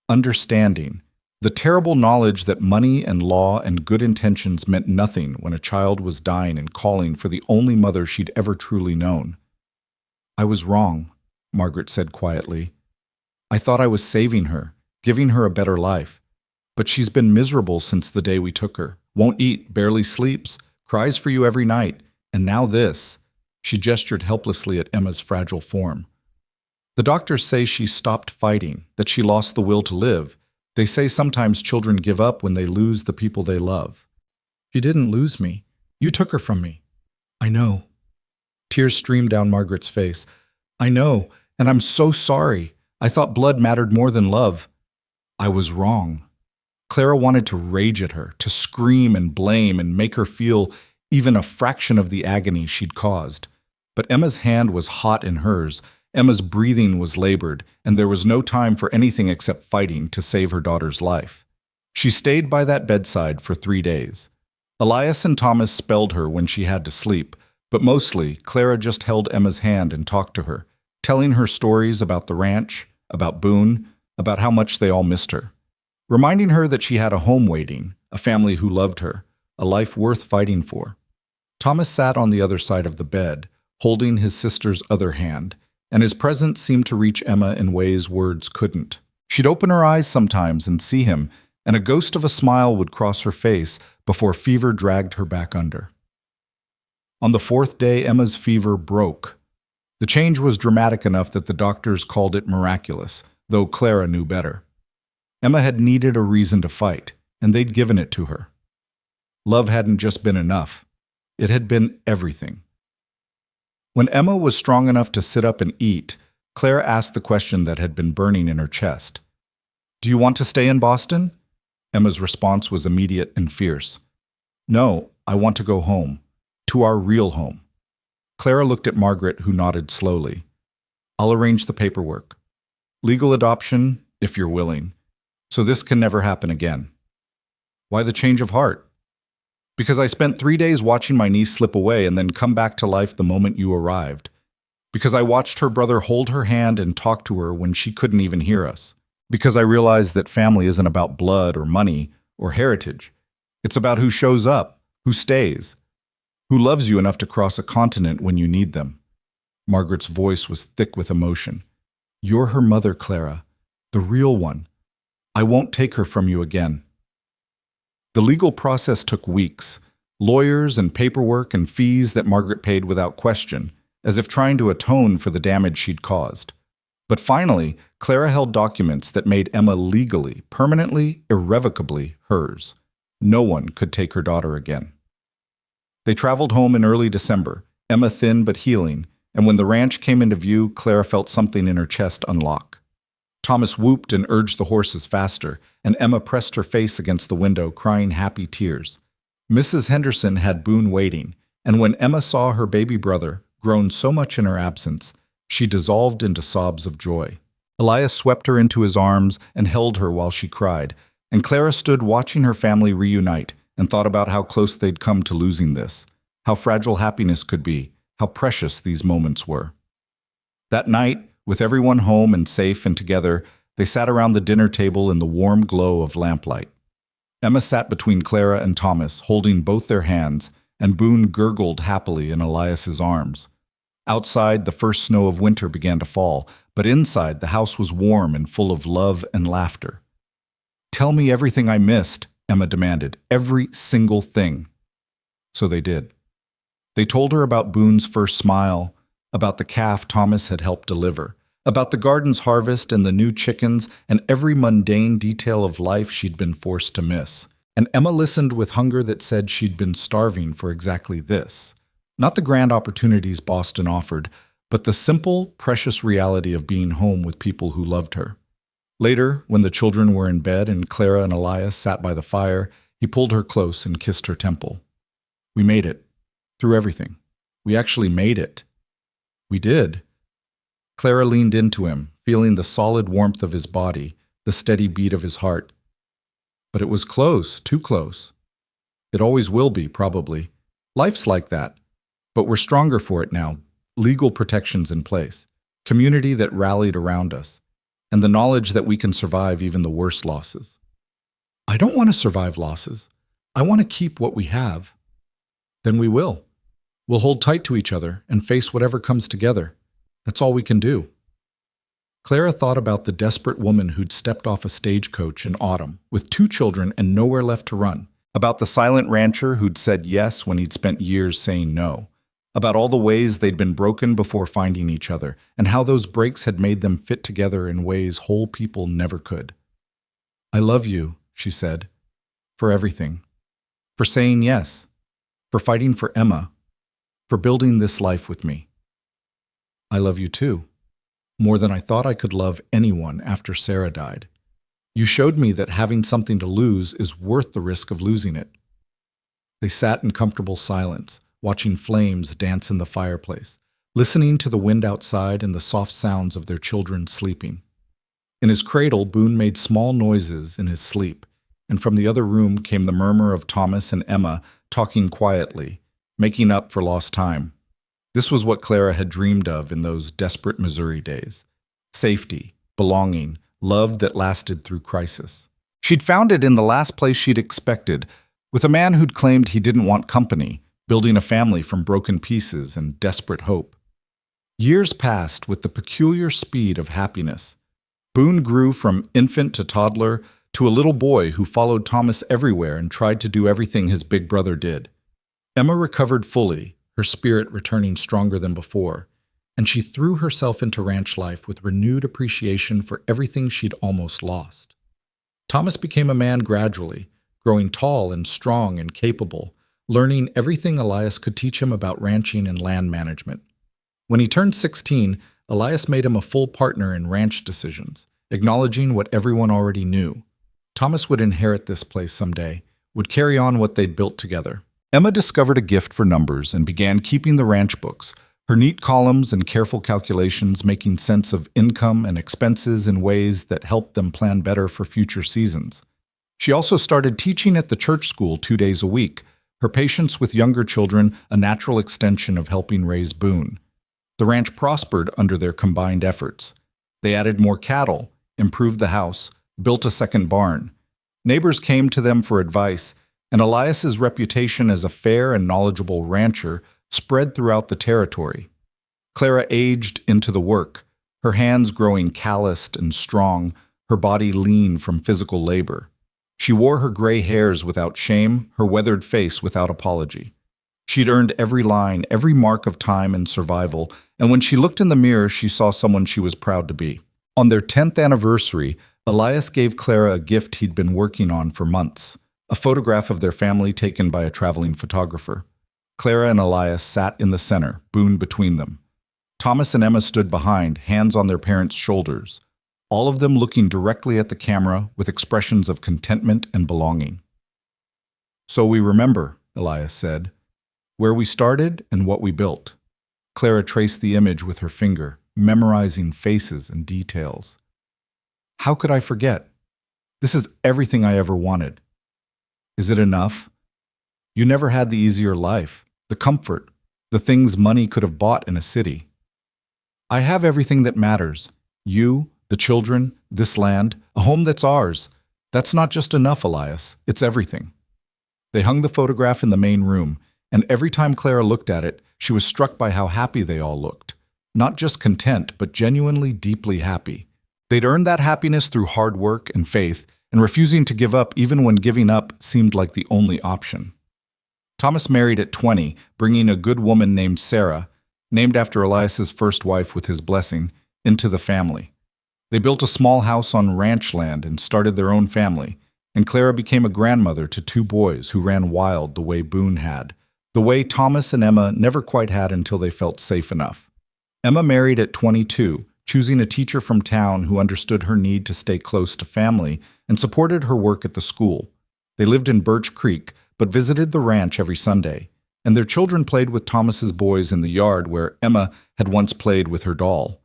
Understanding. The terrible knowledge that money and law and good intentions meant nothing when a child was dying and calling for the only mother she'd ever truly known. "I was wrong," Margaret said quietly. "I thought I was saving her, giving her a better life. But she's been miserable since the day we took her. Won't eat, barely sleeps, cries for you every night. And now this." She gestured helplessly at Emma's fragile form. "The doctors say she stopped fighting, that she lost the will to live. They say sometimes children give up when they lose the people they love." "She didn't lose me. You took her from me." "I know." Tears streamed down Margaret's face. "I know, and I'm so sorry. I thought blood mattered more than love. I was wrong." Clara wanted to rage at her, to scream and blame and make her feel even a fraction of the agony she'd caused. But Emma's hand was hot in hers, Emma's breathing was labored, and there was no time for anything except fighting to save her daughter's life. She stayed by that bedside for 3 days. Elias and Thomas spelled her when she had to sleep, but mostly Clara just held Emma's hand and talked to her, telling her stories about the ranch, about Boone, about how much they all missed her. Reminding her that she had a home waiting, a family who loved her, a life worth fighting for. Thomas sat on the other side of the bed, holding his sister's other hand, and his presence seemed to reach Emma in ways words couldn't. She'd open her eyes sometimes and see him, and a ghost of a smile would cross her face before fever dragged her back under. On the 4th day, Emma's fever broke. The change was dramatic enough that the doctors called it miraculous, though Clara knew better. Emma had needed a reason to fight, and they'd given it to her. Love hadn't just been enough. It had been everything. When Emma was strong enough to sit up and eat, Clara asked the question that had been burning in her chest. Do you want to stay in Boston? Emma's response was immediate and fierce. No, I want to go home. To our real home. Clara looked at Margaret, who nodded slowly. I'll arrange the paperwork. Legal adoption, if you're willing. So this can never happen again. Why the change of heart? Because I spent 3 days watching my niece slip away and then come back to life the moment you arrived. Because I watched her brother hold her hand and talk to her when she couldn't even hear us. Because I realized that family isn't about blood or money or heritage. It's about who shows up, who stays, who loves you enough to cross a continent when you need them. Margaret's voice was thick with emotion. You're her mother, Clara, the real one. I won't take her from you again. The legal process took weeks, lawyers and paperwork and fees that Margaret paid without question, as if trying to atone for the damage she'd caused. But finally, Clara held documents that made Emma legally, permanently, irrevocably hers. No one could take her daughter again. They traveled home in early December, Emma thin but healing, and when the ranch came into view, Clara felt something in her chest unlock. Thomas whooped and urged the horses faster, and Emma pressed her face against the window, crying happy tears. Mrs. Henderson had Boone waiting, and when Emma saw her baby brother, grown so much in her absence, she dissolved into sobs of joy. Elias swept her into his arms and held her while she cried, and Clara stood watching her family reunite and thought about how close they'd come to losing this, how fragile happiness could be, how precious these moments were. That night, with everyone home and safe and together, they sat around the dinner table in the warm glow of lamplight. Emma sat between Clara and Thomas, holding both their hands, and Boone gurgled happily in Elias's arms. Outside, the first snow of winter began to fall, but inside, the house was warm and full of love and laughter. Tell me everything I missed, Emma demanded, every single thing. So they did. They told her about Boone's first smile, about the calf Thomas had helped deliver, about the garden's harvest and the new chickens and every mundane detail of life she'd been forced to miss. And Emma listened with hunger that said she'd been starving for exactly this. Not the grand opportunities Boston offered, but the simple, precious reality of being home with people who loved her. Later, when the children were in bed and Clara and Elias sat by the fire, he pulled her close and kissed her temple. We made it. Through everything. We actually made it. We did. Clara leaned into him, feeling the solid warmth of his body, the steady beat of his heart. But it was close, too close. It always will be, probably. Life's like that. But we're stronger for it now. Legal protections in place. Community that rallied around us. And the knowledge that we can survive even the worst losses. I don't want to survive losses. I want to keep what we have. Then we will. We'll hold tight to each other and face whatever comes together. That's all we can do. Clara thought about the desperate woman who'd stepped off a stagecoach in autumn with 2 children and nowhere left to run. About the silent rancher who'd said yes when he'd spent years saying no. About all the ways they'd been broken before finding each other and how those breaks had made them fit together in ways whole people never could. I love you, she said, for everything. For saying yes. For fighting for Emma. For building this life with me. I love you too, more than I thought I could love anyone after Sarah died. You showed me that having something to lose is worth the risk of losing it. They sat in comfortable silence, watching flames dance in the fireplace, listening to the wind outside and the soft sounds of their children sleeping. In his cradle, Boone made small noises in his sleep, and from the other room came the murmur of Thomas and Emma talking quietly, making up for lost time. This was what Clara had dreamed of in those desperate Missouri days. Safety, belonging, love that lasted through crisis. She'd found it in the last place she'd expected, with a man who'd claimed he didn't want company, building a family from broken pieces and desperate hope. Years passed with the peculiar speed of happiness. Boone grew from infant to toddler to a little boy who followed Thomas everywhere and tried to do everything his big brother did. Emma recovered fully, her spirit returning stronger than before, and she threw herself into ranch life with renewed appreciation for everything she'd almost lost. Thomas became a man gradually, growing tall and strong and capable, learning everything Elias could teach him about ranching and land management. When he turned 16, Elias made him a full partner in ranch decisions, acknowledging what everyone already knew. Thomas would inherit this place someday, would carry on what they'd built together. Emma discovered a gift for numbers and began keeping the ranch books, her neat columns and careful calculations making sense of income and expenses in ways that helped them plan better for future seasons. She also started teaching at the church school 2 days a week, her patience with younger children a natural extension of helping raise Boone. The ranch prospered under their combined efforts. They added more cattle, improved the house, built a second barn. Neighbors came to them for advice, and Elias's reputation as a fair and knowledgeable rancher spread throughout the territory. Clara aged into the work, her hands growing calloused and strong, her body lean from physical labor. She wore her gray hairs without shame, her weathered face without apology. She'd earned every line, every mark of time and survival, and when she looked in the mirror, she saw someone she was proud to be. On their 10th anniversary, Elias gave Clara a gift he'd been working on for months, a photograph of their family taken by a traveling photographer. Clara and Elias sat in the center, Boone between them. Thomas and Emma stood behind, hands on their parents' shoulders, all of them looking directly at the camera with expressions of contentment and belonging. "So we remember," Elias said, "where we started and what we built." Clara traced the image with her finger, memorizing faces and details. "How could I forget? This is everything I ever wanted." "Is it enough? You never had the easier life, the comfort, the things money could have bought in a city." "I have everything that matters. You, the children, this land, a home that's ours. That's not just enough, Elias. It's everything." They hung the photograph in the main room, and every time Clara looked at it, she was struck by how happy they all looked. Not just content, but genuinely deeply happy. They'd earned that happiness through hard work and faith, and refusing to give up even when giving up seemed like the only option. Thomas married at 20, bringing a good woman named Sarah, named after Elias's first wife with his blessing, into the family. They built a small house on ranch land and started their own family, and Clara became a grandmother to 2 boys who ran wild the way Boone had, the way Thomas and Emma never quite had until they felt safe enough. Emma married at 22, choosing a teacher from town who understood her need to stay close to family and supported her work at the school. They lived in Birch Creek, but visited the ranch every Sunday, and their children played with Thomas's boys in the yard where Emma had once played with her doll.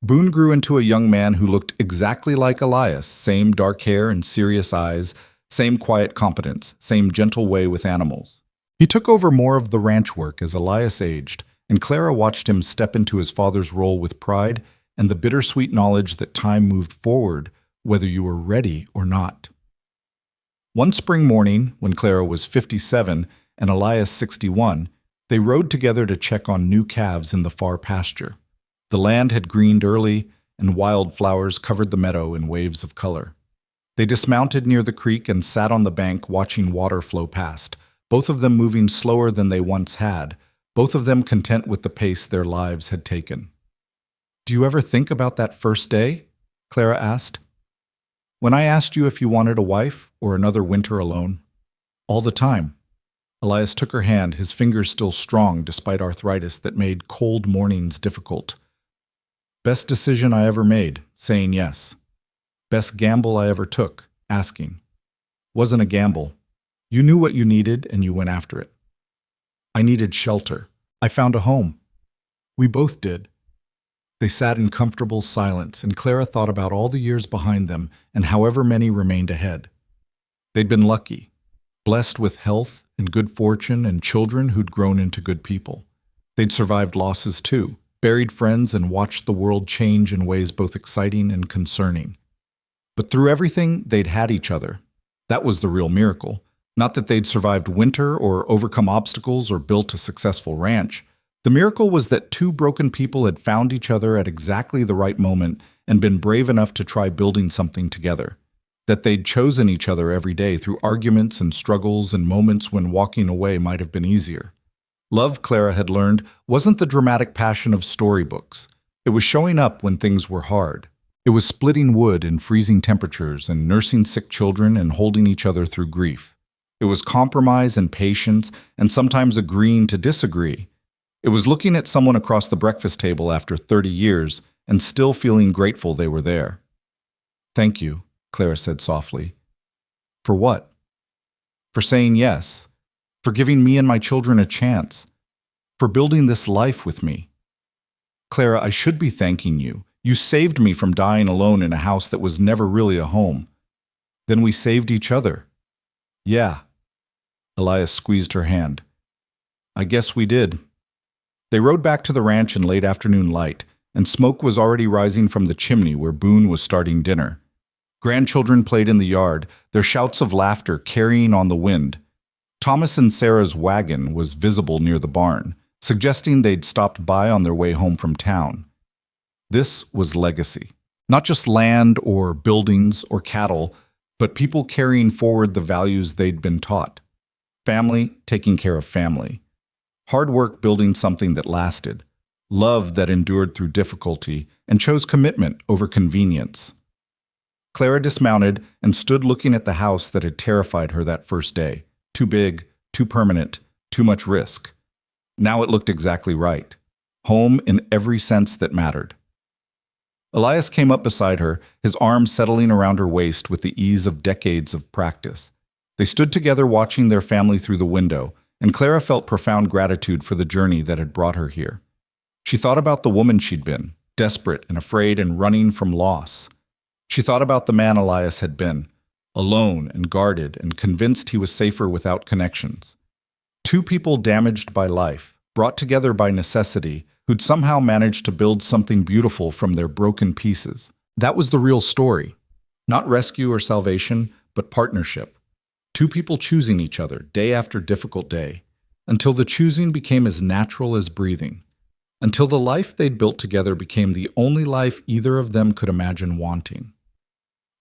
Boone grew into a young man who looked exactly like Elias, same dark hair and serious eyes, same quiet competence, same gentle way with animals. He took over more of the ranch work as Elias aged, and Clara watched him step into his father's role with pride and the bittersweet knowledge that time moved forward, whether you were ready or not. One spring morning, when Clara was 57 and Elias 61, they rode together to check on new calves in the far pasture. The land had greened early, and wildflowers covered the meadow in waves of color. They dismounted near the creek and sat on the bank watching water flow past, both of them moving slower than they once had, both of them content with the pace their lives had taken. "Do you ever think about that first day?" Clara asked. "When I asked you if you wanted a wife or another winter alone?" "All the time." Elias took her hand, his fingers still strong despite arthritis that made cold mornings difficult. "Best decision I ever made, saying yes. Best gamble I ever took, asking. Wasn't a gamble. You knew what you needed and you went after it." "I needed shelter. I found a home." "We both did." They sat in comfortable silence, and Clara thought about all the years behind them and however many remained ahead. They'd been lucky, blessed with health and good fortune and children who'd grown into good people. They'd survived losses too, buried friends, and watched the world change in ways both exciting and concerning. But through everything, they'd had each other. That was the real miracle. Not that they'd survived winter or overcome obstacles or built a successful ranch. The miracle was that 2 broken people had found each other at exactly the right moment and been brave enough to try building something together. That they'd chosen each other every day through arguments and struggles and moments when walking away might have been easier. Love, Clara had learned, wasn't the dramatic passion of storybooks. It was showing up when things were hard. It was splitting wood in freezing temperatures and nursing sick children and holding each other through grief. It was compromise and patience and sometimes agreeing to disagree. It was looking at someone across the breakfast table after 30 years and still feeling grateful they were there. "Thank you," Clara said softly. "For what?" "For saying yes. For giving me and my children a chance. For building this life with me." "Clara, I should be thanking you. You saved me from dying alone in a house that was never really a home. Then we saved each other." "Yeah." Elias squeezed her hand. "I guess we did." They rode back to the ranch in late afternoon light, and smoke was already rising from the chimney where Boone was starting dinner. Grandchildren played in the yard, their shouts of laughter carrying on the wind. Thomas and Sarah's wagon was visible near the barn, suggesting they'd stopped by on their way home from town. This was legacy. Not just land or buildings or cattle, but people carrying forward the values they'd been taught. Family taking care of family. Hard work building something that lasted. Love that endured through difficulty and chose commitment over convenience. Clara dismounted and stood looking at the house that had terrified her that first day. Too big, too permanent, too much risk. Now it looked exactly right. Home in every sense that mattered. Elias came up beside her, his arm settling around her waist with the ease of decades of practice. They stood together watching their family through the window, and Clara felt profound gratitude for the journey that had brought her here. She thought about the woman she'd been, desperate and afraid and running from loss. She thought about the man Elias had been, alone and guarded and convinced he was safer without connections. Two people damaged by life, brought together by necessity, who'd somehow managed to build something beautiful from their broken pieces. That was the real story. Not rescue or salvation, but partnership. Two people choosing each other day after difficult day, until the choosing became as natural as breathing, until the life they'd built together became the only life either of them could imagine wanting.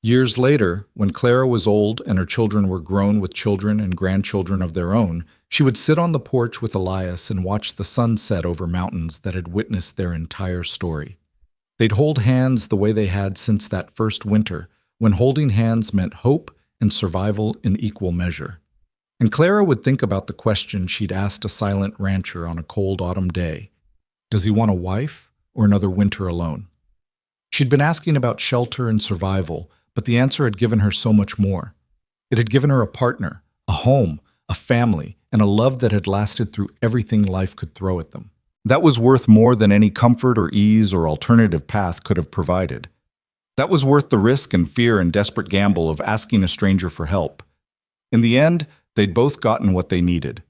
Years later, when Clara was old and her children were grown with children and grandchildren of their own, she would sit on the porch with Elias and watch the sun set over mountains that had witnessed their entire story. They'd hold hands the way they had since that first winter, when holding hands meant hope and survival in equal measure. And Clara would think about the question she'd asked a silent rancher on a cold autumn day. Does he want a wife or another winter alone? She'd been asking about shelter and survival, but the answer had given her so much more. It had given her a partner, a home, a family, and a love that had lasted through everything life could throw at them. That was worth more than any comfort or ease or alternative path could have provided. That was worth the risk and fear and desperate gamble of asking a stranger for help. In the end, they'd both gotten what they needed.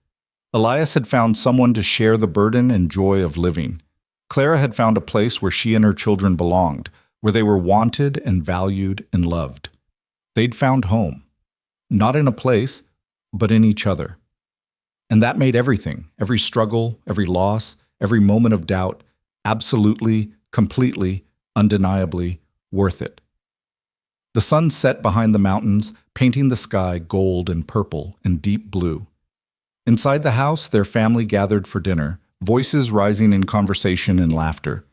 Elias had found someone to share the burden and joy of living. Clara had found a place where she and her children belonged, where they were wanted and valued and loved. They'd found home. Not in a place, but in each other. And that made everything, every struggle, every loss, every moment of doubt, absolutely, completely, undeniably worth it. The sun set behind the mountains, painting the sky gold and purple and deep blue. Inside the house, their family gathered for dinner, voices rising in conversation and laughter.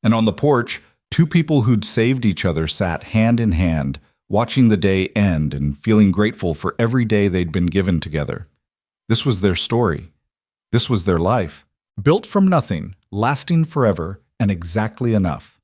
And on the porch, two people who'd saved each other sat hand in hand, watching the day end and feeling grateful for every day they'd been given together. This was their story. This was their life. Built from nothing, lasting forever, and exactly enough.